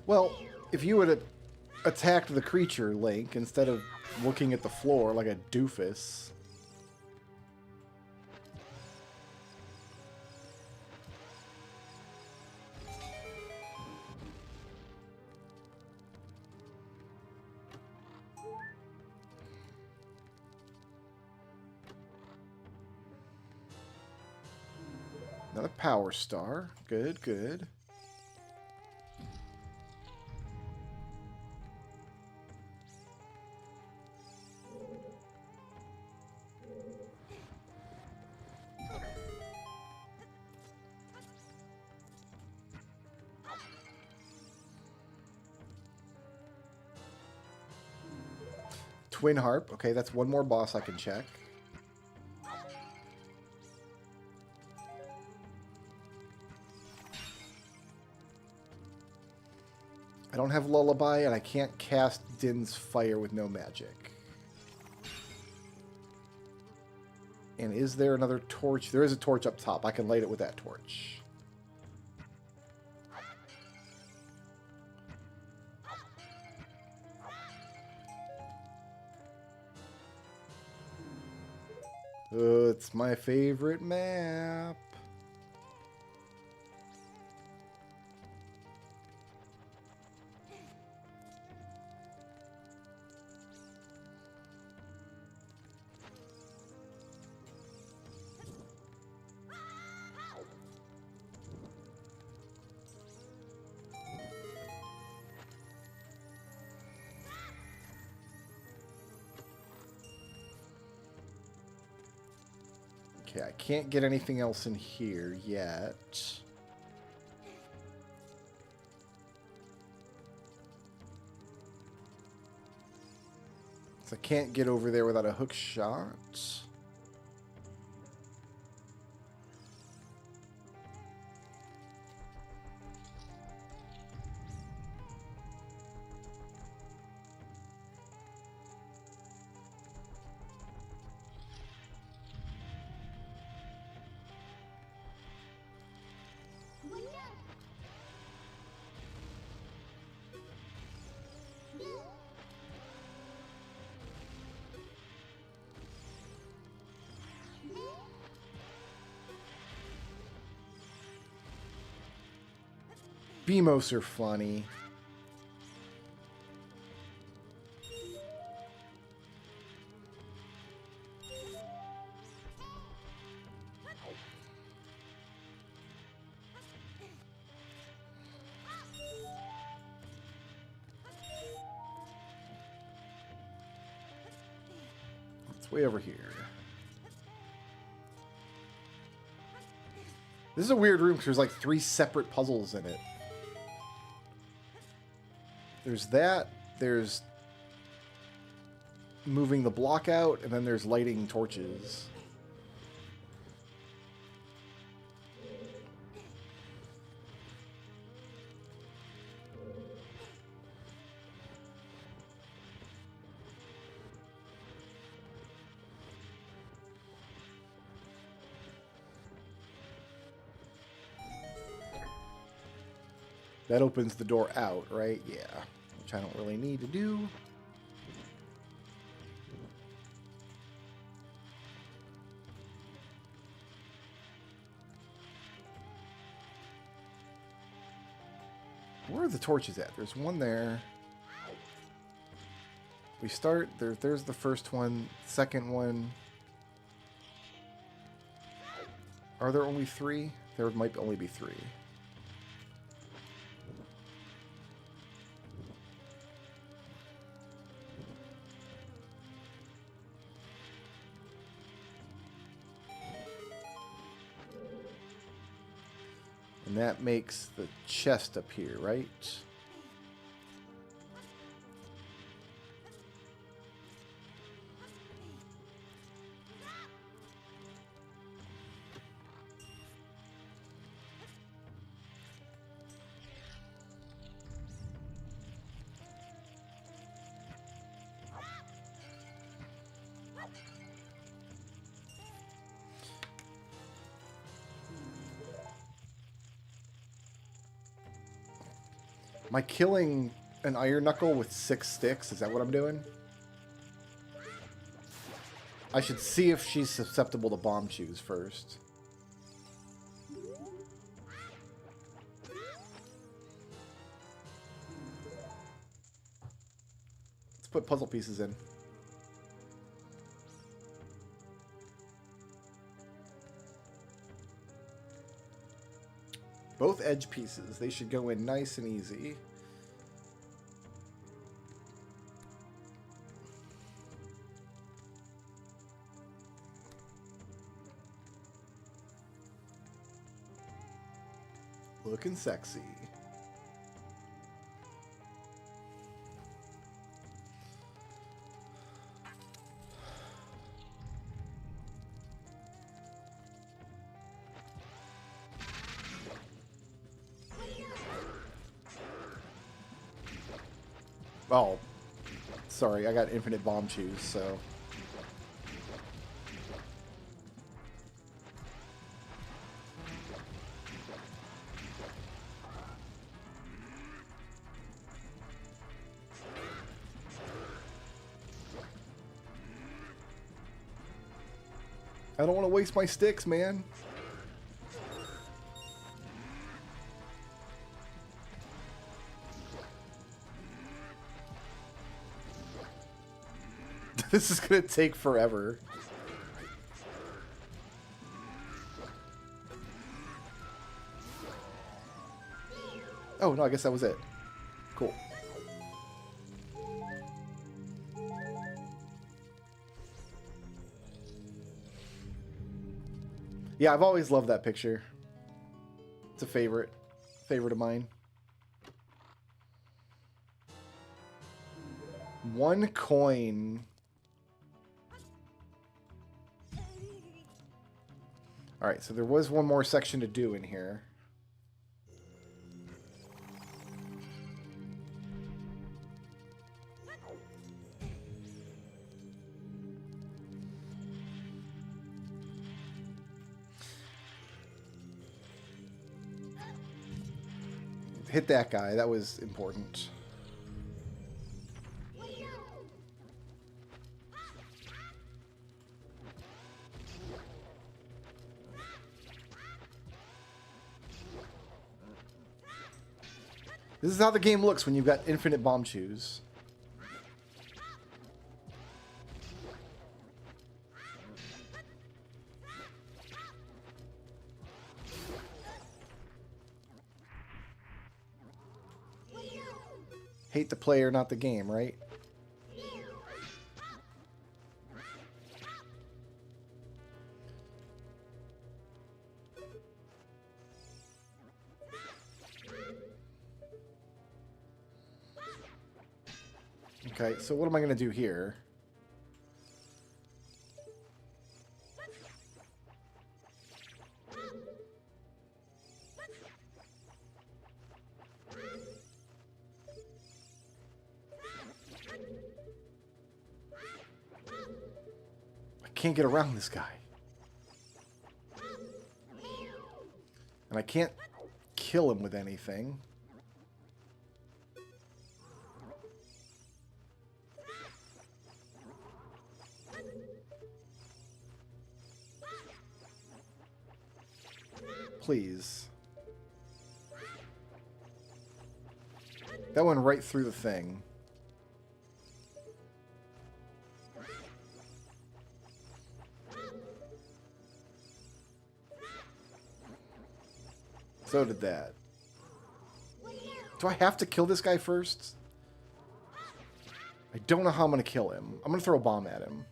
Well, if you would have attacked the creature, Link, instead of looking at the floor like a doofus. Another power star. Good, good. Twin Harp. Okay, that's one more boss I can check. I don't have Lullaby, and I can't cast Din's Fire with no magic. And is there another torch? There is a torch up top. I can light it with that torch. It's my favorite map. Okay, I can't get anything else in here yet. So I can't get over there without a hook shot. BMOs are funny. It's way over here. This is a weird room because there's like 3 separate puzzles in it. There's that, there's moving the block out, and then there's lighting torches. That opens the door out, right? Yeah. Which I don't really need to do. Where are the torches at? There's one there. We start, there's the first one, second one. Are there only 3? There might only be 3. And that makes the chest up here, right? Am I killing an iron knuckle with 6 sticks? Is that what I'm doing? I should see if she's susceptible to bomb chews first. Let's put puzzle pieces in. Both edge pieces. They should go in nice and easy. Looking sexy. Oh, sorry, I got infinite bomb chews, so... I don't want to waste my sticks, man. This is gonna take forever. Oh, no, I guess that was it. Cool. Yeah, I've always loved that picture. It's a favorite of mine. 1 coin. All right, so there was one more section to do in here. Hit that guy. That was important. This is how the game looks when you've got infinite bomb chews. Hate the player, not the game, right? Okay, so what am I going to do here? I can't get around this guy. And I can't kill him with anything. Please. That went right through the thing. So did that. Do I have to kill this guy first? I don't know how I'm going to kill him. I'm going to throw a bomb at him.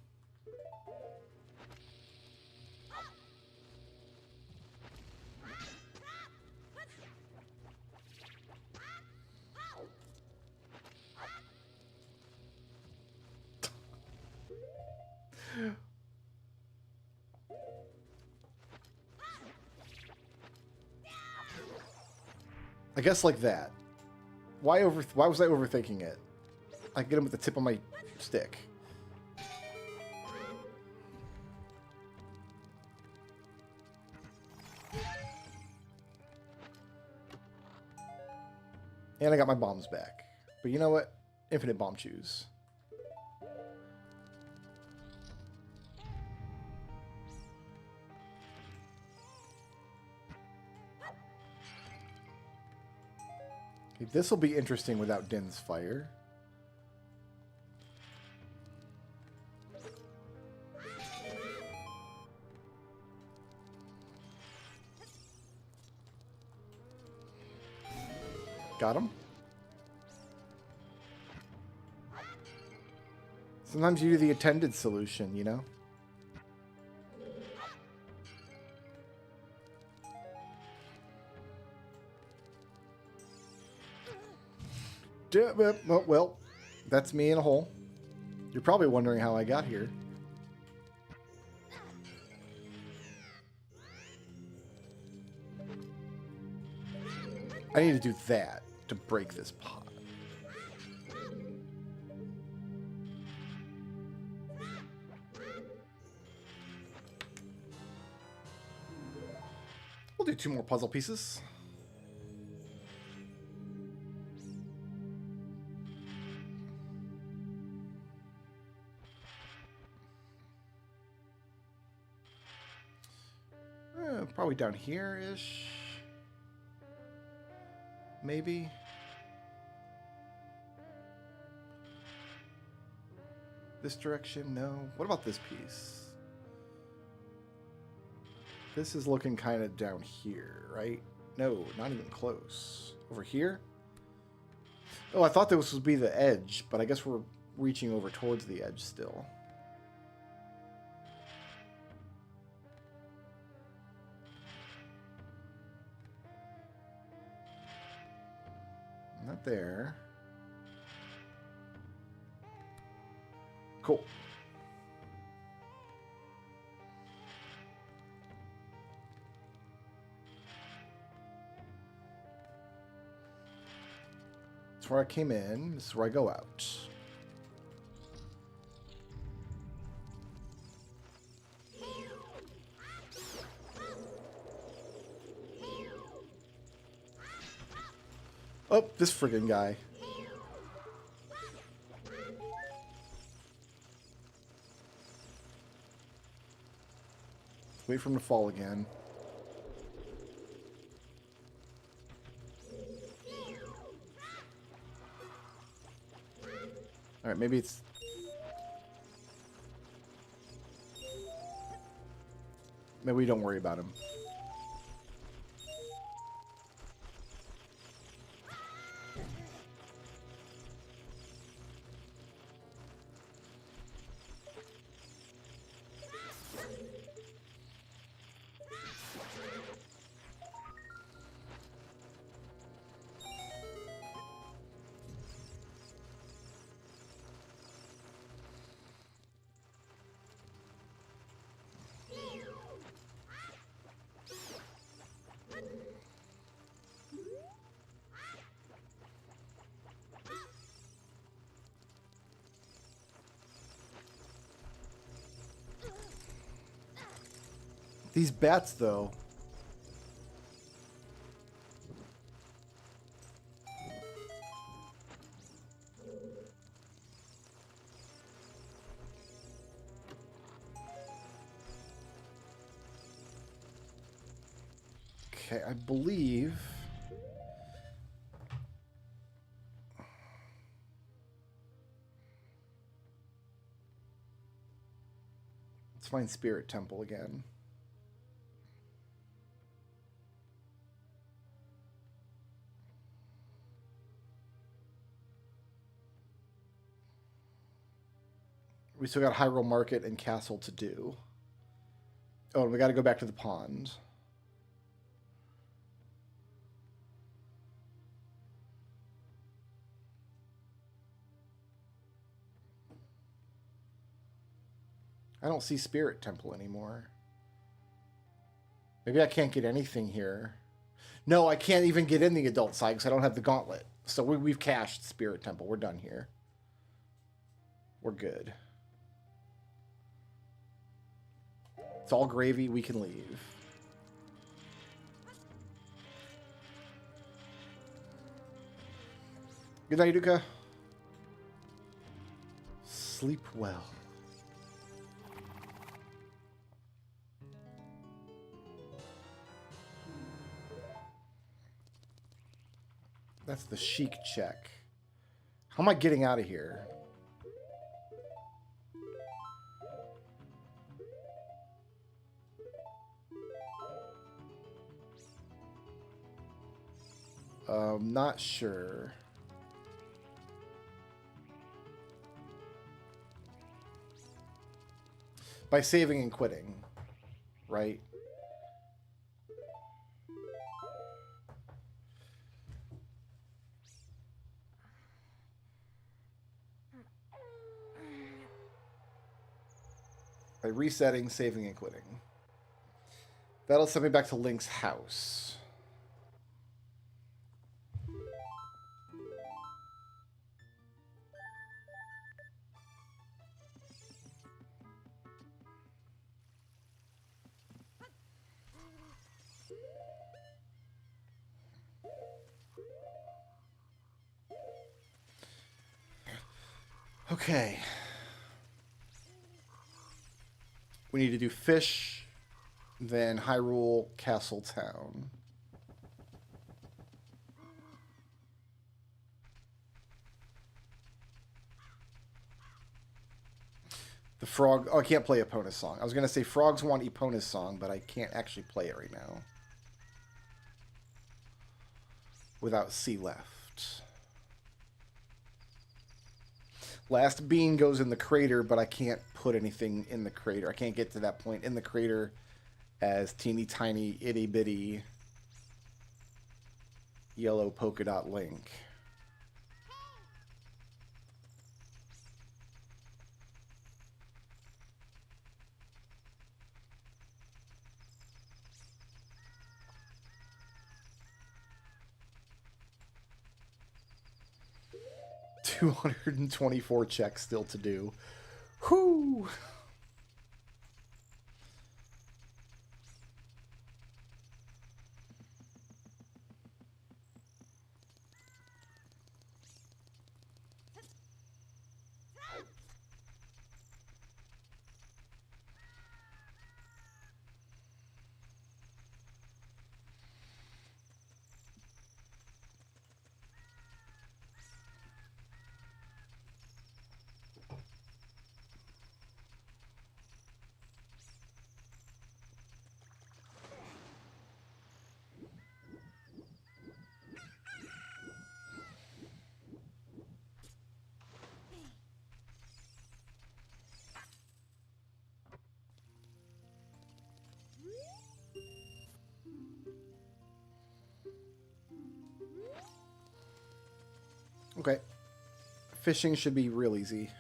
I guess like that. Why was I overthinking it? I get him with the tip of my stick. And I got my bombs back. But you know what? Infinite bomb chews. This will be interesting without Din's fire. Got him. Sometimes you do the attended solution, you know? Well, that's me in a hole. You're probably wondering how I got here. I need to do that to break this pot. We'll do 2 more puzzle pieces. Probably down here-ish. Maybe. This direction? No. What about this piece? This is looking kind of down here, right? No, not even close. Over here? Oh, I thought this would be the edge, but I guess we're reaching over towards the edge still. not there. Cool. That's where I came in. This is where I go out. Oh, this friggin' guy. Wait for him to fall again. Alright, maybe it's... Maybe we don't worry about him. These bats, though. Okay, I believe... Let's find Spirit Temple again. We still got Hyrule Market and Castle to do. Oh, and we got to go back to the pond. I don't see Spirit Temple anymore. Maybe I can't get anything here. No, I can't even get in the adult side because I don't have the gauntlet. So we've cached Spirit Temple. We're done here. We're good. It's all gravy. We can leave. Good night, Duka. Sleep well. That's the chic check. How am I getting out of here? Not sure. By saving and quitting, right? By resetting, saving, and quitting. That'll send me back to Link's house. Okay. We need to do Fish, then Hyrule Castle Town. The frog... Oh, I can't play Epona's song. I was going to say frogs want Epona's song, but I can't actually play it right now. Without C left. Last bean goes in the crater, but I can't put anything in the crater. I can't get to that point in the crater as teeny tiny itty bitty yellow polka dot Link. 224 checks still to do. Whoo! Okay. Fishing should be real easy.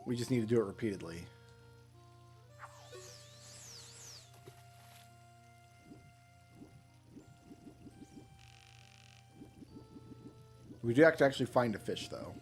We just need to do it repeatedly. We do have to actually find a fish, though.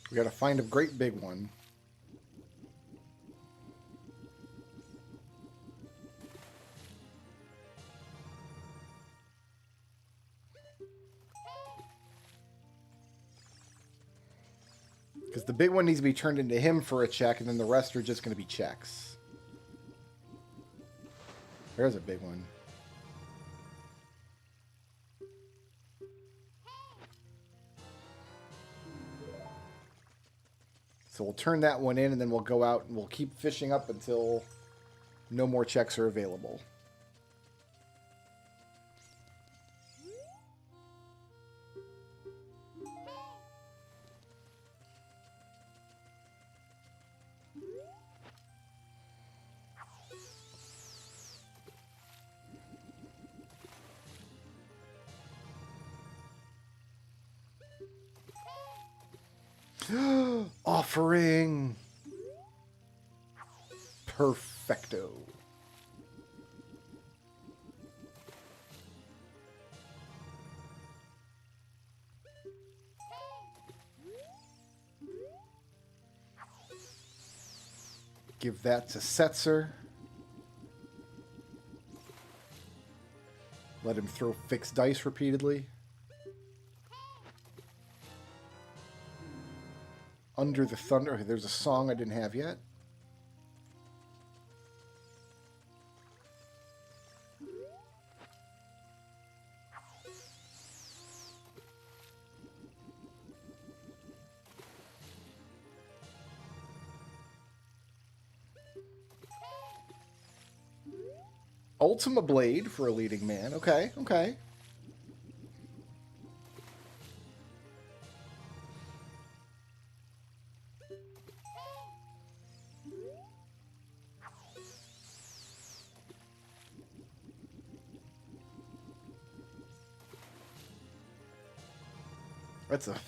We gotta find a great big one. Because the big one needs to be turned into him for a check, and then the rest are just going to be checks. There's a big one. So we'll turn that one in, and then we'll go out and we'll keep fishing up until no more checks are available. Offering. Perfecto. Give that to Setzer. Let him throw fixed dice repeatedly. Under the Thunder. Okay, there's a song I didn't have yet. Ultima Blade for a leading man. Okay, okay.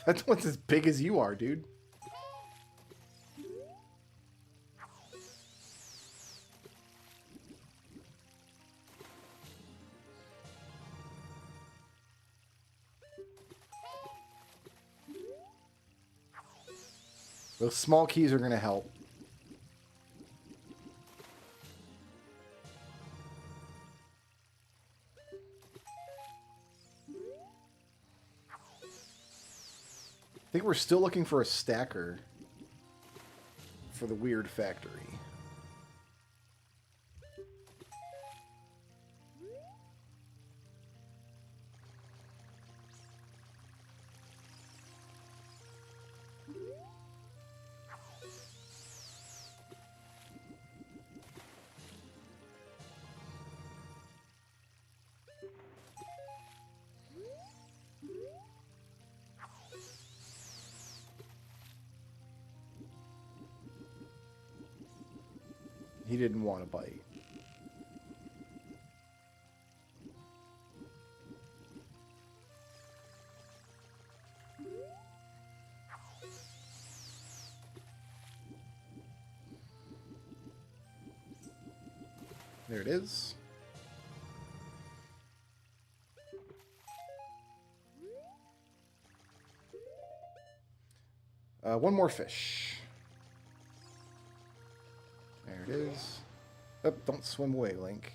That's what's as big as you are, dude. Those small keys are going to help. I think we're still looking for a stacker for the weird factory. He didn't want to bite. There it is. One more fish. There it is. Oh, don't swim away, Link.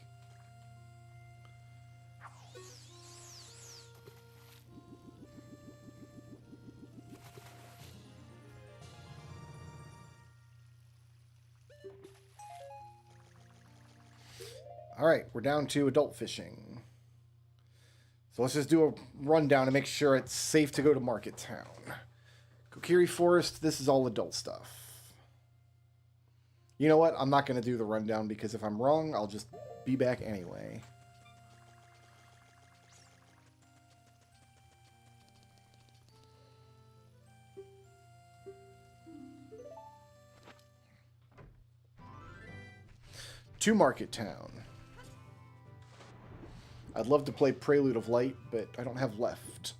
Alright, we're down to adult fishing. So let's just do a rundown to make sure it's safe to go to Market Town. Kokiri Forest, this is all adult stuff. You know what? I'm not going to do the rundown because if I'm wrong, I'll just be back anyway. To Market Town. I'd love to play Prelude of Light, but I don't have left.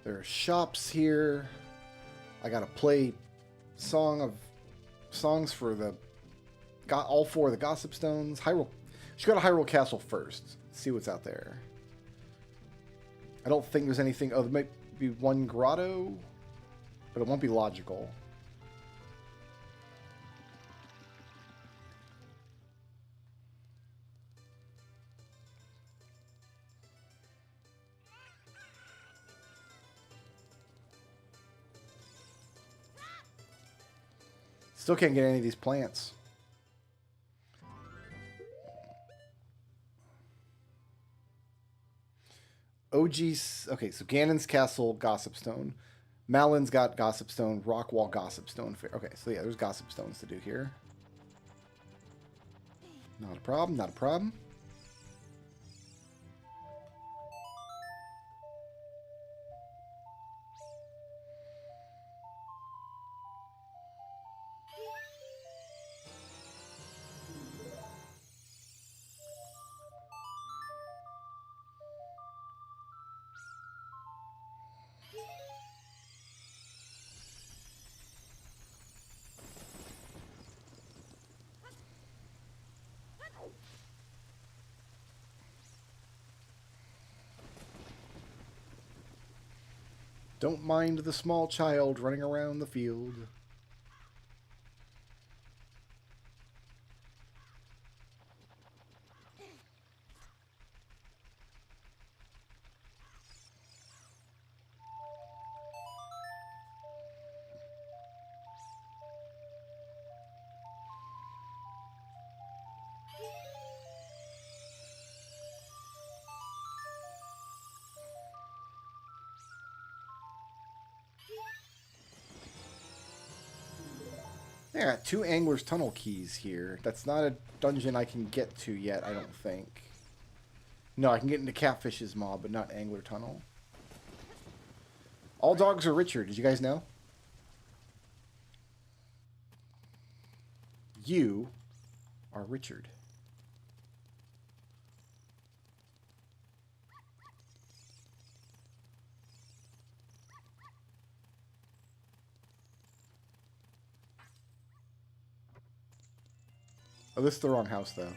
There are shops here. I gotta play songs for the all four of the Gossip Stones. Hyrule. Should go to Hyrule Castle first. See what's out there. I don't think there's anything. Oh, there might be one grotto, but it won't be logical. Still can't get any of these plants. OG's... Okay, so Ganon's Castle, Gossip Stone. Malin's got Gossip Stone. Rockwall, Gossip Stone. Okay, so yeah, there's Gossip Stones to do here. Not a problem, not a problem. Don't mind the small child running around the field. I got 2 Angler's Tunnel keys here. That's not a dungeon I can get to yet, I don't think. No, I can get into Catfish's Maw, but not Angler Tunnel. All dogs are Richard. Did you guys know? You are Richard. Oh, this is the wrong house, though.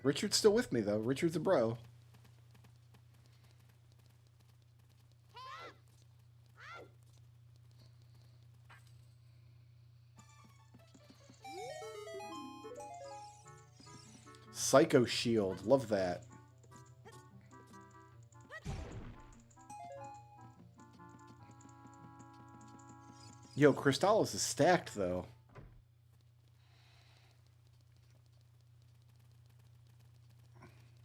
Richard's still with me, though. Richard's a bro. Psycho Shield. Love that. Yo, Crystallis is stacked, though.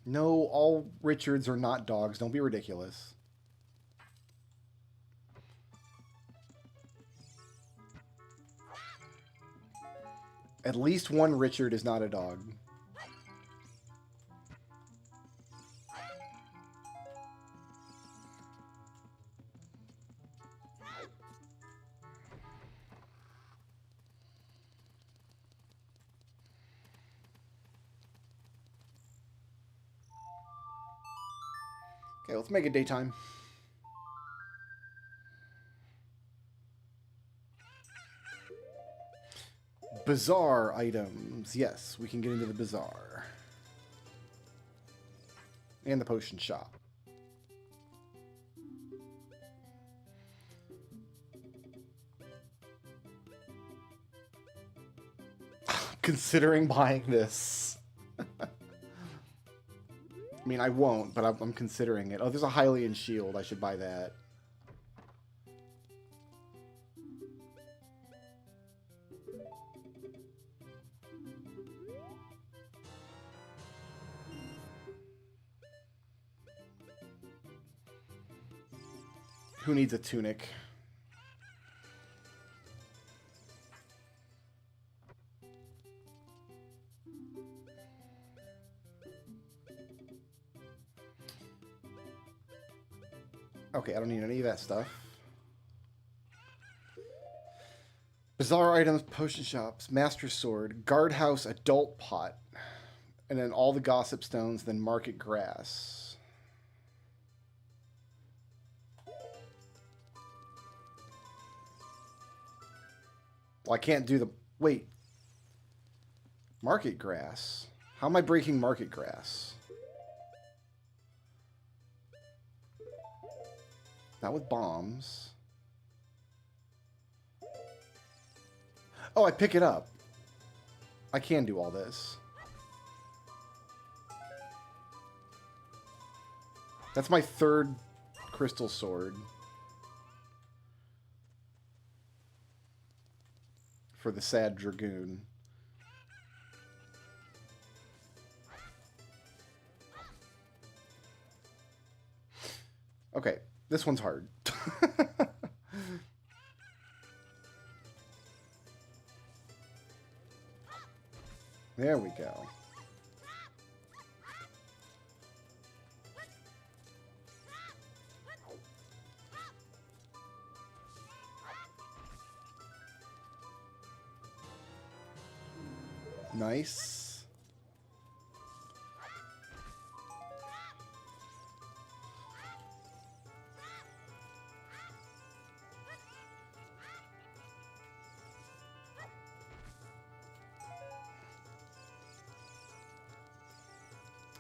No, all Richards are not dogs. Don't be ridiculous. At least one Richard is not a dog. Okay, let's make it daytime. Bazaar items. Yes, we can get into the bazaar. And the potion shop. Considering buying this. I mean, I won't, but I'm considering it. Oh, there's a Hylian shield. I should buy that. Who needs a tunic? Okay, I don't need any of that stuff. Bizarre items, potion shops, master sword, guardhouse, adult pot, and then all the gossip stones, then market grass. Well, I can't do the... Wait. Market grass? How am I breaking market grass? Not with bombs. Oh, I pick it up. I can do all this. That's my third crystal sword. For the sad dragoon. Okay, this one's hard. There we go. Nice.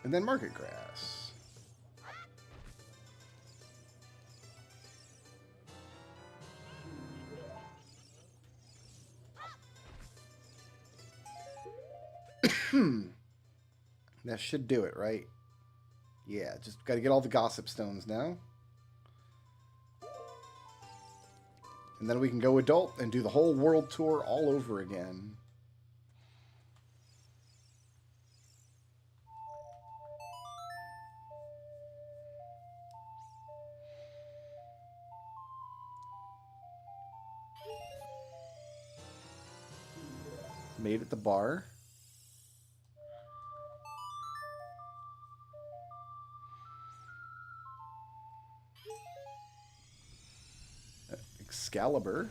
And then market grass. That should do it, right? Yeah, just got to get all the gossip stones now. And then we can go adult and do the whole world tour all over again. Made at the bar. Excalibur.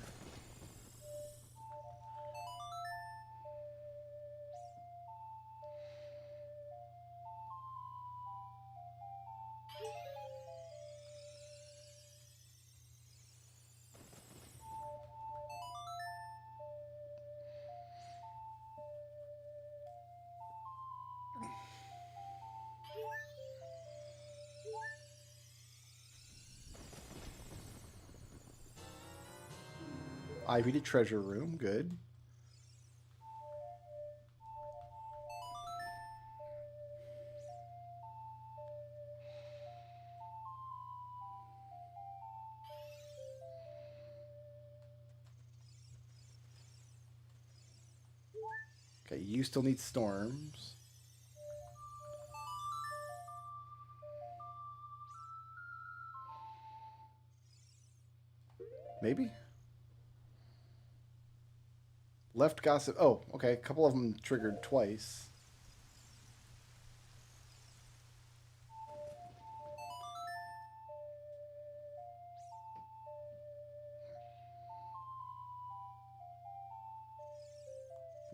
Ivy to treasure room. Good. Okay, you still need storms. Maybe? Left gossip. Oh, okay. A couple of them triggered twice.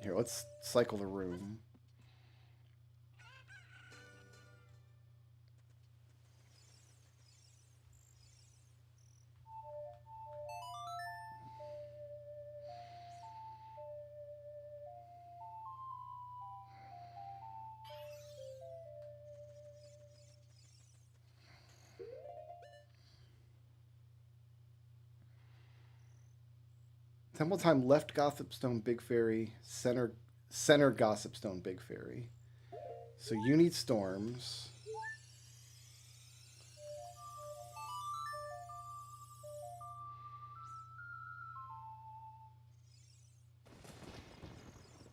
Here, let's cycle the room. Temple time, left Gossipstone Big Fairy, center Gossipstone Big Fairy. So you need storms.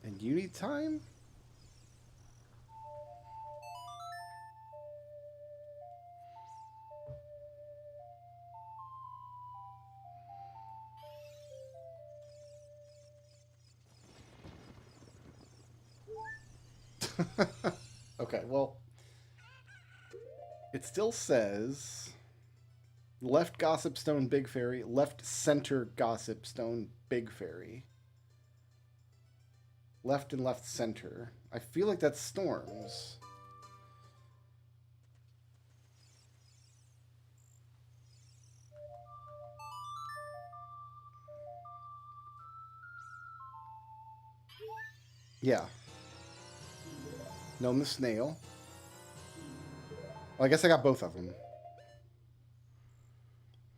And you need time? Okay, well, it still says left Gossipstone Big Fairy, left center Gossipstone Big Fairy. Left and left center. I feel like that's storms. Yeah. Gnome the snail. Well, I guess I got both of them.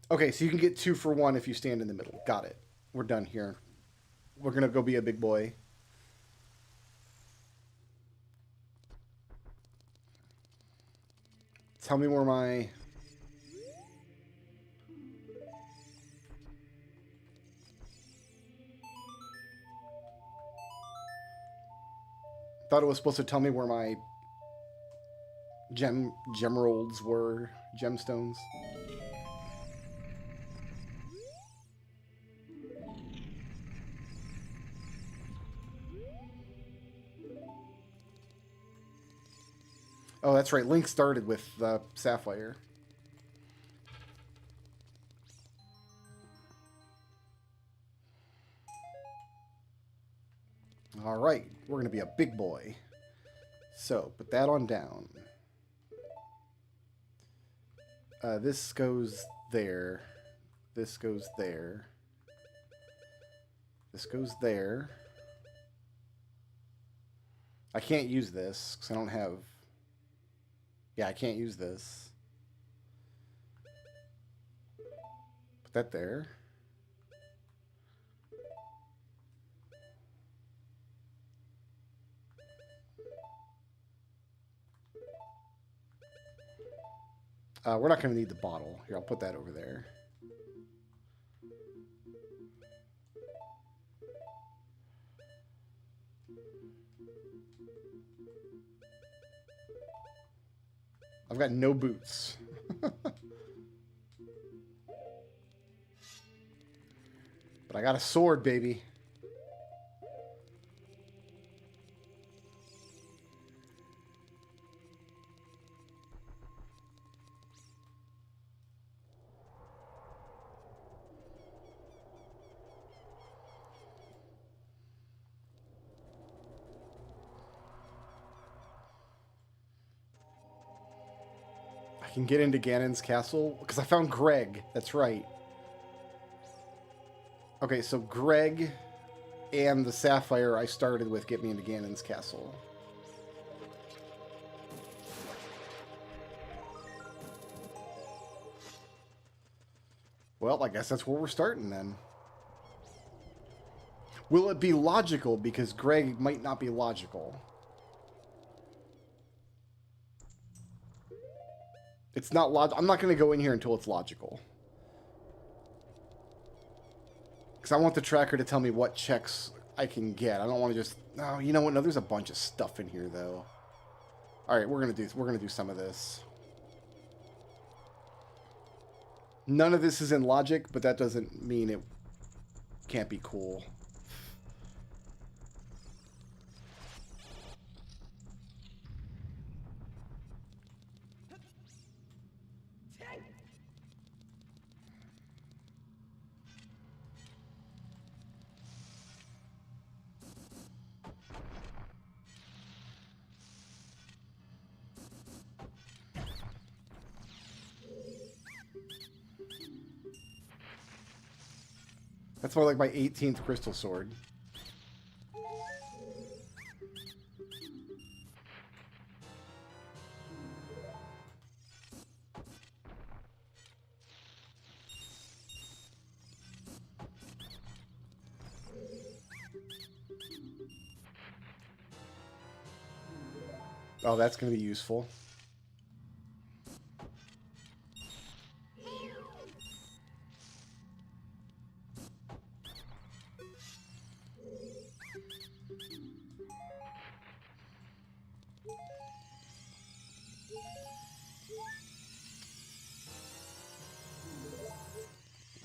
Okay, so you can get 2 for 1 if you stand in the middle. Got it. We're done here. We're going to go be a big boy. Tell me where my... Thought it was supposed to tell me where my gemeralds were. Gemstones. Oh, that's right. Link started with Sapphire. All right. We're going to be a big boy. So, put that on down. This goes there. This goes there. This goes there. I can't use this because I don't have... Yeah, I can't use this. Put that there. We're not going to need the bottle. Here, I'll put that over there. I've got no boots. But I got a sword, baby. I can get into Ganon's castle because I found Greg. That's right. Okay, so Greg and the Sapphire I started with get me into Ganon's castle. Well, I guess that's where we're starting then. Will it be logical? Because Greg might not be logical. It's not I'm not going to go in here until it's logical. Because I want the tracker to tell me what checks I can get. I don't want to just... Oh, you know what? No, there's a bunch of stuff in here, though. All right, we're gonna do some of this. None of this is in logic, but that doesn't mean it can't be cool. That's more like my 18th crystal sword. Oh, that's going to be useful.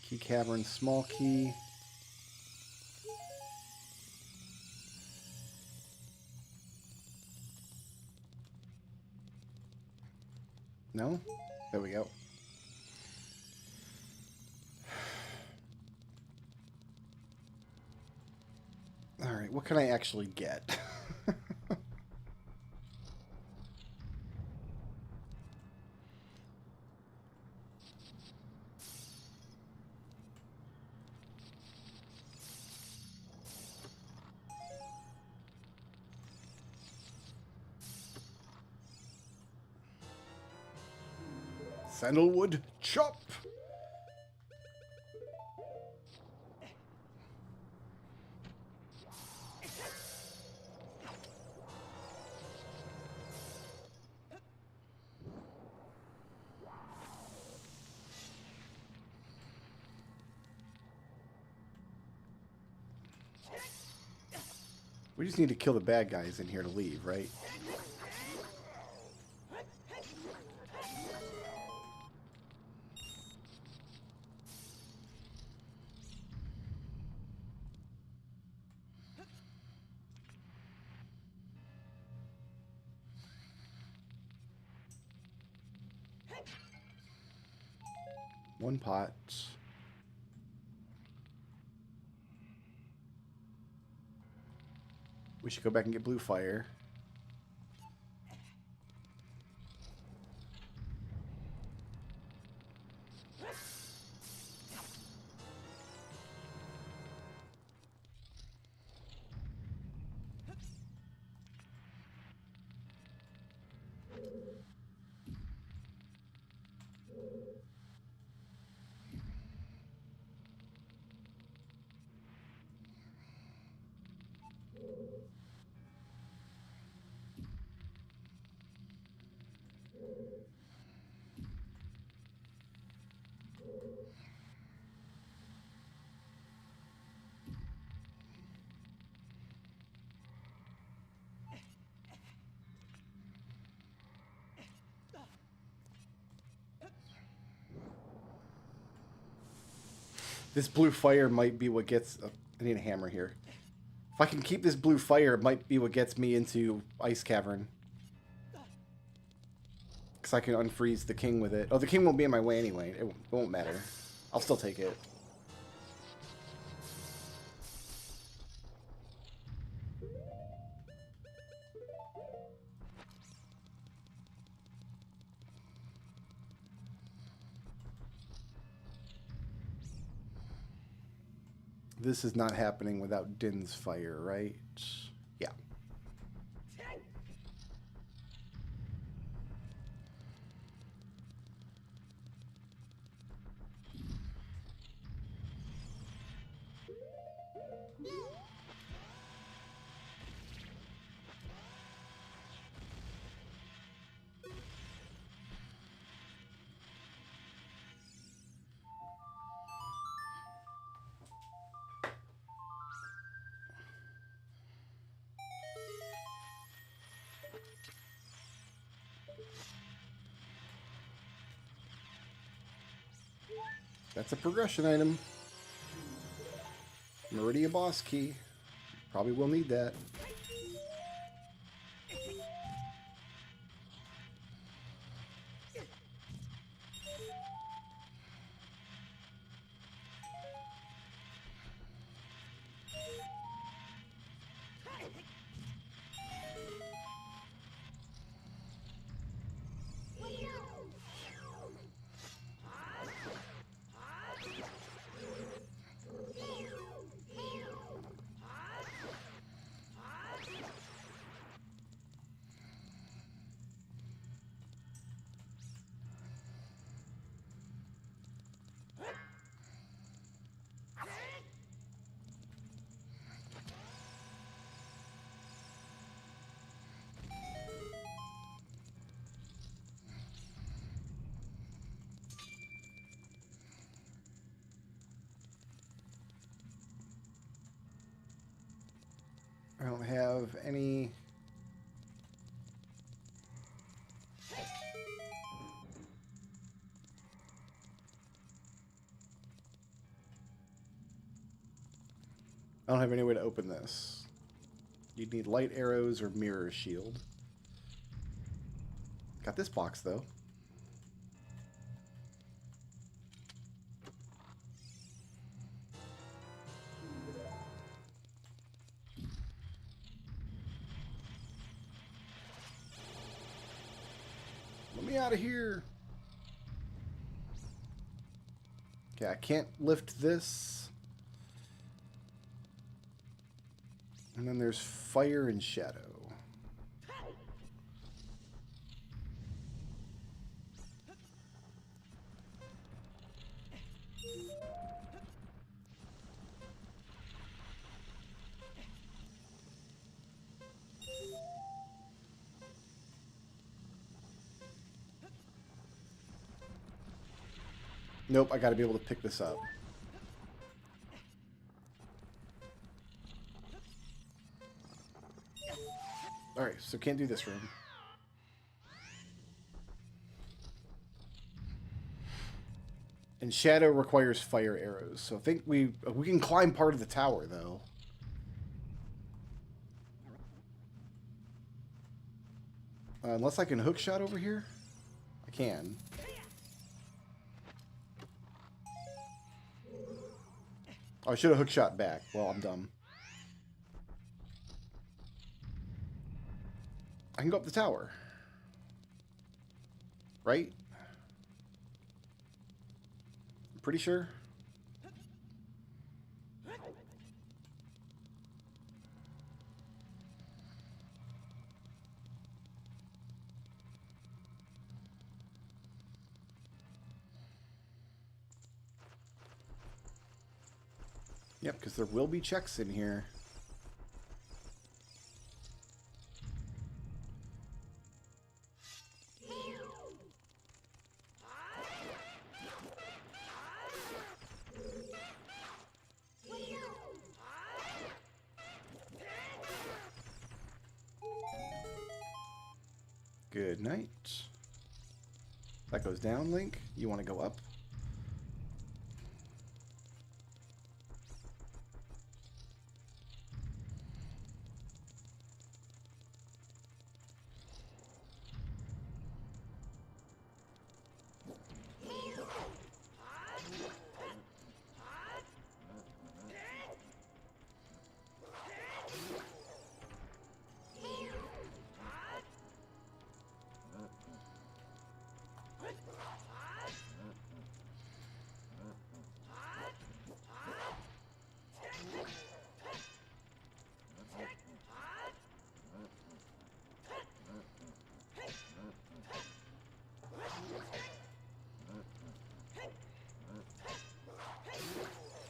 Key cavern, small key. No? There we go. Alright, what can I actually get? Sandalwood chop! We just need to kill the bad guys in here to leave, right? One pot. We should go back and get blue fire. This blue fire might be what gets... I need a hammer here. If I can keep this blue fire, it might be what gets me into Ice Cavern. Because I can unfreeze the king with it. Oh, the king won't be in my way anyway. It won't matter. I'll still take it. This is not happening without Din's fire, right? Yeah. That's a progression item. Meridia boss key. Probably will need that. I don't have any... I don't have any way to open this. You'd need light arrows or mirror shield. Got this box, though. Let me out of here. Okay, I can't lift this. And then there's fire and shadow. Nope, I gotta be able to pick this up. Alright, so can't do this room. And shadow requires fire arrows, so I think we can climb part of the tower, though. Unless I can hook shot over here? I can. Oh, I should have hook shot back. Well, I'm dumb. I can go up the tower. Right? I'm pretty sure. Yep, because there will be checks in here. Good night. That goes down, Link. You want to go up?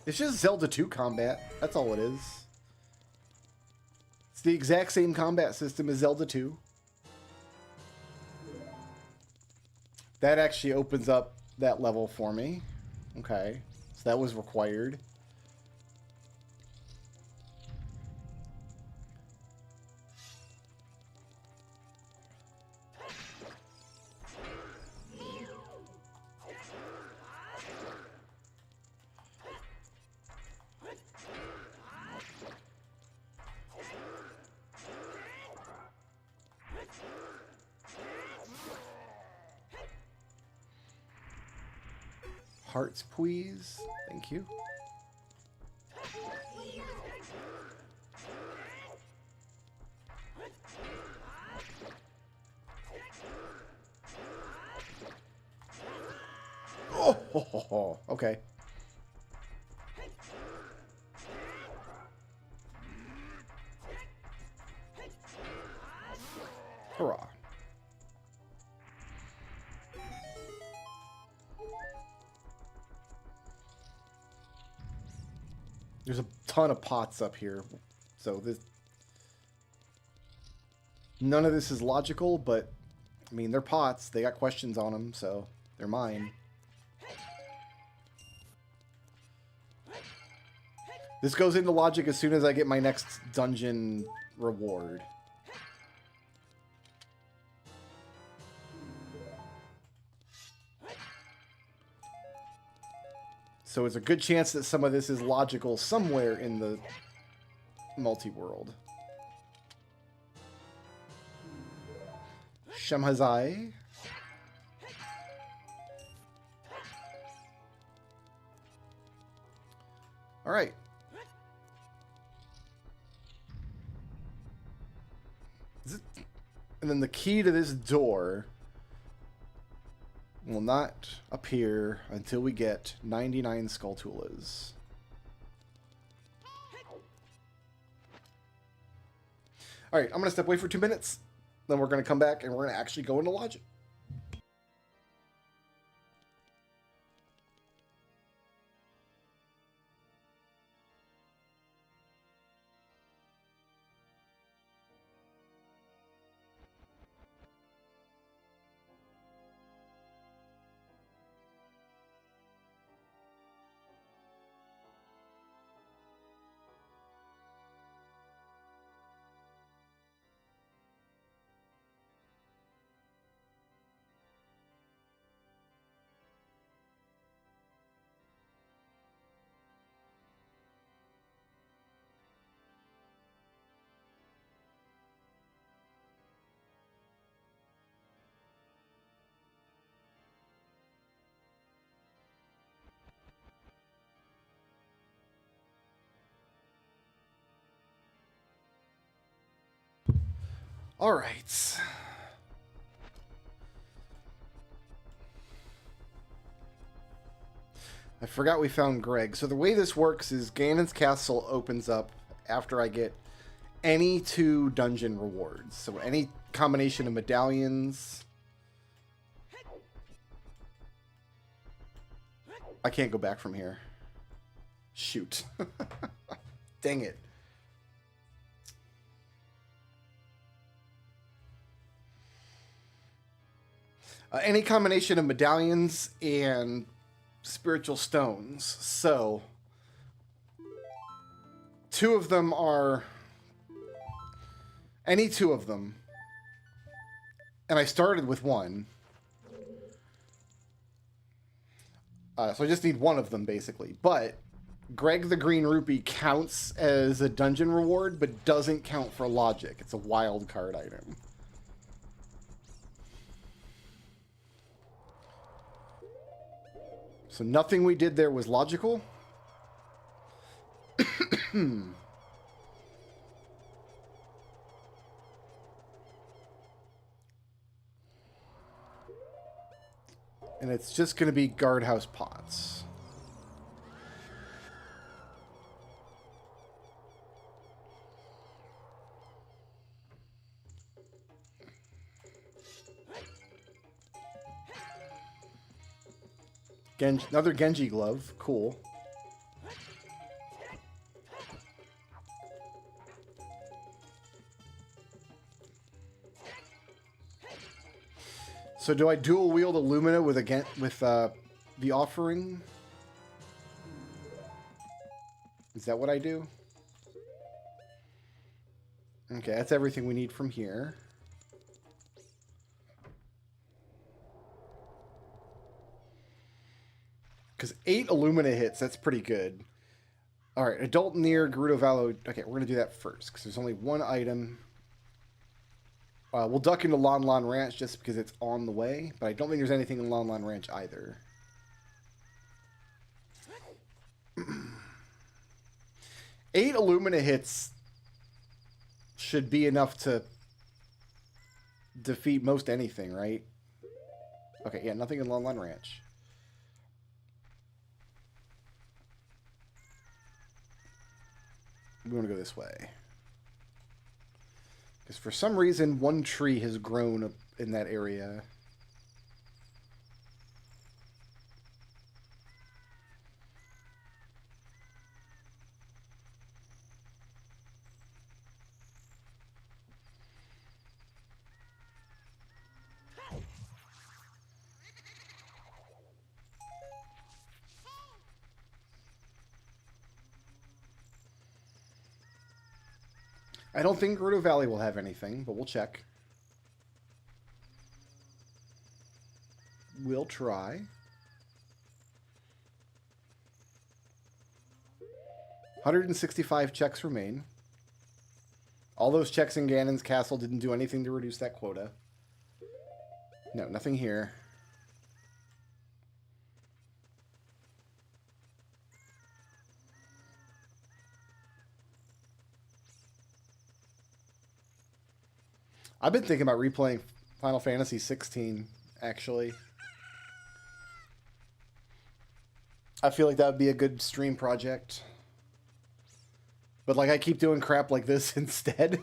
It's just Zelda 2 combat. That's all it is. It's the exact same combat system as Zelda 2. That actually opens up that level for me. Okay. So that was required. Hearts, please. Thank you. Oh, okay. Hurrah. There's a ton of pots up here, so this... None of this is logical, but, I mean, they're pots. They got questions on them, so they're mine. This goes into logic as soon as I get my next dungeon reward. So it's a good chance that some of this is logical somewhere in the multi-world. Shamhazai. All right. And then the key to this door will not appear until we get 99 Skulltulas. All right, I'm going to step away for 2 minutes. Then we're going to come back and we're going to actually go into logic. All right. I forgot we found Greg. So the way this works is Ganon's Castle opens up after I get any 2 dungeon rewards. So any combination of medallions. I can't go back from here. Shoot. Dang it. Any combination of medallions and spiritual stones. So 2 of them are any 2 of them. And I started with 1. So I just need 1 of them basically. But Greg the Green Rupee counts as a dungeon reward, but doesn't count for logic. It's a wild card item. So nothing we did there was logical. And it's just going to be guardhouse pots. Another Genji glove. Cool. So do I dual wield Illumina with the offering? Is that what I do? Okay, that's everything we need from here. Because 8 Illumina hits, that's pretty good. Alright, Adult Near, Gerudo Valo. Okay, we're going to do that first, because there's only 1 item. We'll duck into Lon Lon Ranch just because it's on the way, but I don't think there's anything in Lon Lon Ranch either. 8 Illumina hits should be enough to defeat most anything, right? Okay, yeah, nothing in Longline Ranch. We want to go this way. Because for some reason, one tree has grown in that area. I don't think Gerudo Valley will have anything, but we'll check. We'll try. 165 checks remain. All those checks in Ganon's castle didn't do anything to reduce that quota. No, nothing here. I've been thinking about replaying Final Fantasy 16, actually. I feel like that would be a good stream project. But, like, I keep doing crap like this instead.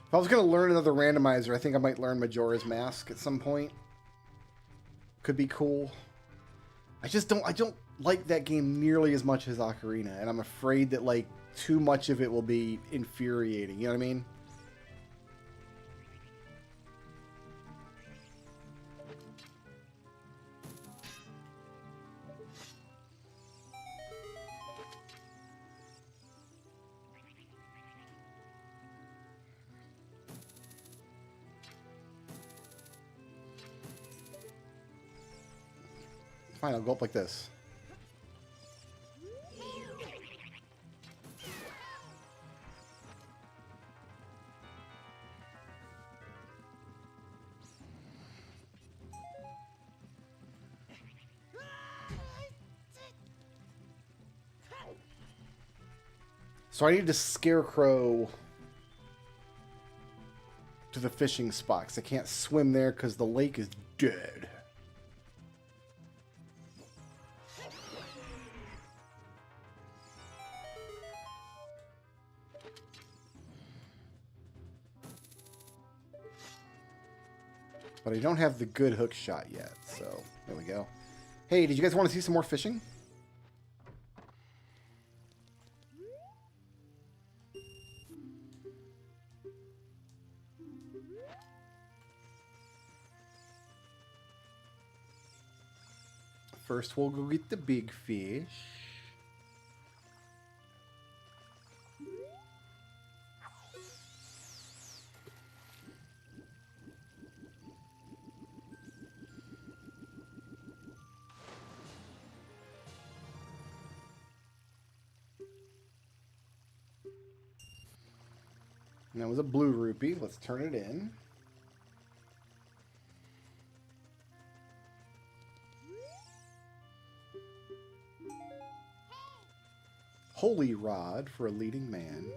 If I was going to learn another randomizer, I think I might learn Majora's Mask at some point. Could be cool. I don't like that game nearly as much as Ocarina, and I'm afraid that, like, too much of it will be infuriating. You know what I mean? Fine, I'll go up like this. So I need to scarecrow to the fishing spot, 'cause I can't swim there because the lake is dead. But I don't have the good hook shot yet, so there we go. Hey, did you guys want to see some more fishing? First, we'll go get the big fish. And that was a blue rupee. Let's turn it in. Holy rod for a leading man.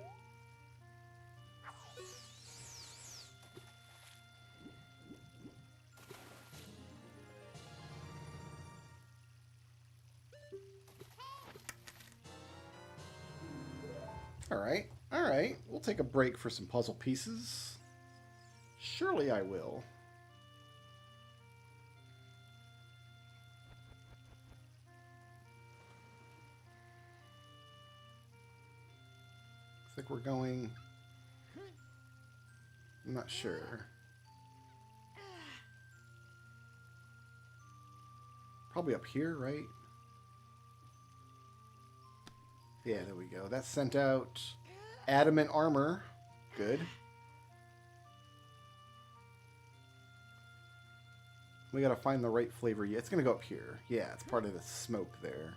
Alright, alright. We'll take a break for some puzzle pieces. Surely I will. Looks like we're going... I'm not sure. Probably up here, right? Yeah, there we go. That sent out adamant armor. Good. We gotta find the right flavor. Yeah, it's gonna go up here. Yeah, it's part of the smoke there.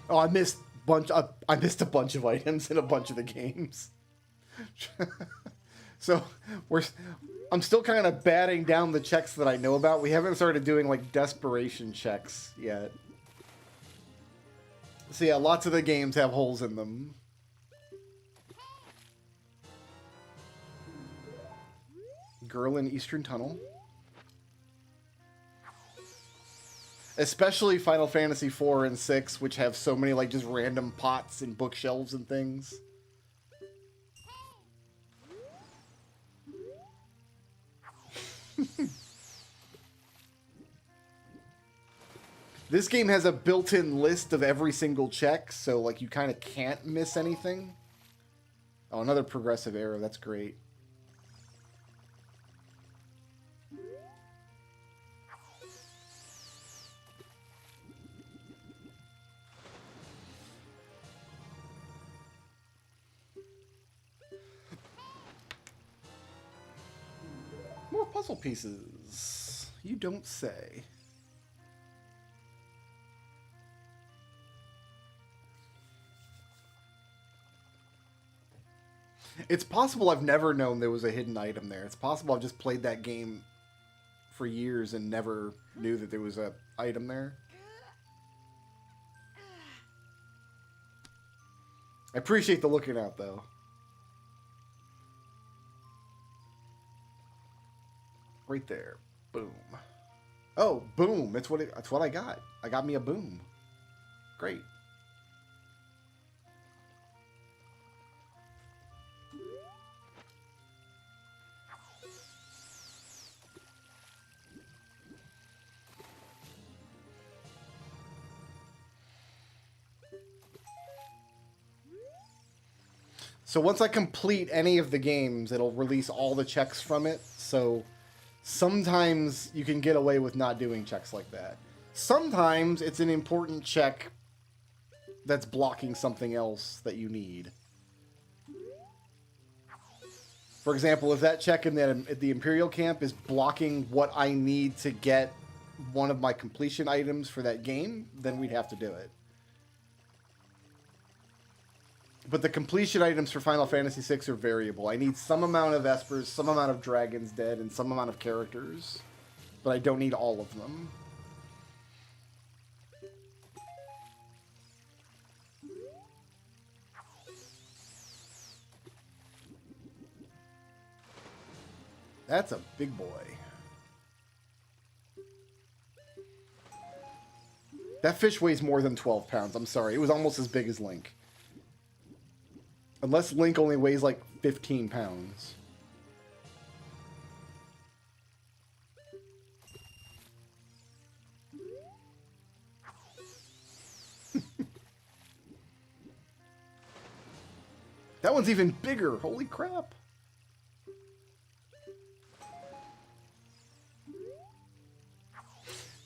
Oh, I missed a bunch of items in a bunch of the games. So I'm still kind of batting down the checks that I know about. We haven't started doing like desperation checks yet. So yeah, lots of the games have holes in them. Girl in Eastern Tunnel. Especially Final Fantasy 4 and 6, which have so many like just random pots and bookshelves and things. This game has a built-in list of every single check, so like you kind of can't miss anything. Oh, another progressive arrow. That's great. More puzzle pieces. You don't say. It's possible I've never known there was a hidden item there. It's possible I've just played that game for years and never knew that there was a item there. I appreciate the looking out, though. Right there. Boom. Oh, boom. That's what I got. I got me a boom. Great. So once I complete any of the games, it'll release all the checks from it. So sometimes you can get away with not doing checks like that. Sometimes it's an important check that's blocking something else that you need. For example, if that check in the Imperial camp is blocking what I need to get one of my completion items for that game, then we'd have to do it. But the completion items for Final Fantasy VI are variable. I need some amount of Espers, some amount of Dragons Dead, and some amount of characters. But I don't need all of them. That's a big boy. That fish weighs more than 12 pounds. I'm sorry. It was almost as big as Link. Unless Link only weighs like 15 pounds. That one's even bigger. Holy crap.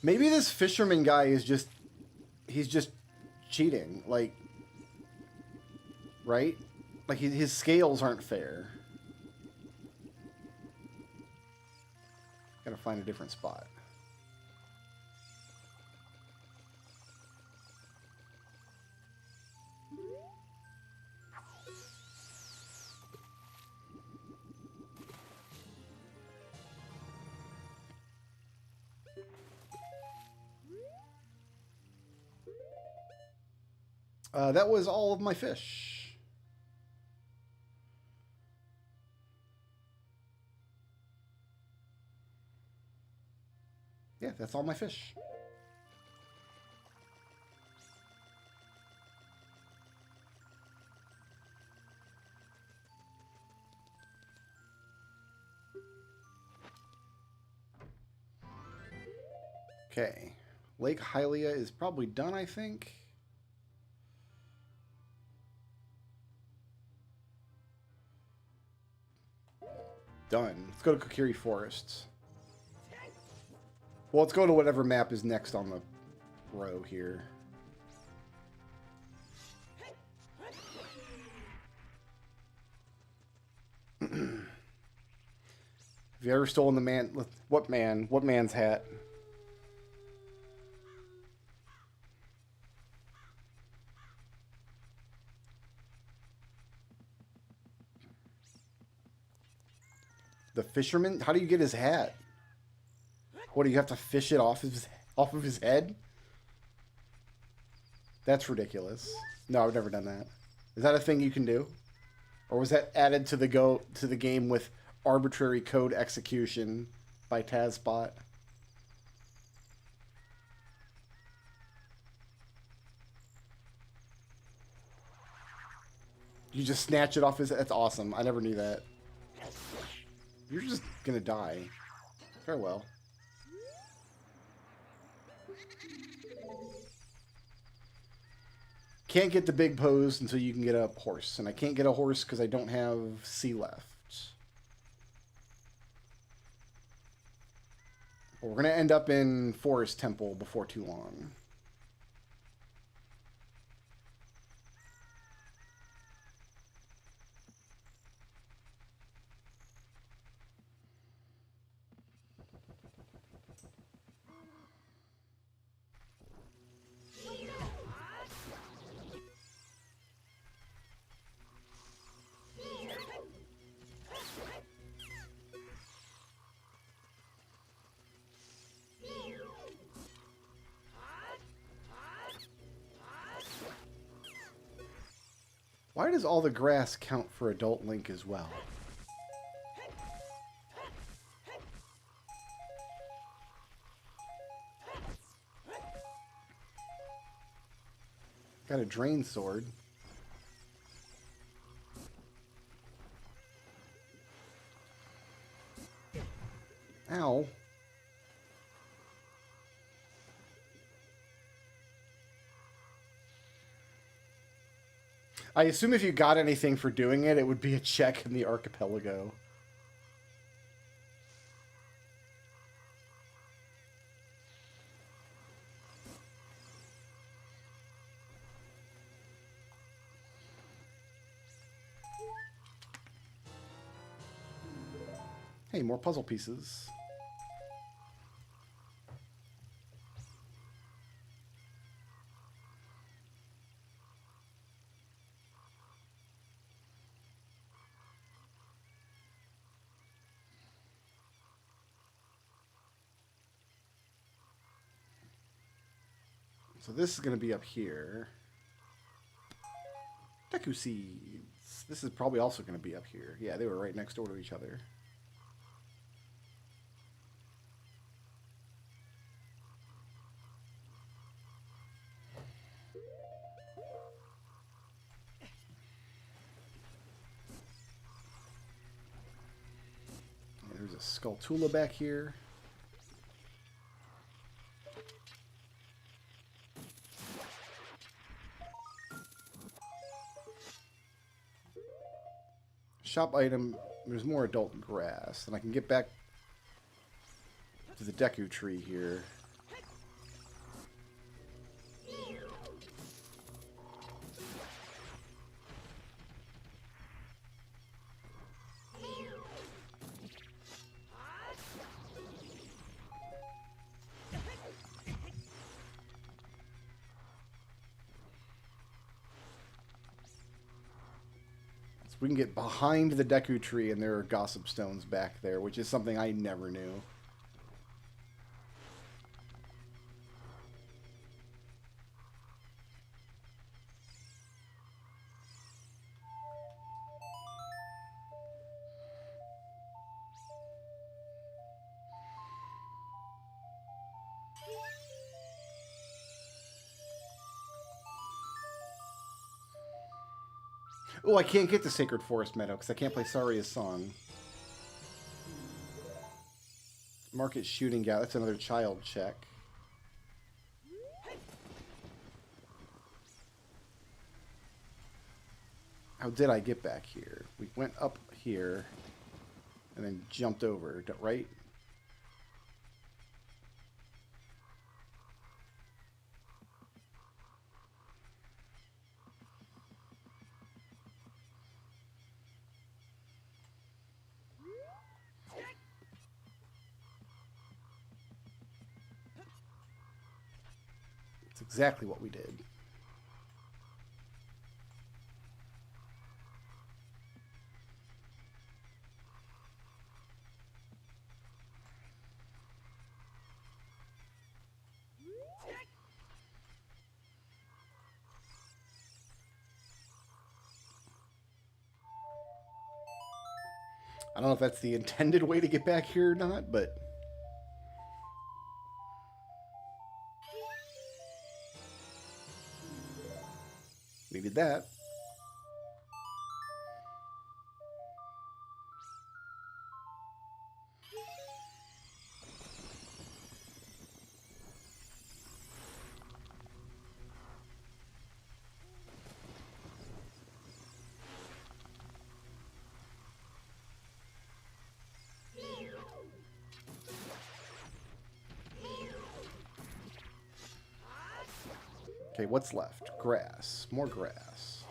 Maybe this fisherman guy is just... He's just cheating. Like... Right? Like, his scales aren't fair. Gotta find a different spot. That was all of my fish. Yeah, that's all my fish. Okay. Lake Hylia is probably done, I think. Done. Let's go to Kokiri Forests. Well, let's go to whatever map is next on the row here. Have you ever stolen the man? What man? What man's hat? The fisherman? How do you get his hat? What, do you have to fish it off of his head? That's ridiculous. No, I've never done that. Is that a thing you can do? Or was that added to the game with arbitrary code execution by TazBot? You just snatch it off his... That's awesome. I never knew that. You're just gonna die. Farewell. Can't get the big pose until you can get a horse. And I can't get a horse because I don't have C left. Well, we're going to end up in Forest Temple before too long. Why does all the grass count for adult Link as well? Got a drain sword. Ow. I assume if you got anything for doing it, it would be a check in the archipelago. Hey, more puzzle pieces. So this is going to be up here. Deku seeds. This is probably also going to be up here. Yeah, they were right next door to each other. There's a Skulltula back here. Shop item, there's more adult grass. And I can get back to the Deku tree here. We can get behind the Deku tree, and there are gossip stones back there, which is something I never knew. Oh, I can't get the Sacred Forest Meadow because I can't play Saria's song. Market Shooting Gallery. That's another child check. How did I get back here? We went up here. and then jumped over, right? That's exactly what we did. I don't know if that's the intended way to get back here or not, but needed that. Okay, what's left? Grass. More grass.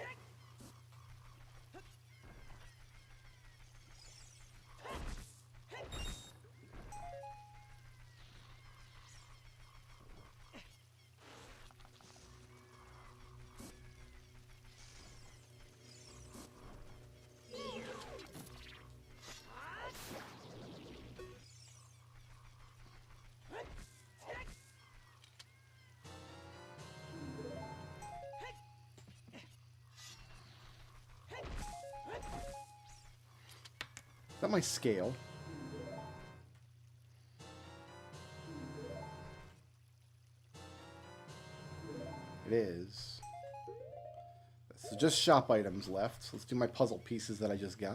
Is that my scale? It is. So just shop items left. So let's do my puzzle pieces that I just got.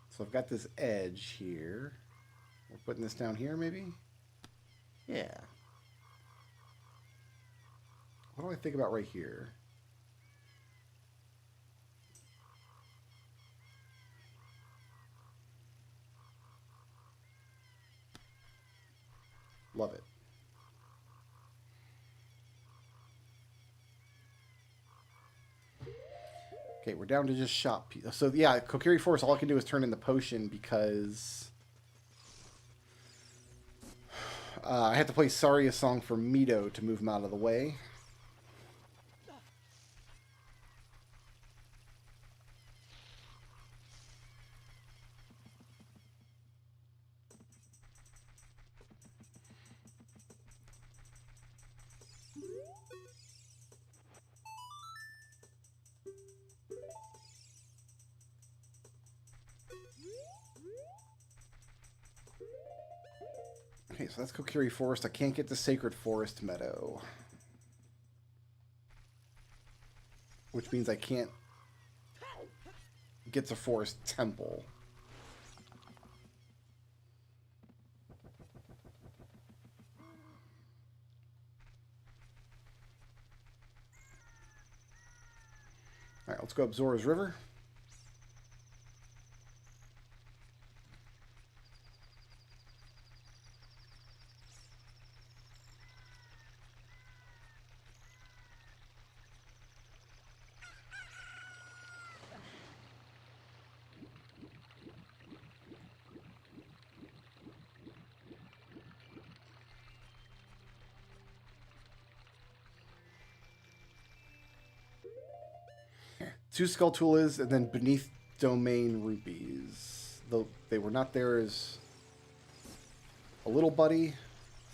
So I've got this edge here. We're putting this down here, maybe? Yeah. What do I think about right here? Love it. Okay, we're down to just shop. So yeah, Kokiri Forest, all I can do is turn in the potion because I have to play Saria's song for Mito to move him out of the way. Okay, so that's Kokiri Forest. I can't get the Sacred Forest Meadow. Which means I can't get the Forest Temple. Alright, let's go up Zora's River. Two Skulltulas, and then Beneath Domain Rupees. Though they were not there as a little buddy,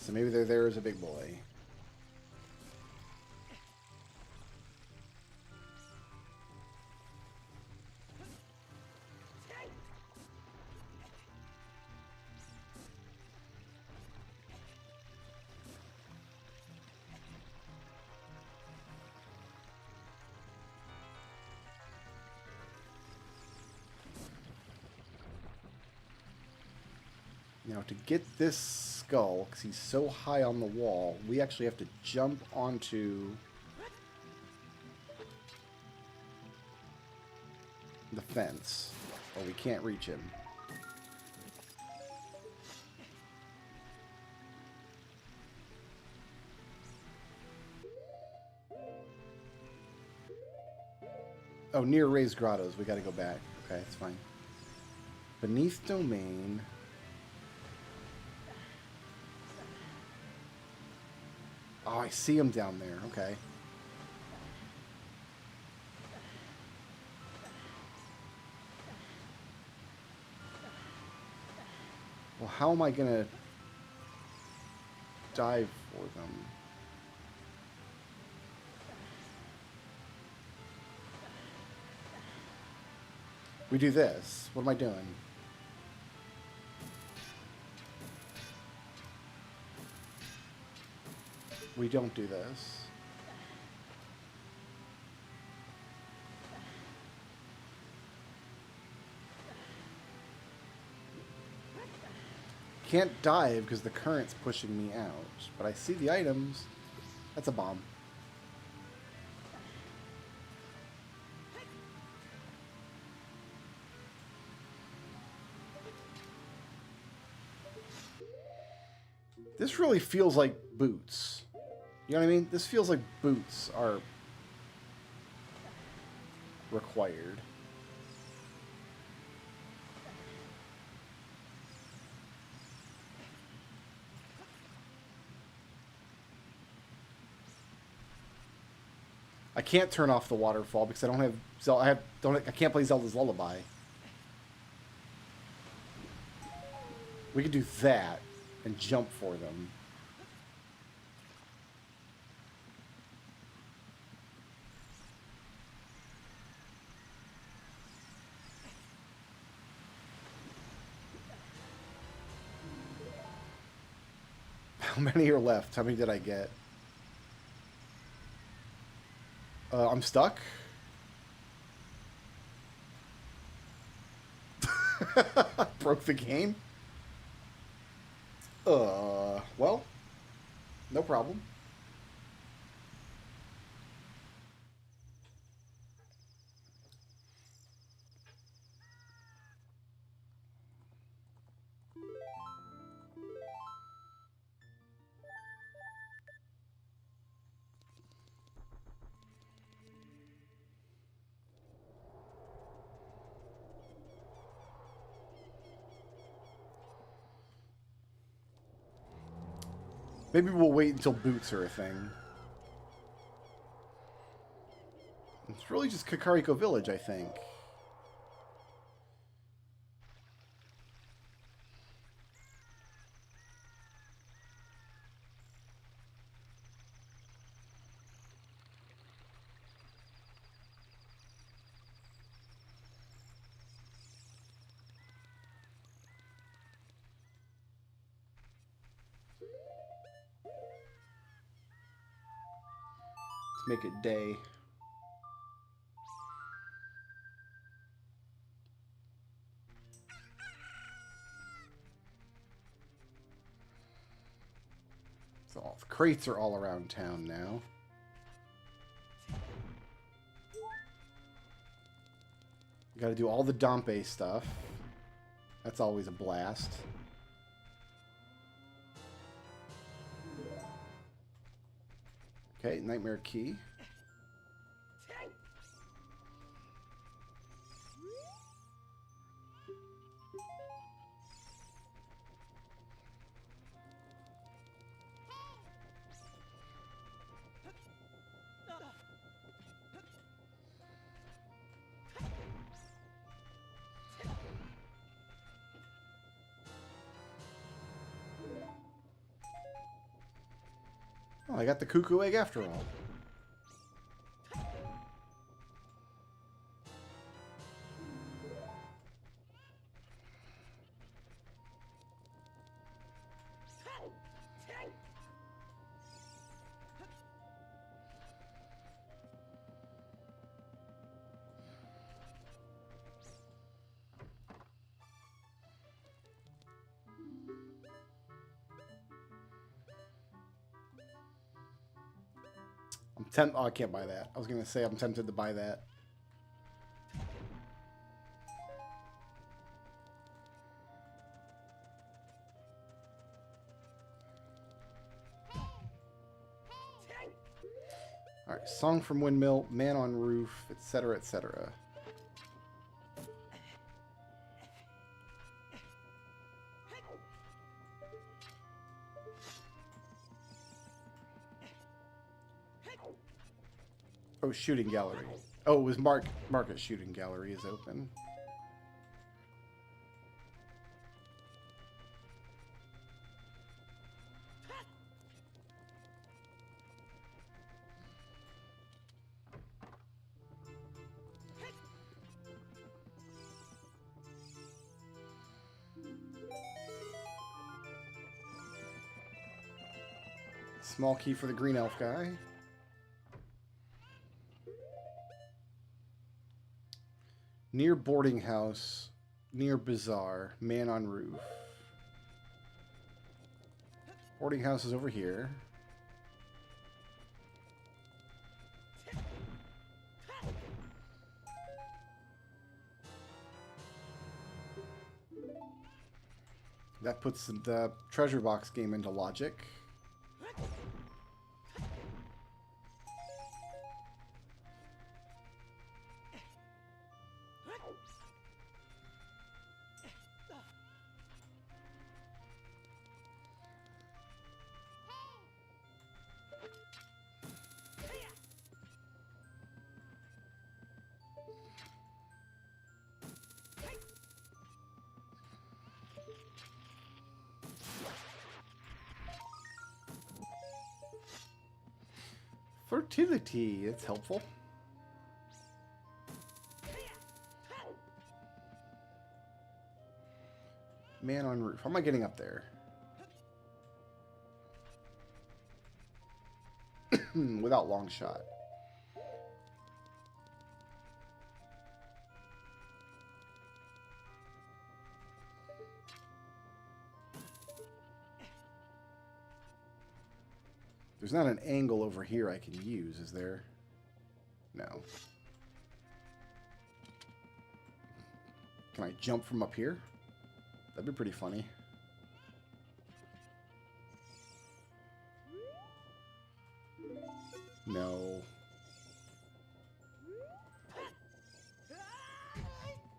so maybe they're there as a big boy. Now, to get this skull, because he's so high on the wall, we actually have to jump onto the fence, or we can't reach him. Oh, near raised grottos. We gotta go back. Okay, it's fine. Beneath domain. Oh, I see him down there. Okay. Well, how am I gonna dive for them? We do this. What am I doing? We don't do this. Can't dive because the current's pushing me out. But I see the items. That's a bomb. This really feels like boots. You know what I mean? This feels like boots are required. I can't turn off the waterfall because I don't have I can't play Zelda's Lullaby. We could do that and jump for them. How many are left? How many did I get? I'm stuck. Broke the game. Well, no problem. Maybe we'll wait until boots are a thing. It's really just Kakariko Village, I think. Let's make it day. So all the crates are all around town now. Got to do all the Dompe stuff. That's always a blast. Okay, Nightmare Key. Oh, I got the cuckoo egg after all. Oh, I can't buy that. I was going to say I'm tempted to buy that. Alright, Song from Windmill, Man on Roof, etc., etc. Oh, Shooting Gallery. Oh, it was Market Shooting Gallery is open. Small key for the green elf guy. Near boarding house, near bazaar, man on roof. Boarding house is over here. That puts the treasure box game into logic. Fertility, it's helpful. Man on roof. How am I getting up there? Without long shot. There's not an angle over here I can use, is there? No. Can I jump from up here? That'd be pretty funny. No.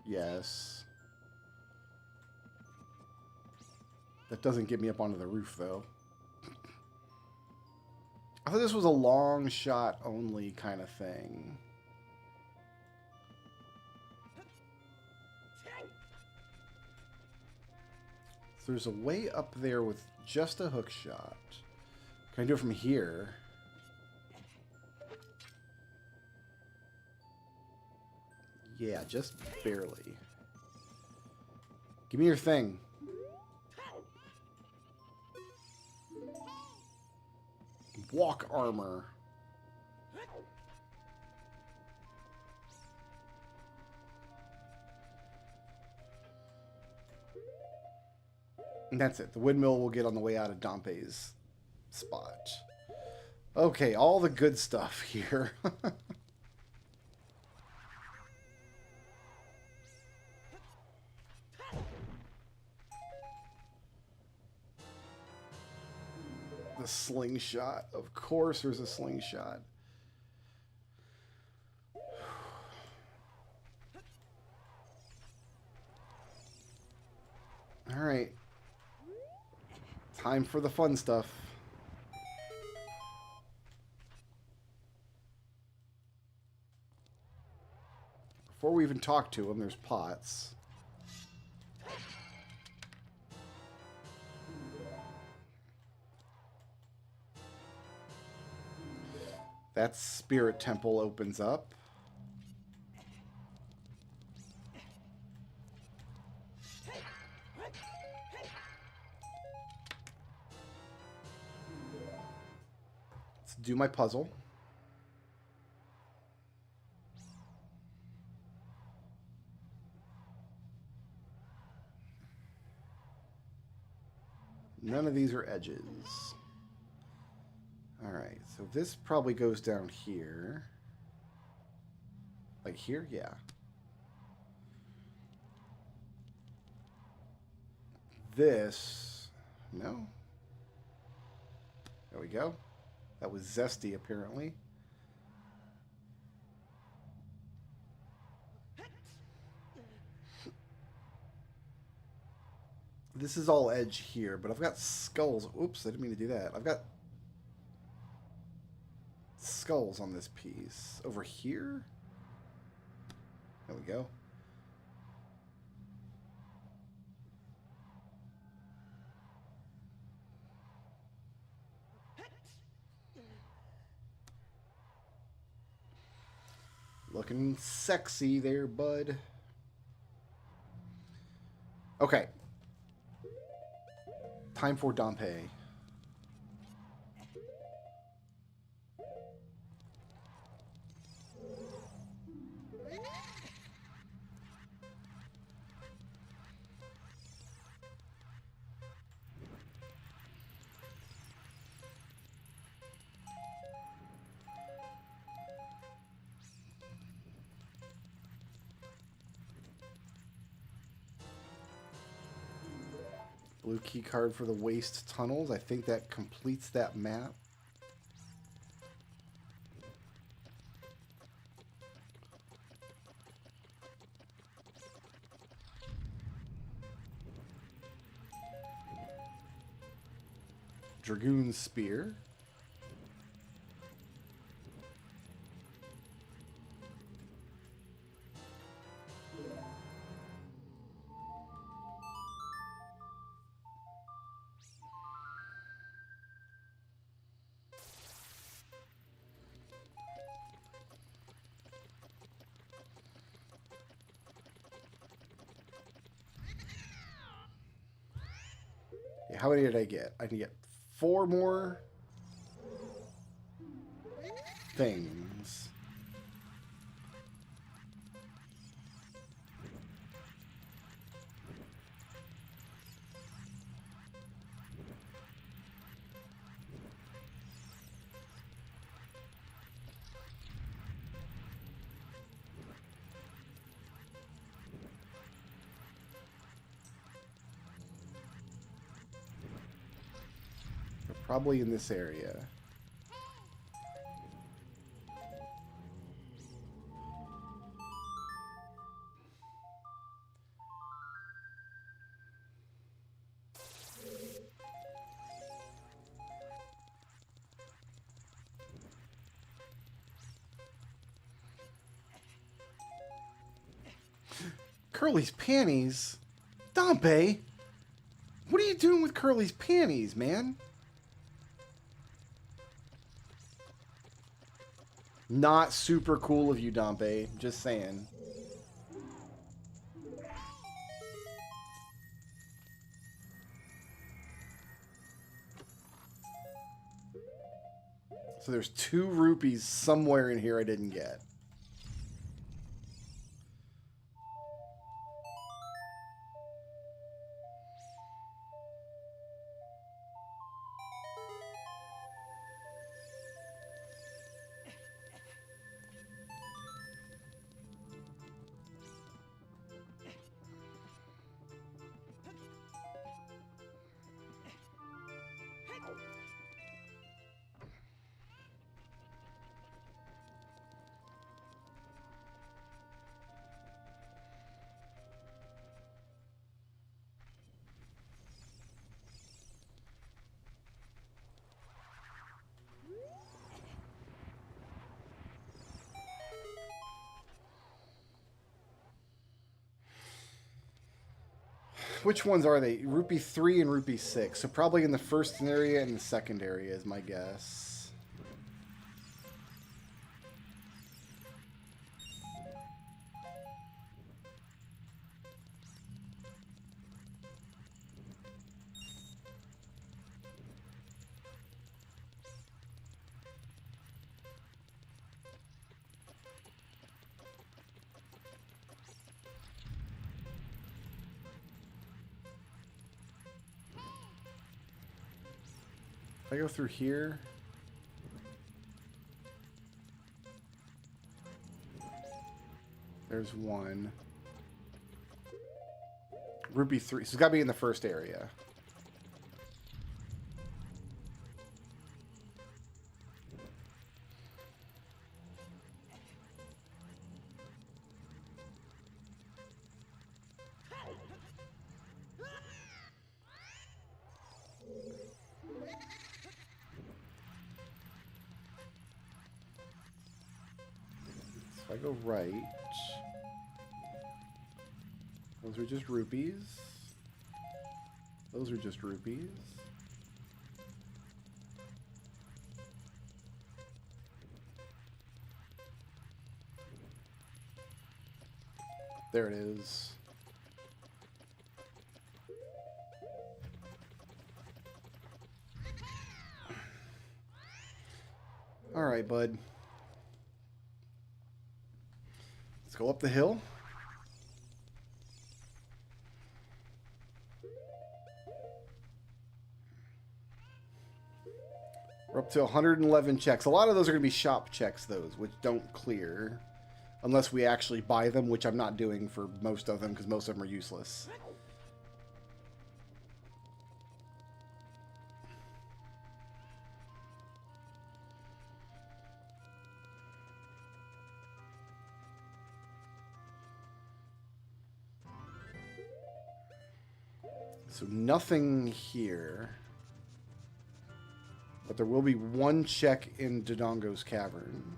Yes. That doesn't get me up onto the roof, though. I thought this was a long shot only kind of thing. So there's a way up there with just a hook shot. Can I do it from here? Yeah, just barely. Give me your thing. Walk armor. And that's it. The windmill will get on the way out of Dompe's spot. Okay, all the good stuff here. The slingshot. Of course there's a slingshot. Alright. Time for the fun stuff. Before we even talk to him, there's pots. That spirit temple opens up. Let's do my puzzle. None of these are edges. Alright, so this probably goes down here. Like here? Yeah. This... No? There we go. That was zesty, apparently. This is all edge here, but I've got skulls. Oops, I didn't mean to do that. I've got skulls on this piece. Over here? There we go. Looking sexy there, bud. Okay. Time for Dompe. Blue key card for the waste tunnels. I think that completes that map. Dragoon spear. How many did I get? I can get 4 more things. Probably in this area. Curly's panties? Dompe? What are you doing with Curly's panties, man? Not super cool of you, Dompe. Just saying. So there's 2 rupees somewhere in here I didn't get. Which ones are they? Rupee 3 and Rupee 6. So probably in the first area and the second area is my guess. If I go through here, There's one. Rupee 3. So it's got to be in the first area. So I go right. Those are just rupees. Those are just rupees. There it is. All right, bud. Let's go up the hill. We're up to 111 checks. A lot of those are going to be shop checks, those, which don't clear. Unless we actually buy them, which I'm not doing for most of them, because most of them are useless. So nothing here. But there will be one check in Dodongo's Cavern.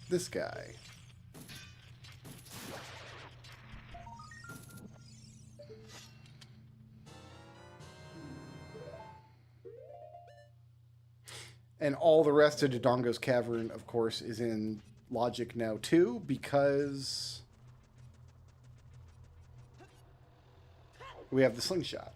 This guy. And all the rest of Dodongo's Cavern, of course, is in Logic now, too, because we have the slingshot.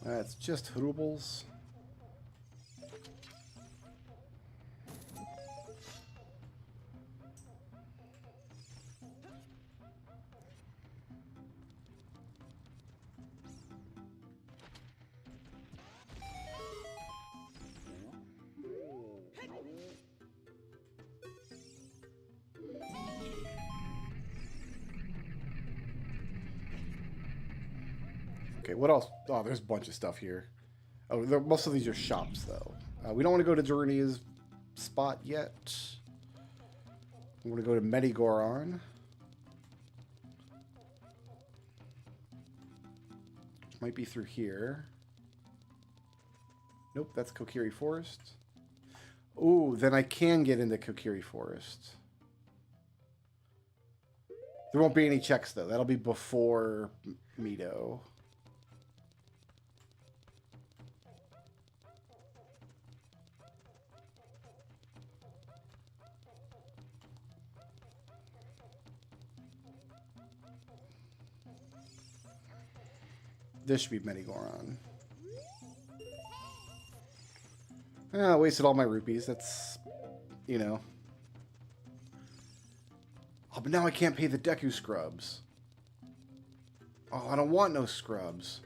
It's just rubles. Okay, what else? Oh, there's a bunch of stuff here. Oh, most of these are shops, though. We don't want to go to Journey's spot yet. We want to go to Medigoron. Which might be through here. Nope, that's Kokiri Forest. Ooh, then I can get into Kokiri Forest. There won't be any checks, though. That'll be before Mido. This should be Medigoron. I wasted all my rupees. That's, you know. Oh, but now I can't pay the Deku scrubs. Oh, I don't want no scrubs.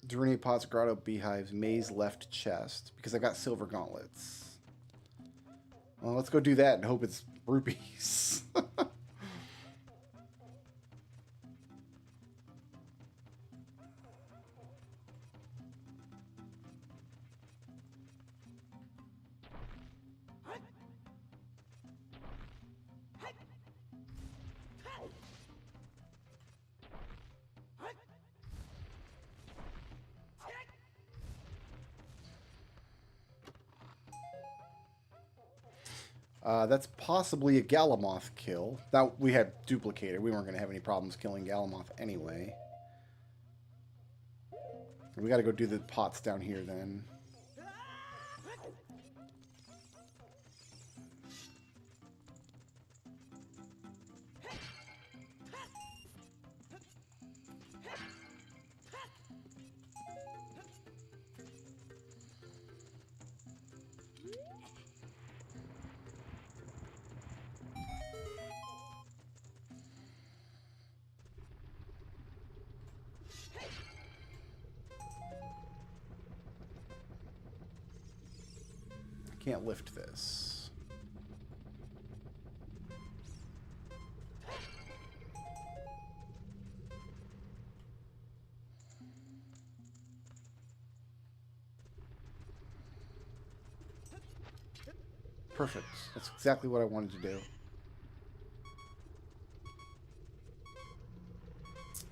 Drenate pots, grotto, beehives, maze left chest. Because I got silver gauntlets. Well, let's go do that and hope it's rupees. That's possibly a Galamoth kill. Now, we had duplicated. We weren't going to have any problems killing Galamoth anyway. We got to go do the pots down here then. Can't lift this. Perfect. That's exactly what I wanted to do.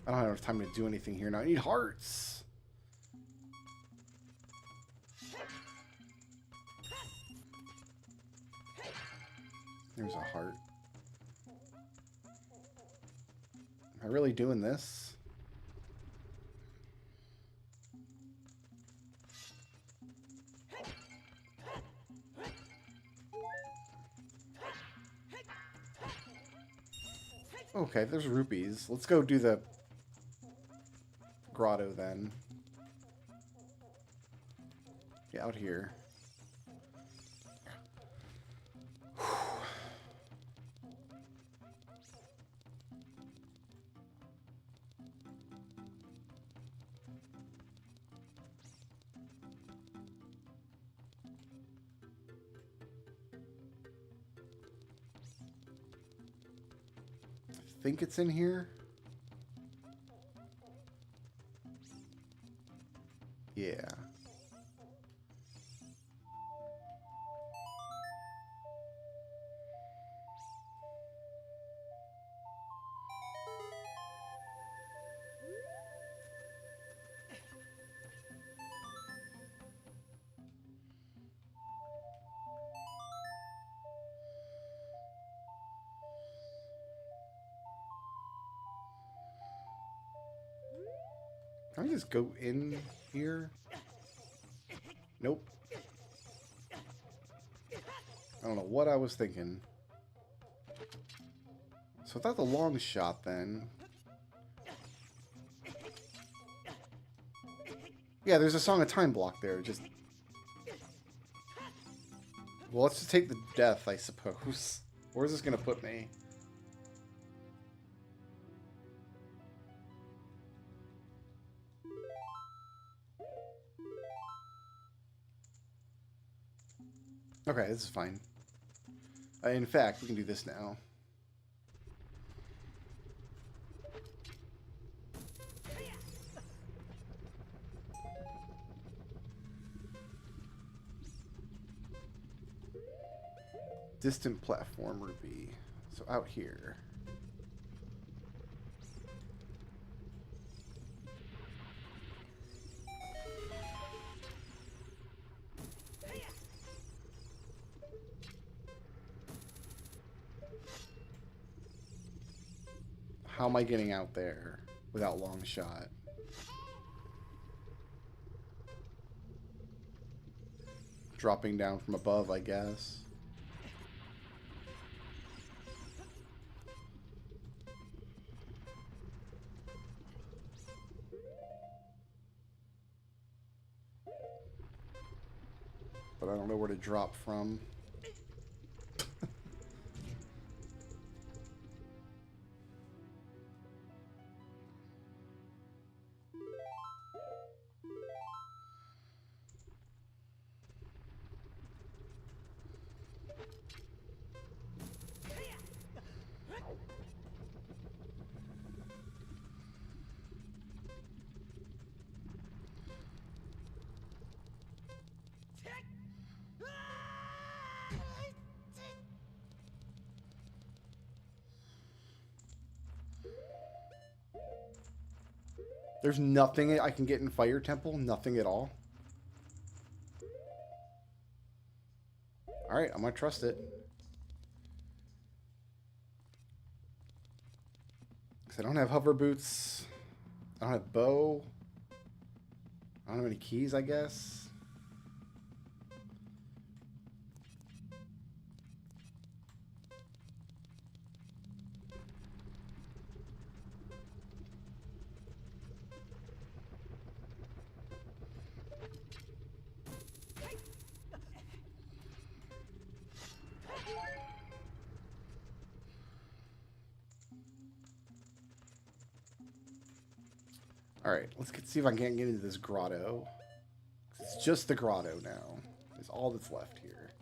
I don't have enough time to do anything here now. I need hearts. There's a heart. Am I really doing this? Okay, there's rupees. Let's go do the grotto then. Get out here. I think it's in here. Yeah. Can I just go in here? Nope. I don't know what I was thinking. So without the long shot then. Yeah, there's a Song of Time block there. Just. Well, let's just take the death, I suppose. Where's this gonna put me? Okay, this is fine. In fact, we can do this now. Distant platform rupee. So out here. How am I getting out there without long shot? Dropping down from above, I guess. But I don't know where to drop from. There's nothing I can get in Fire Temple? Nothing at all? Alright, I'm gonna trust it. Because I don't have hover boots. I don't have bow. I don't have any keys, I guess. Alright, see if I can't get into this grotto. It's just the grotto now. It's all that's left here.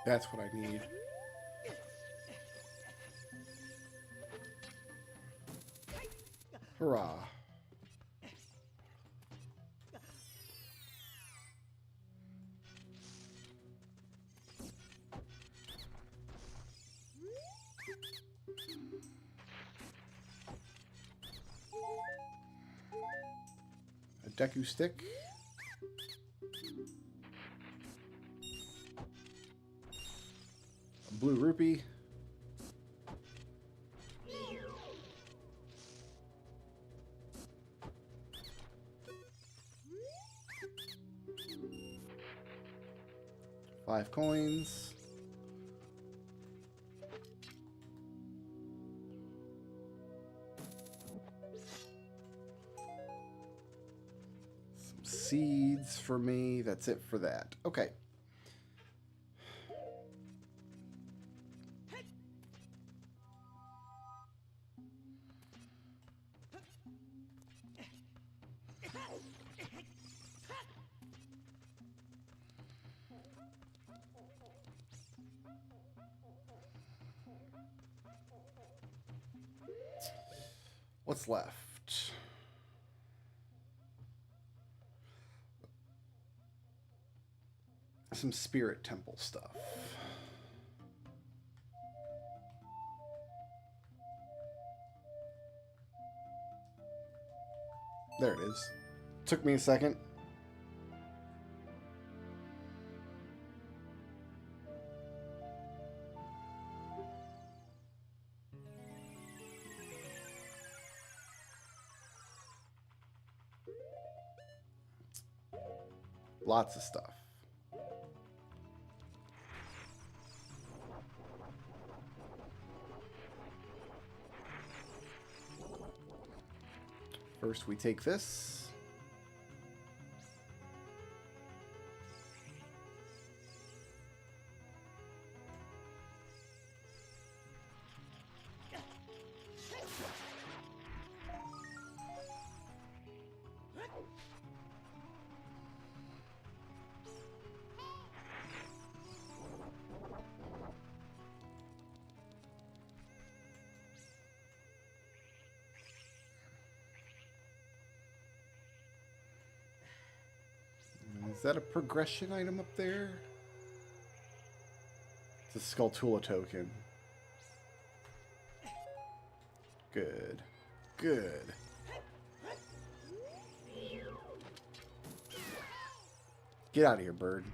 That's what I need. Hurrah. A Deku stick. A blue rupee. Five coins. Some seeds for me. That's it for that. Okay. What's left? Some spirit temple stuff. There it is. Took me a second. Lots of stuff. First, we take this. Is that a progression item up there? It's a Skulltula token. Good. Good. Get out of here, bird.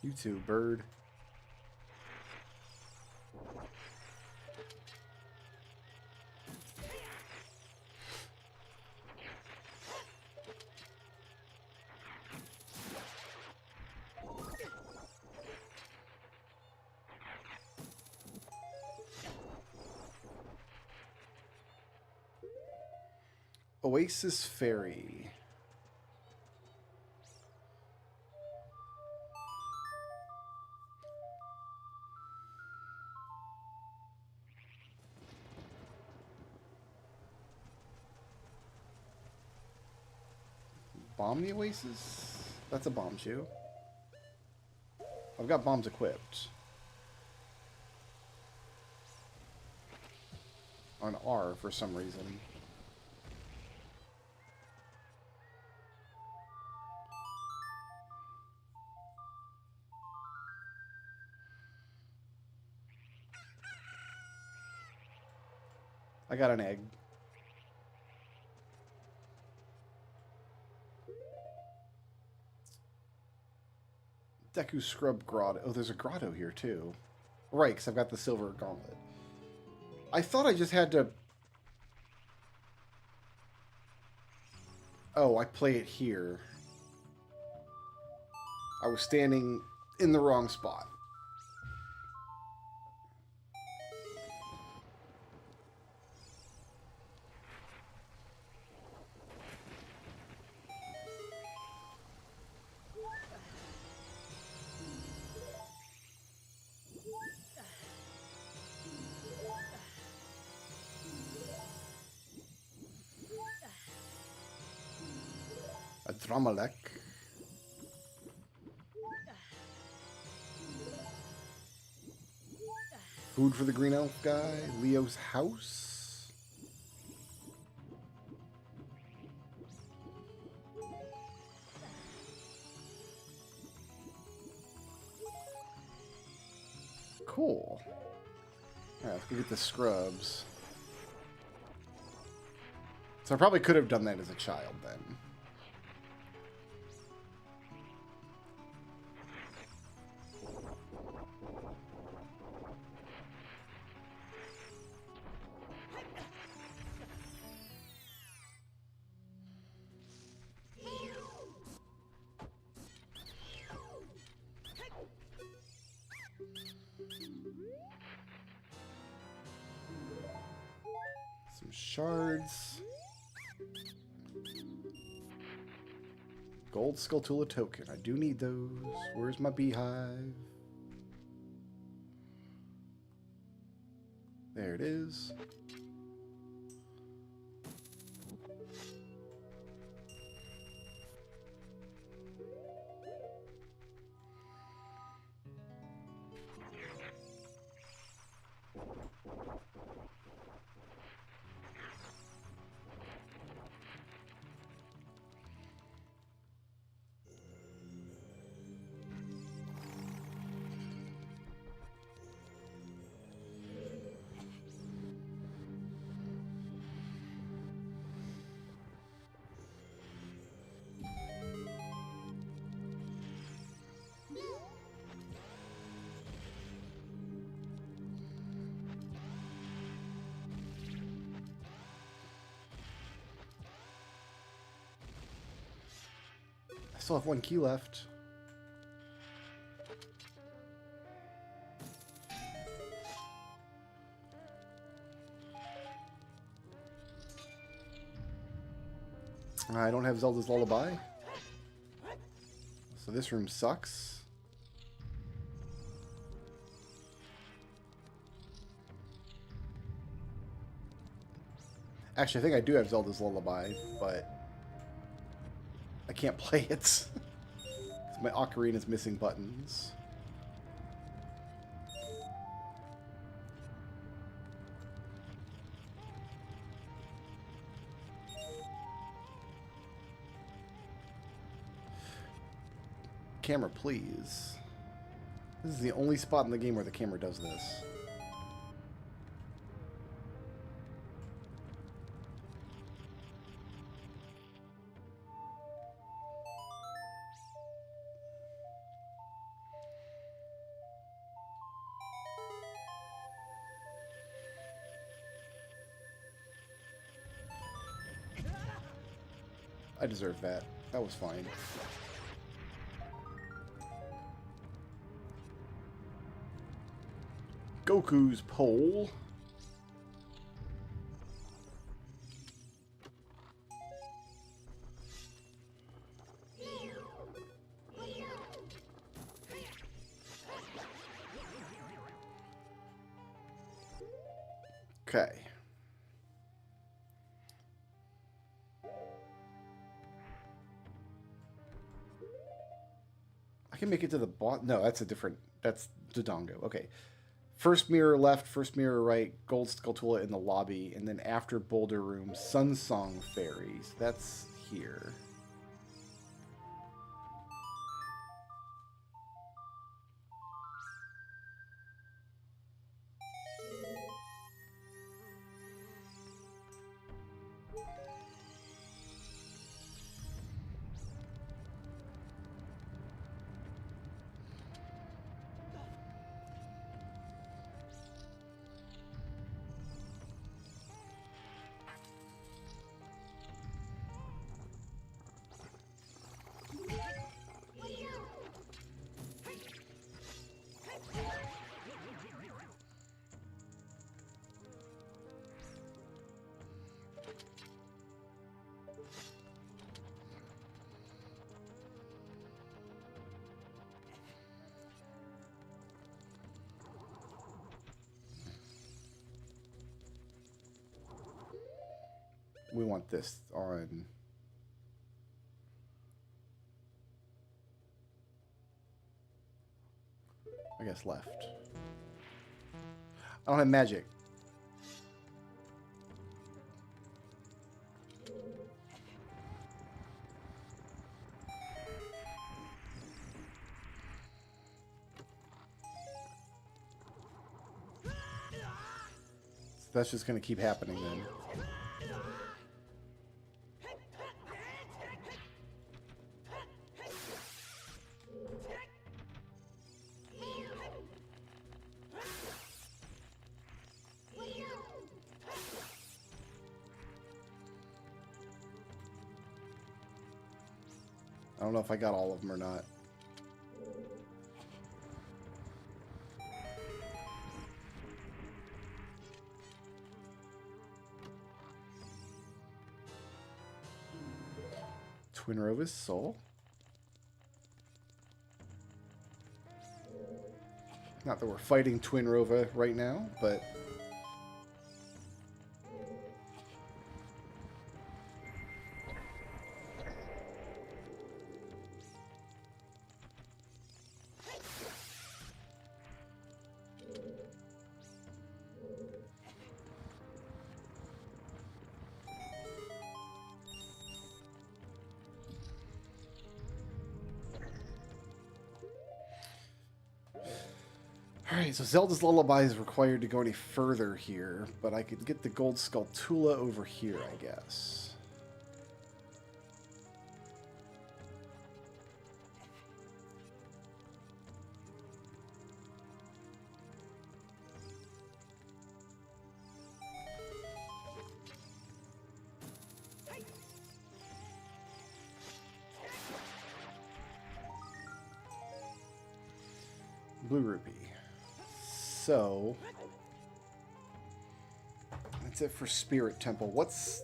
You too, bird. Oasis Ferry. Bomb the Oasis? That's a bomb shoe. I've got bombs equipped. On R for some reason. I got an egg. Deku Scrub Grotto. Oh, there's a grotto here, too. Right, because I've got the silver gauntlet. I thought I just had to... Oh, I play it here. I was standing in the wrong spot. A Dramalek. Food for the green elf guy. Leo's house. Cool. Alright, let's go get the scrubs. So I probably could have done that as a child then. Some shards. Gold Skulltula token. I do need those. Where's my beehive? There it is. I still have one key left. I don't have Zelda's Lullaby. So this room sucks. Actually, I think I do have Zelda's Lullaby, but I can't play it. My ocarina is missing buttons. Camera, please. This is the only spot in the game where the camera does this. I deserve that. That was fine. Goku's pole. Okay. I can make it to the boss. No, that's a different. That's Dodongo. Okay. First mirror left, first mirror right, Gold Skulltula in the lobby, and then after Boulder Room, Sunsong Fairies. That's here. We want this on... I guess left. I don't have magic. So that's just going to keep happening then. I don't know if I got all of them or not. Twin Rova's soul? Not that we're fighting Twin Rova right now, but... Alright, so Zelda's Lullaby is required to go any further here, but I could get the Gold Skulltula over here, I guess. Blue Rupee. So, that's it for Spirit Temple. What's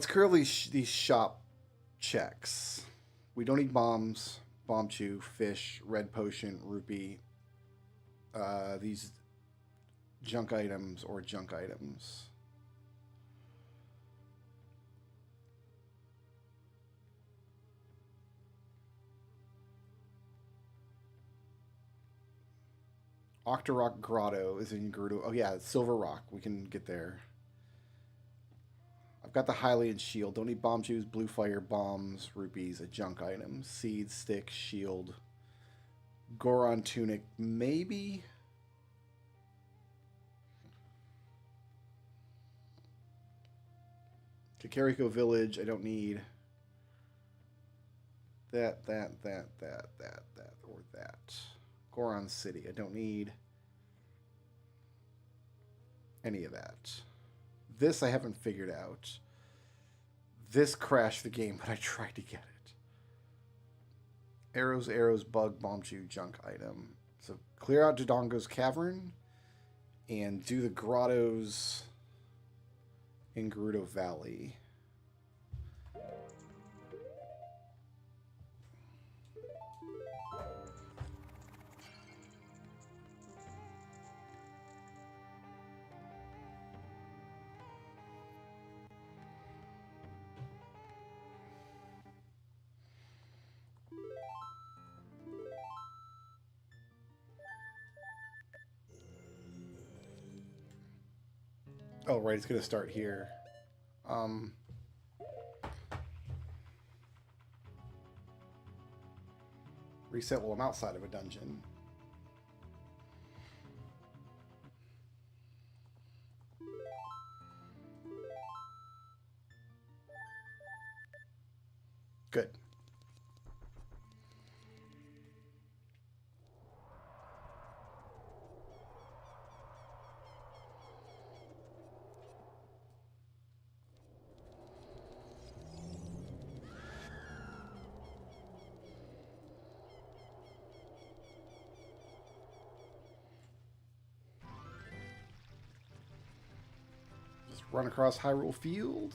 currently these shop checks? We don't need bombs, bomb chew, fish, red potion, rupee. These junk items or junk items. Octorok Grotto is in Gerudo. Oh yeah, Silver Rock. We can get there. I've got the Hylian Shield. Don't need bomb chews, blue fire, bombs, rupees, a junk item, seed, stick, shield, Goron Tunic, maybe? Kakariko Village, I don't need that, or that. Goron City, I don't need. any of that. This I haven't figured out. This crashed the game, but I tried to get it. Arrows, bug, bomb chew, junk item. So clear out Dodongo's cavern and do the grottos in Gerudo Valley. Oh, right, it's going to start here. Reset while I'm outside of a dungeon. Good. Run across Hyrule Field.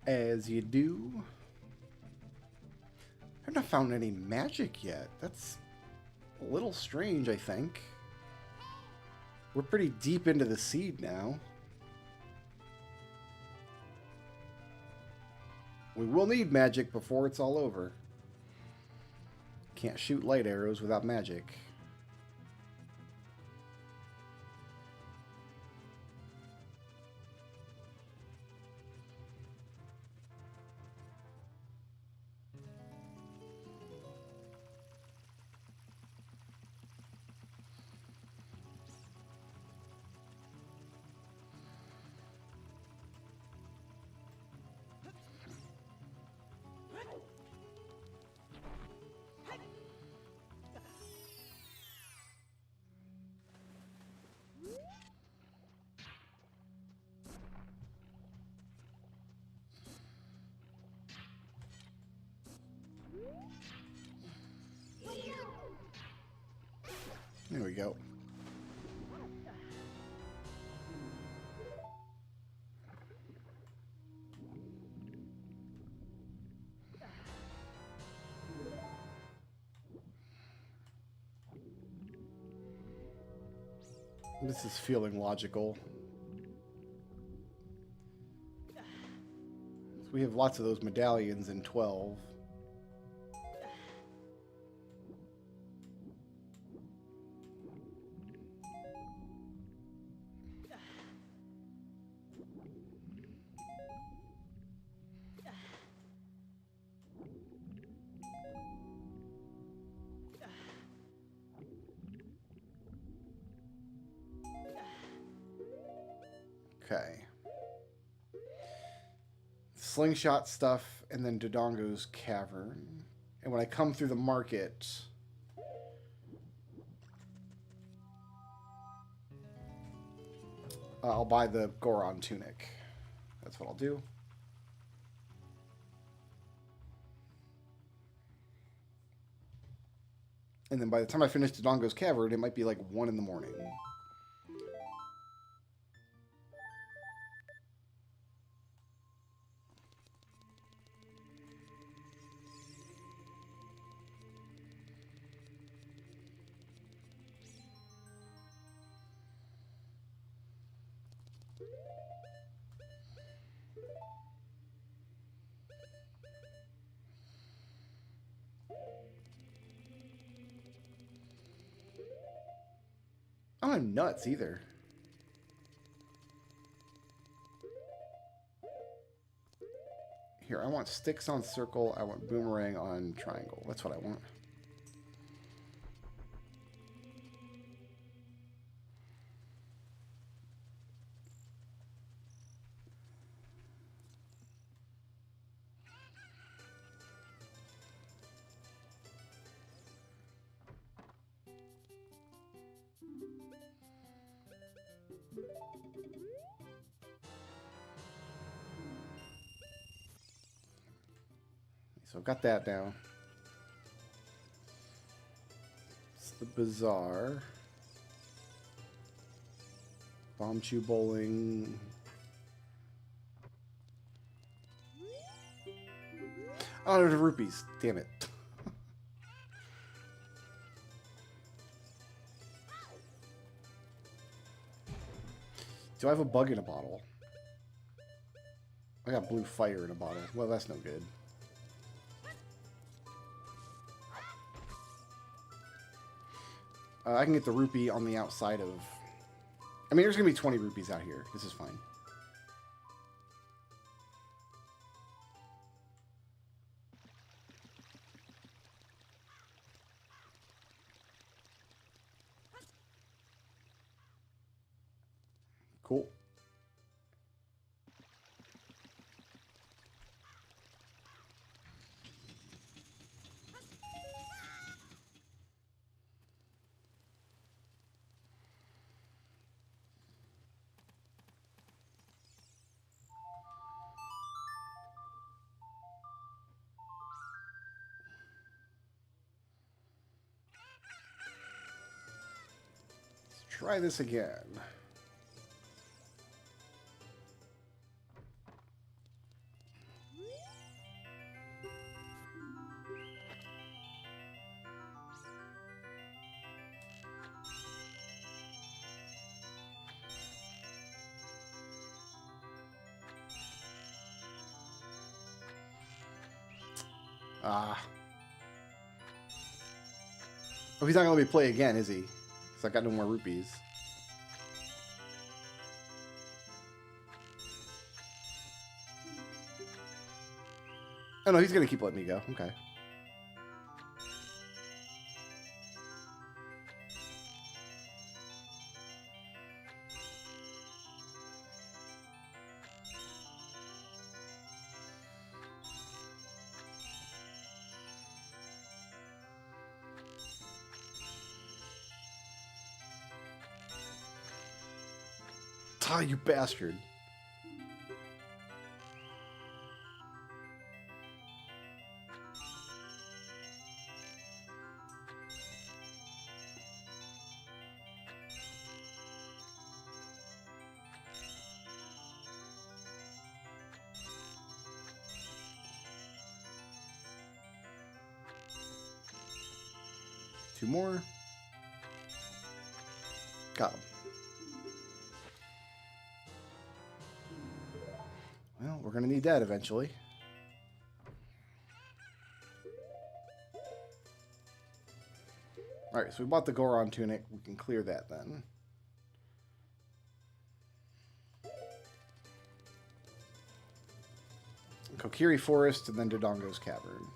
As you do. I've not found any magic yet. That's a little strange, I think. We're pretty deep into the seed now. We will need magic before it's all over. Can't shoot light arrows without magic. There we go. This is feeling logical. So we have lots of those medallions in 12. Okay. Slingshot stuff, and then Dodongo's cavern. And when I come through the market, I'll buy the Goron tunic. That's what I'll do. And then by the time I finish Dodongo's cavern, it might be like 1 in the morning. I don't have nuts either. Here, I want sticks on circle. I want boomerang on triangle. That's what I want. So I've got that down. It's the bazaar. Bomb chew bowling. Oh, there's the rupees. Damn it. Do I have a bug in a bottle? I got blue fire in a bottle. Well, that's no good. I can get the rupee on the outside of... I mean, there's going to be 20 rupees out here. This is fine. Cool. Let's try this again. Ah. Oh, he's not going to let me play again, is he? Because I got no more rupees. Oh, no, he's going to keep letting me go. Okay. Ah, you bastard. Two more. Got him. Well, we're going to need that eventually. Alright, so we bought the Goron tunic. We can clear that then. Kokiri Forest and then Dodongo's Cavern.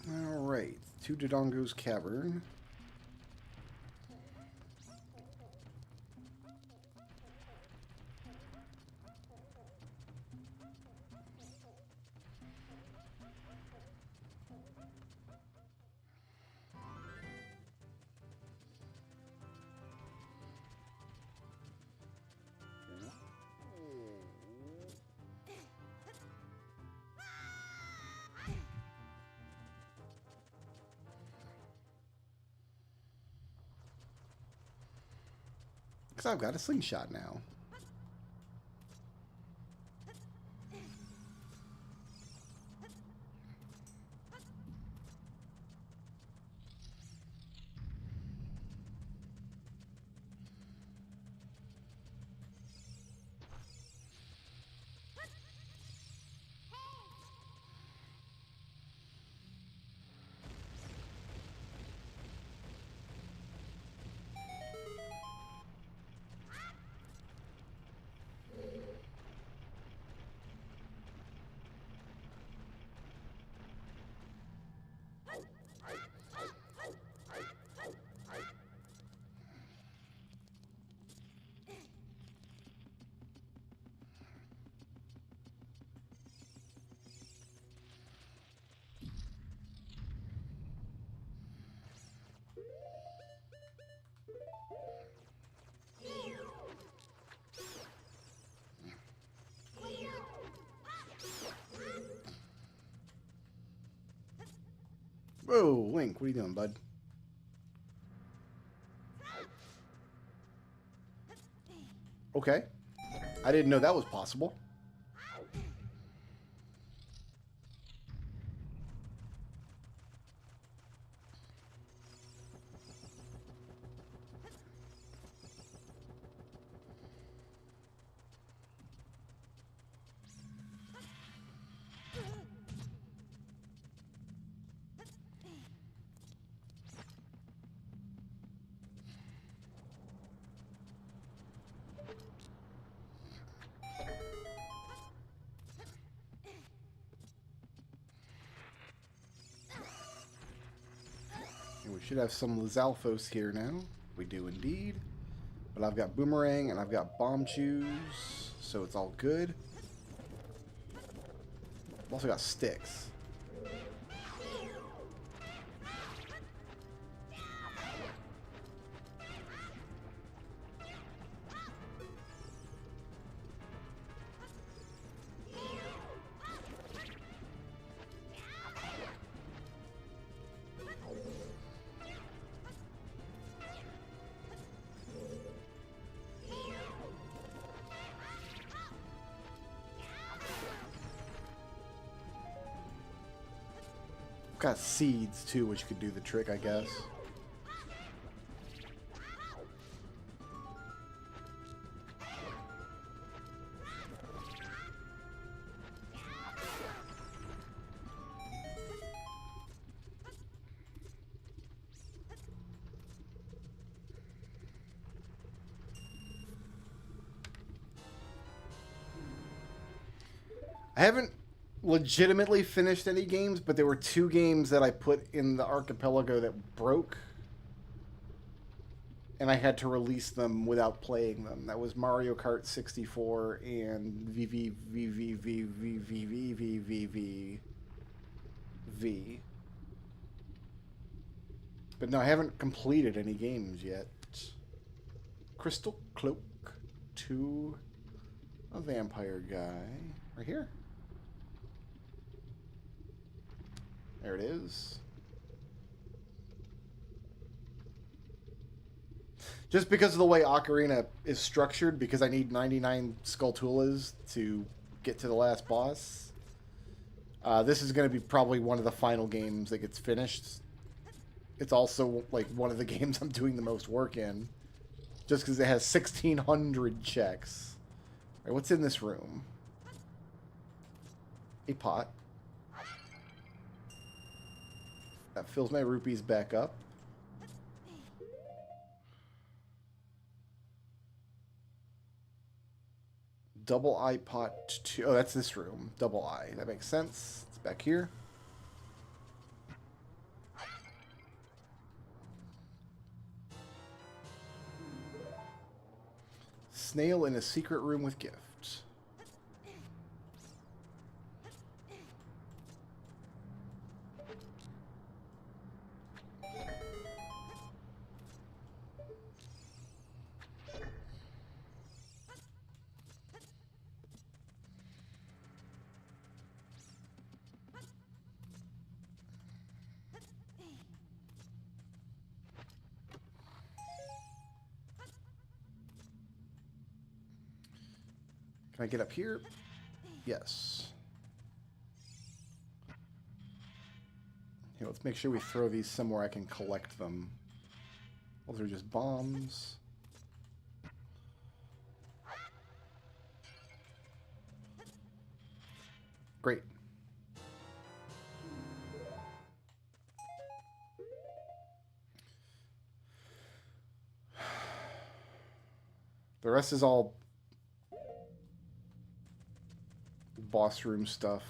Alright, to Dodongo's Cavern. Because I've got a slingshot now. Whoa, Link, what are you doing, bud? Okay. I didn't know that was possible. We should have some Lizalfos here now. We do indeed. But I've got Boomerang and I've got Bomb Chews, so it's all good. I've also got Sticks. Got seeds too, which could do the trick, I guess. I haven't legitimately finished any games, but there were 2 games that I put in the archipelago that broke, and I had to release them without playing them. That was Mario Kart 64 and V. But no, I haven't completed any games yet. Crystal Cloak to a vampire guy. Right here. There it is. Just because of the way Ocarina is structured, because I need 99 Skulltulas to get to the last boss, this is going to be probably one of the final games that gets finished. It's also like one of the games I'm doing the most work in, just because it has 1,600 checks. All right, what's in this room? A pot. That fills my rupees back up. Double eye pot 2. Oh, that's this room. Double eye. That makes sense. It's back here. Snail in a secret room with gifts. Can I get up here? Yes. Here, let's make sure we throw these somewhere I can collect them. Those are just bombs. Great. The rest is all boss room stuff.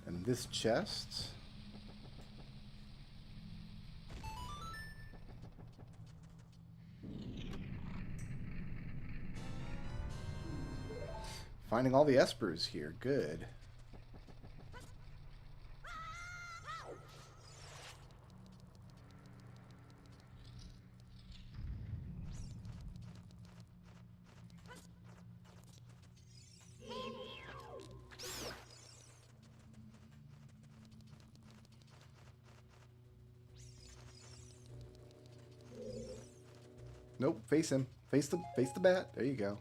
And this chest. Finding all the espers here. Good. Nope, face him. Face the bat. There you go.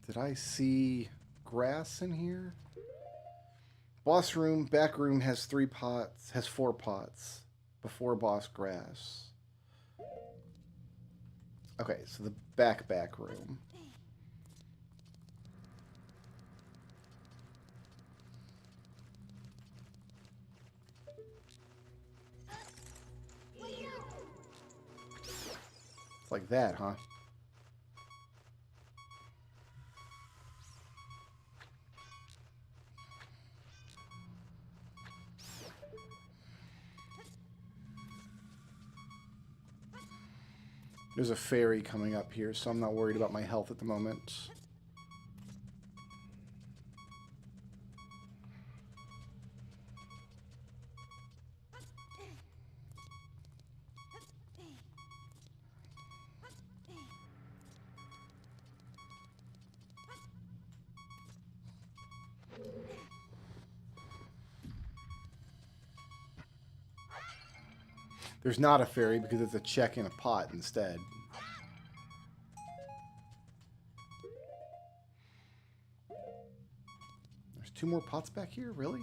Did I see grass in here? Boss room, back room has 3 pots, has 4 pots. Before boss grass. Okay, so the back room. It's like that, huh? There's a fairy coming up here, so I'm not worried about my health at the moment. There's not a fairy because it's a check in a pot instead. There's 2 more pots back here? Really?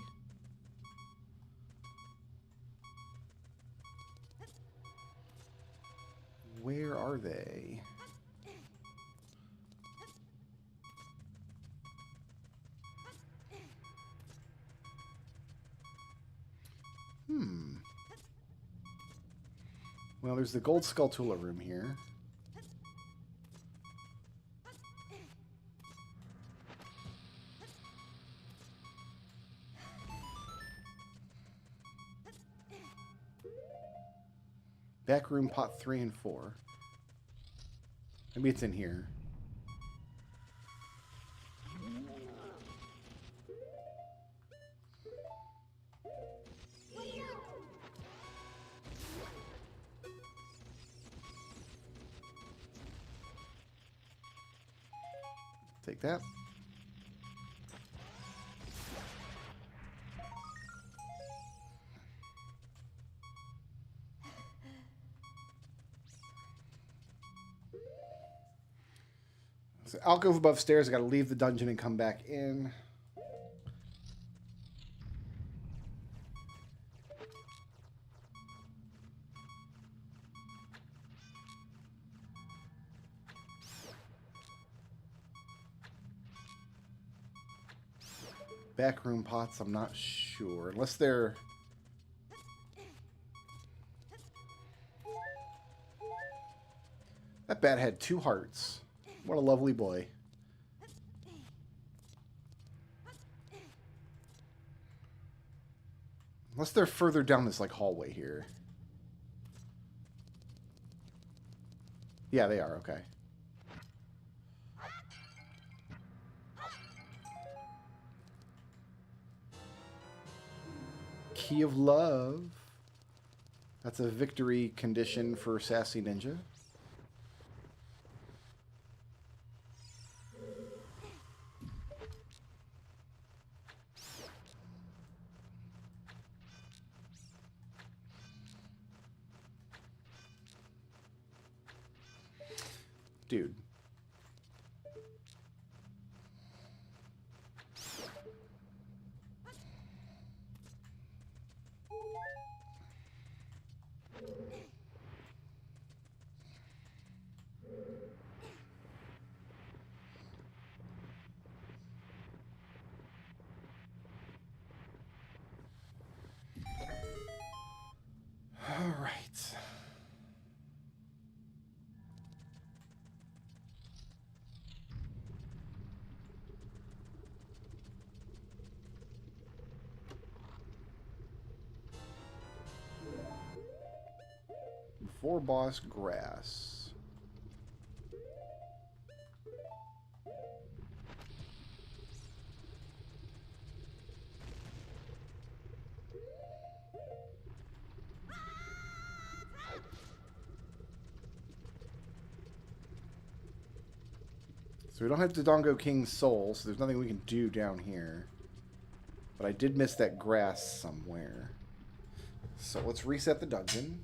Where are they? Well, there's the gold Skulltula room here. Back room, pot 3 and 4. Maybe it's in here. Take that. So alcove above stairs. I got to leave the dungeon and come back in. Backroom pots, I'm not sure. Unless they're... That bat had 2 hearts. What a lovely boy. Unless they're further down this, like, hallway here. Yeah, they are. Okay. Key of Love. That's a victory condition for Sassy Ninja. Dude. All right. 4 boss grass. So we don't have the Dongo King's soul, so there's nothing we can do down here. But I did miss that grass somewhere. So let's reset the dungeon.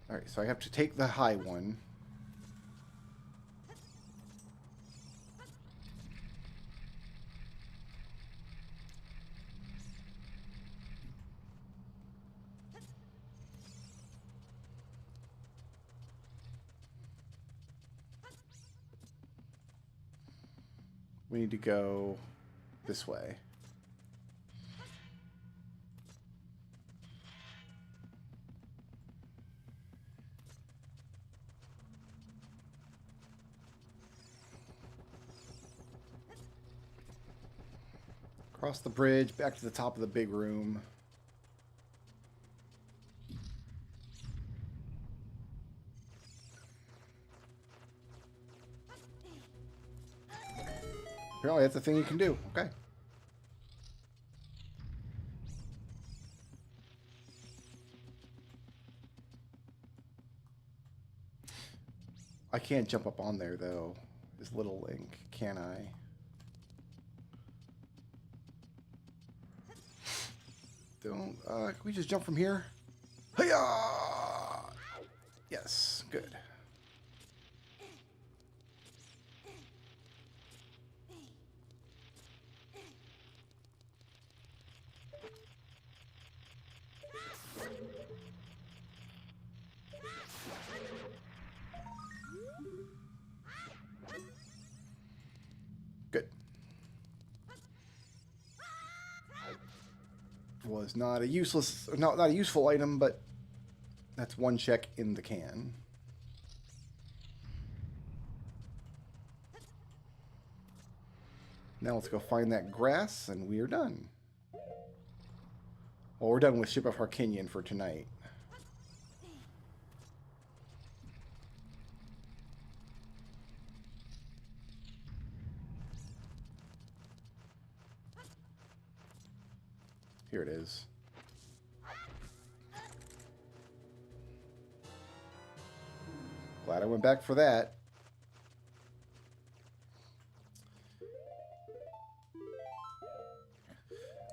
Alright, so I have to take the high one. We need to go this way. Across the bridge, back to the top of the big room. Apparently that's a thing you can do. Okay. I can't jump up on there, though, as Little Link, can I? Don't, can we just jump from here? Hiya! Yes, good. Good. Was not a useless, not a useful item, but that's one check in the can. Now let's go find that grass, and we are done. Well, we're done with Ship of Harkinian for tonight. Here it is. Glad I went back for that.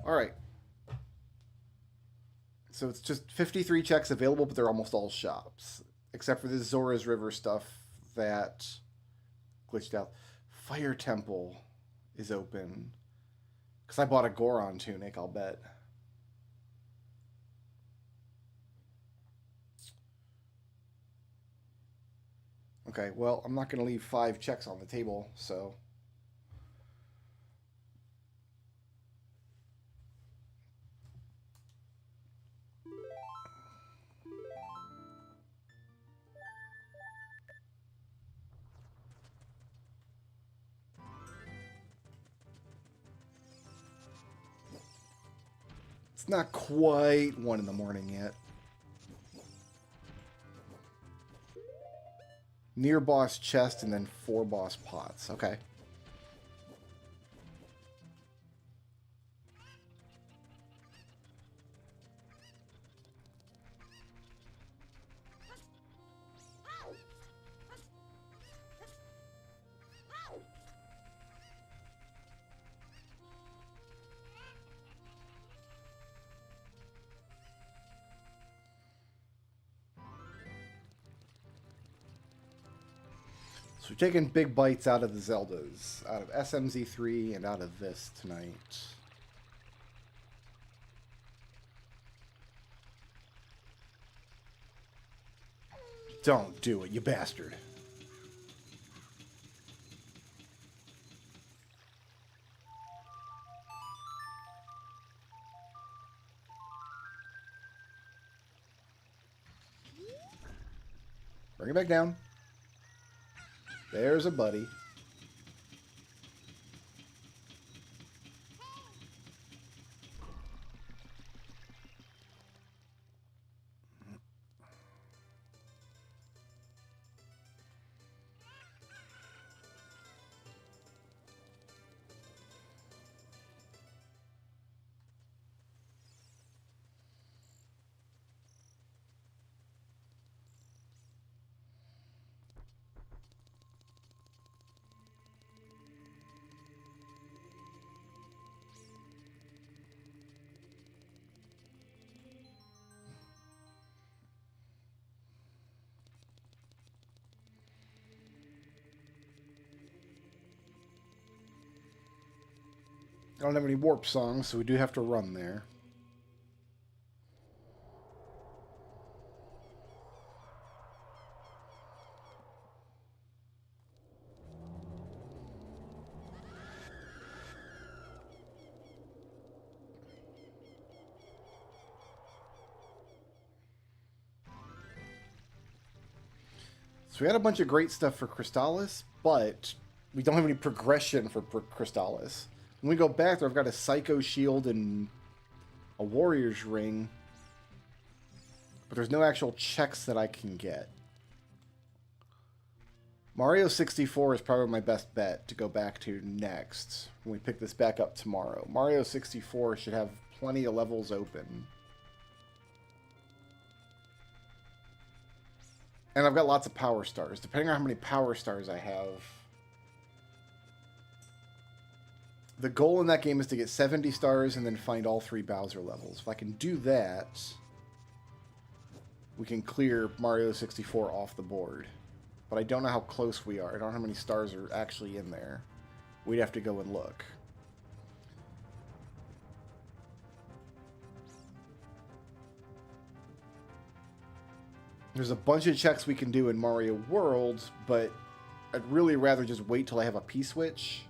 All right. So it's just 53 checks available, but they're almost all shops. Except for the Zora's River stuff that glitched out. Fire Temple is open. Because I bought a Goron tunic, I'll bet. Okay, well, I'm not going to leave 5 checks on the table, so... It's not quite 1 in the morning yet. Near boss chest and then 4 boss pots. Okay. So we're taking big bites out of the Zeldas, out of SMZ3 and out of this tonight. Don't do it, you bastard. Bring it back down. There's a buddy. I don't have any warp songs, so we do have to run there. So we had a bunch of great stuff for Crystallis, but we don't have any progression for Crystallis. When we go back there, I've got a Psycho Shield and a Warrior's Ring, but there's no actual checks that I can get. Mario 64 is probably my best bet to go back to next when we pick this back up tomorrow. Mario 64 should have plenty of levels open. And I've got lots of power stars. Depending on how many power stars I have, the goal in that game is to get 70 stars and then find all 3 Bowser levels. If I can do that, we can clear Mario 64 off the board. But I don't know how close we are. I don't know how many stars are actually in there. We'd have to go and look. There's a bunch of checks we can do in Mario World, but I'd really rather just wait till I have a P-switch.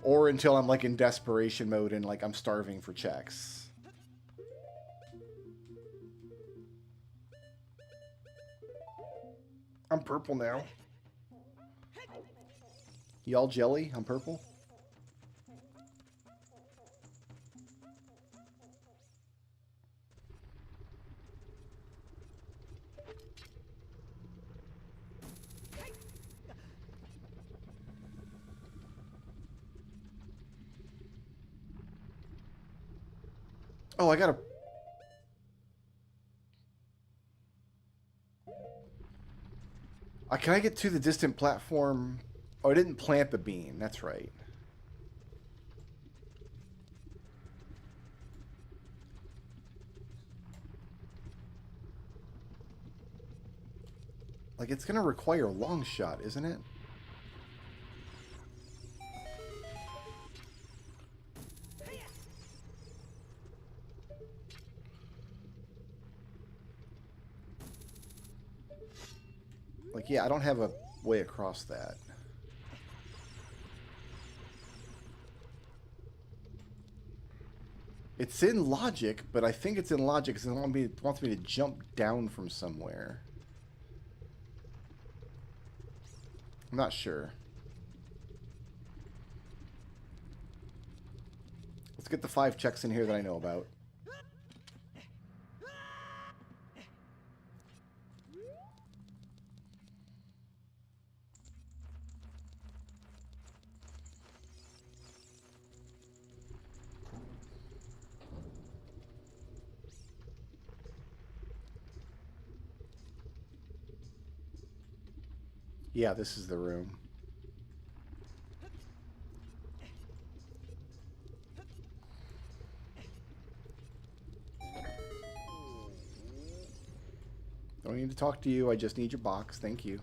Or until I'm like in desperation mode and like I'm starving for checks. I'm purple now. Y'all jelly? I'm purple? Oh, I gotta... can I get to the distant platform? Oh, I didn't plant the bean. That's right. Like, it's gonna require a long shot, isn't it? Like, yeah, I don't have a way across that. It's in logic, but I think it's in logic because it wants me to jump down from somewhere. I'm not sure. get the 5 checks in here that I know about. Yeah, this is the room. Don't need to talk to you. I just need your box. Thank you.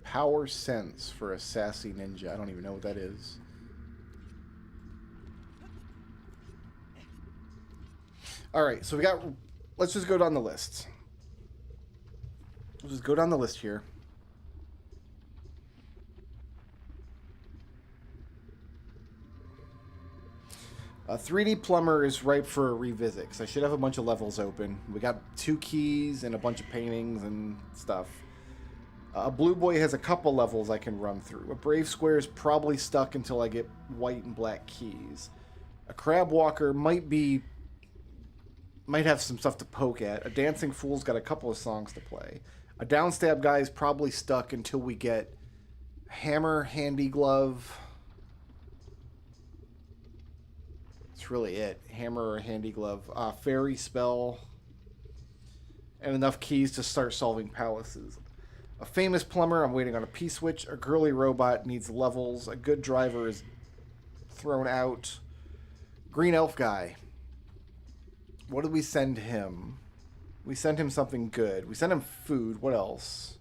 Power sense for a sassy ninja. I don't even know what that is. Alright, so we got... Let's just go down the list. We'll just go down the list here. A 3D plumber is ripe for a revisit, because I should have a bunch of levels open. We got 2 keys and a bunch of paintings and stuff. A blue boy has a couple levels I can run through. A brave square is probably stuck until I get white and black keys. A crab walker might have some stuff to poke at. A dancing fool's got a couple of songs to play. A downstab guy is probably stuck until we get hammer, handy glove. That's really it. Hammer or handy glove. Fairy spell. And enough keys to start solving palaces. A famous plumber, I'm waiting on a P-switch. A girly robot needs levels. A good driver is thrown out. Green elf guy. What did we send him? We sent him something good. We sent him food. What else?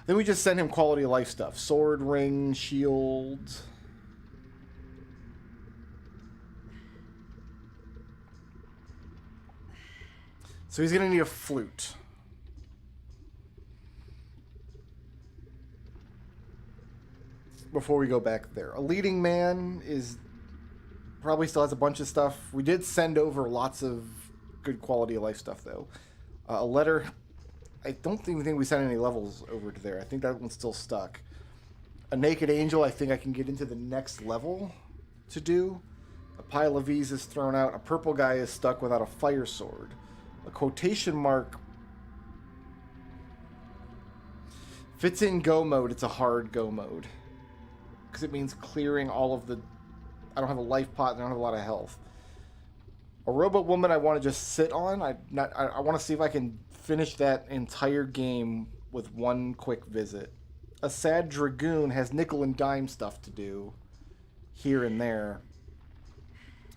Then we just sent him quality of life stuff. Sword, ring, shield. So he's going to need a flute. Before we go back there. A leading man is probably still has a bunch of stuff. We did send over lots of good quality of life stuff, though. A letter. I don't even think we sent any levels over to there. I think that one's still stuck. A naked angel, I think I can get into the next level to do. A pile of V's is thrown out. A purple guy is stuck without a fire sword. A quotation mark fits in go mode. It's a hard go mode. Because it means clearing all of the... I don't have a life pot and I don't have a lot of health. A robot woman I want to just sit on. I want to see if I can finish that entire game with one quick visit. A sad dragoon has nickel and dime stuff to do here and there.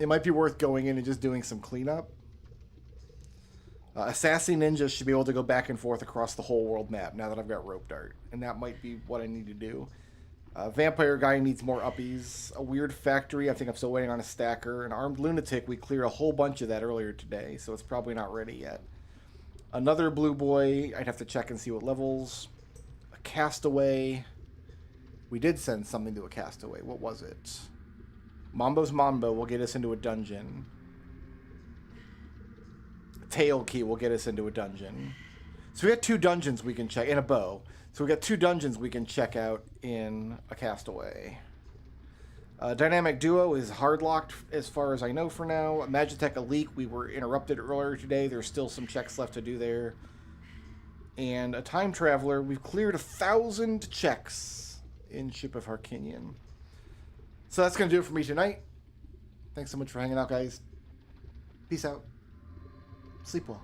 It might be worth going in and just doing some cleanup. A sassy ninja should be able to go back and forth across the whole world map now that I've got rope dart. And that might be what I need to do. Vampire guy needs more uppies. A weird factory, I think I'm still waiting on a stacker. An armed lunatic, we cleared a whole bunch of that earlier today, so it's probably not ready yet. Another blue boy, I'd have to check and see what levels. A castaway. We did send something to a castaway. What was it? Mambo's Mambo will get us into a dungeon. A tail key will get us into a dungeon. So we got 2 dungeons we can check, and a bow. So we got 2 dungeons we can check out in a castaway. Dynamic Duo is hard-locked as far as I know for now. Magitech Elite, we were interrupted earlier today. There's still some checks left to do there. And a Time Traveler, we've cleared 1,000 checks in Ship of Harkinian. So that's going to do it for me tonight. Thanks so much for hanging out, guys. Peace out. Sleep well.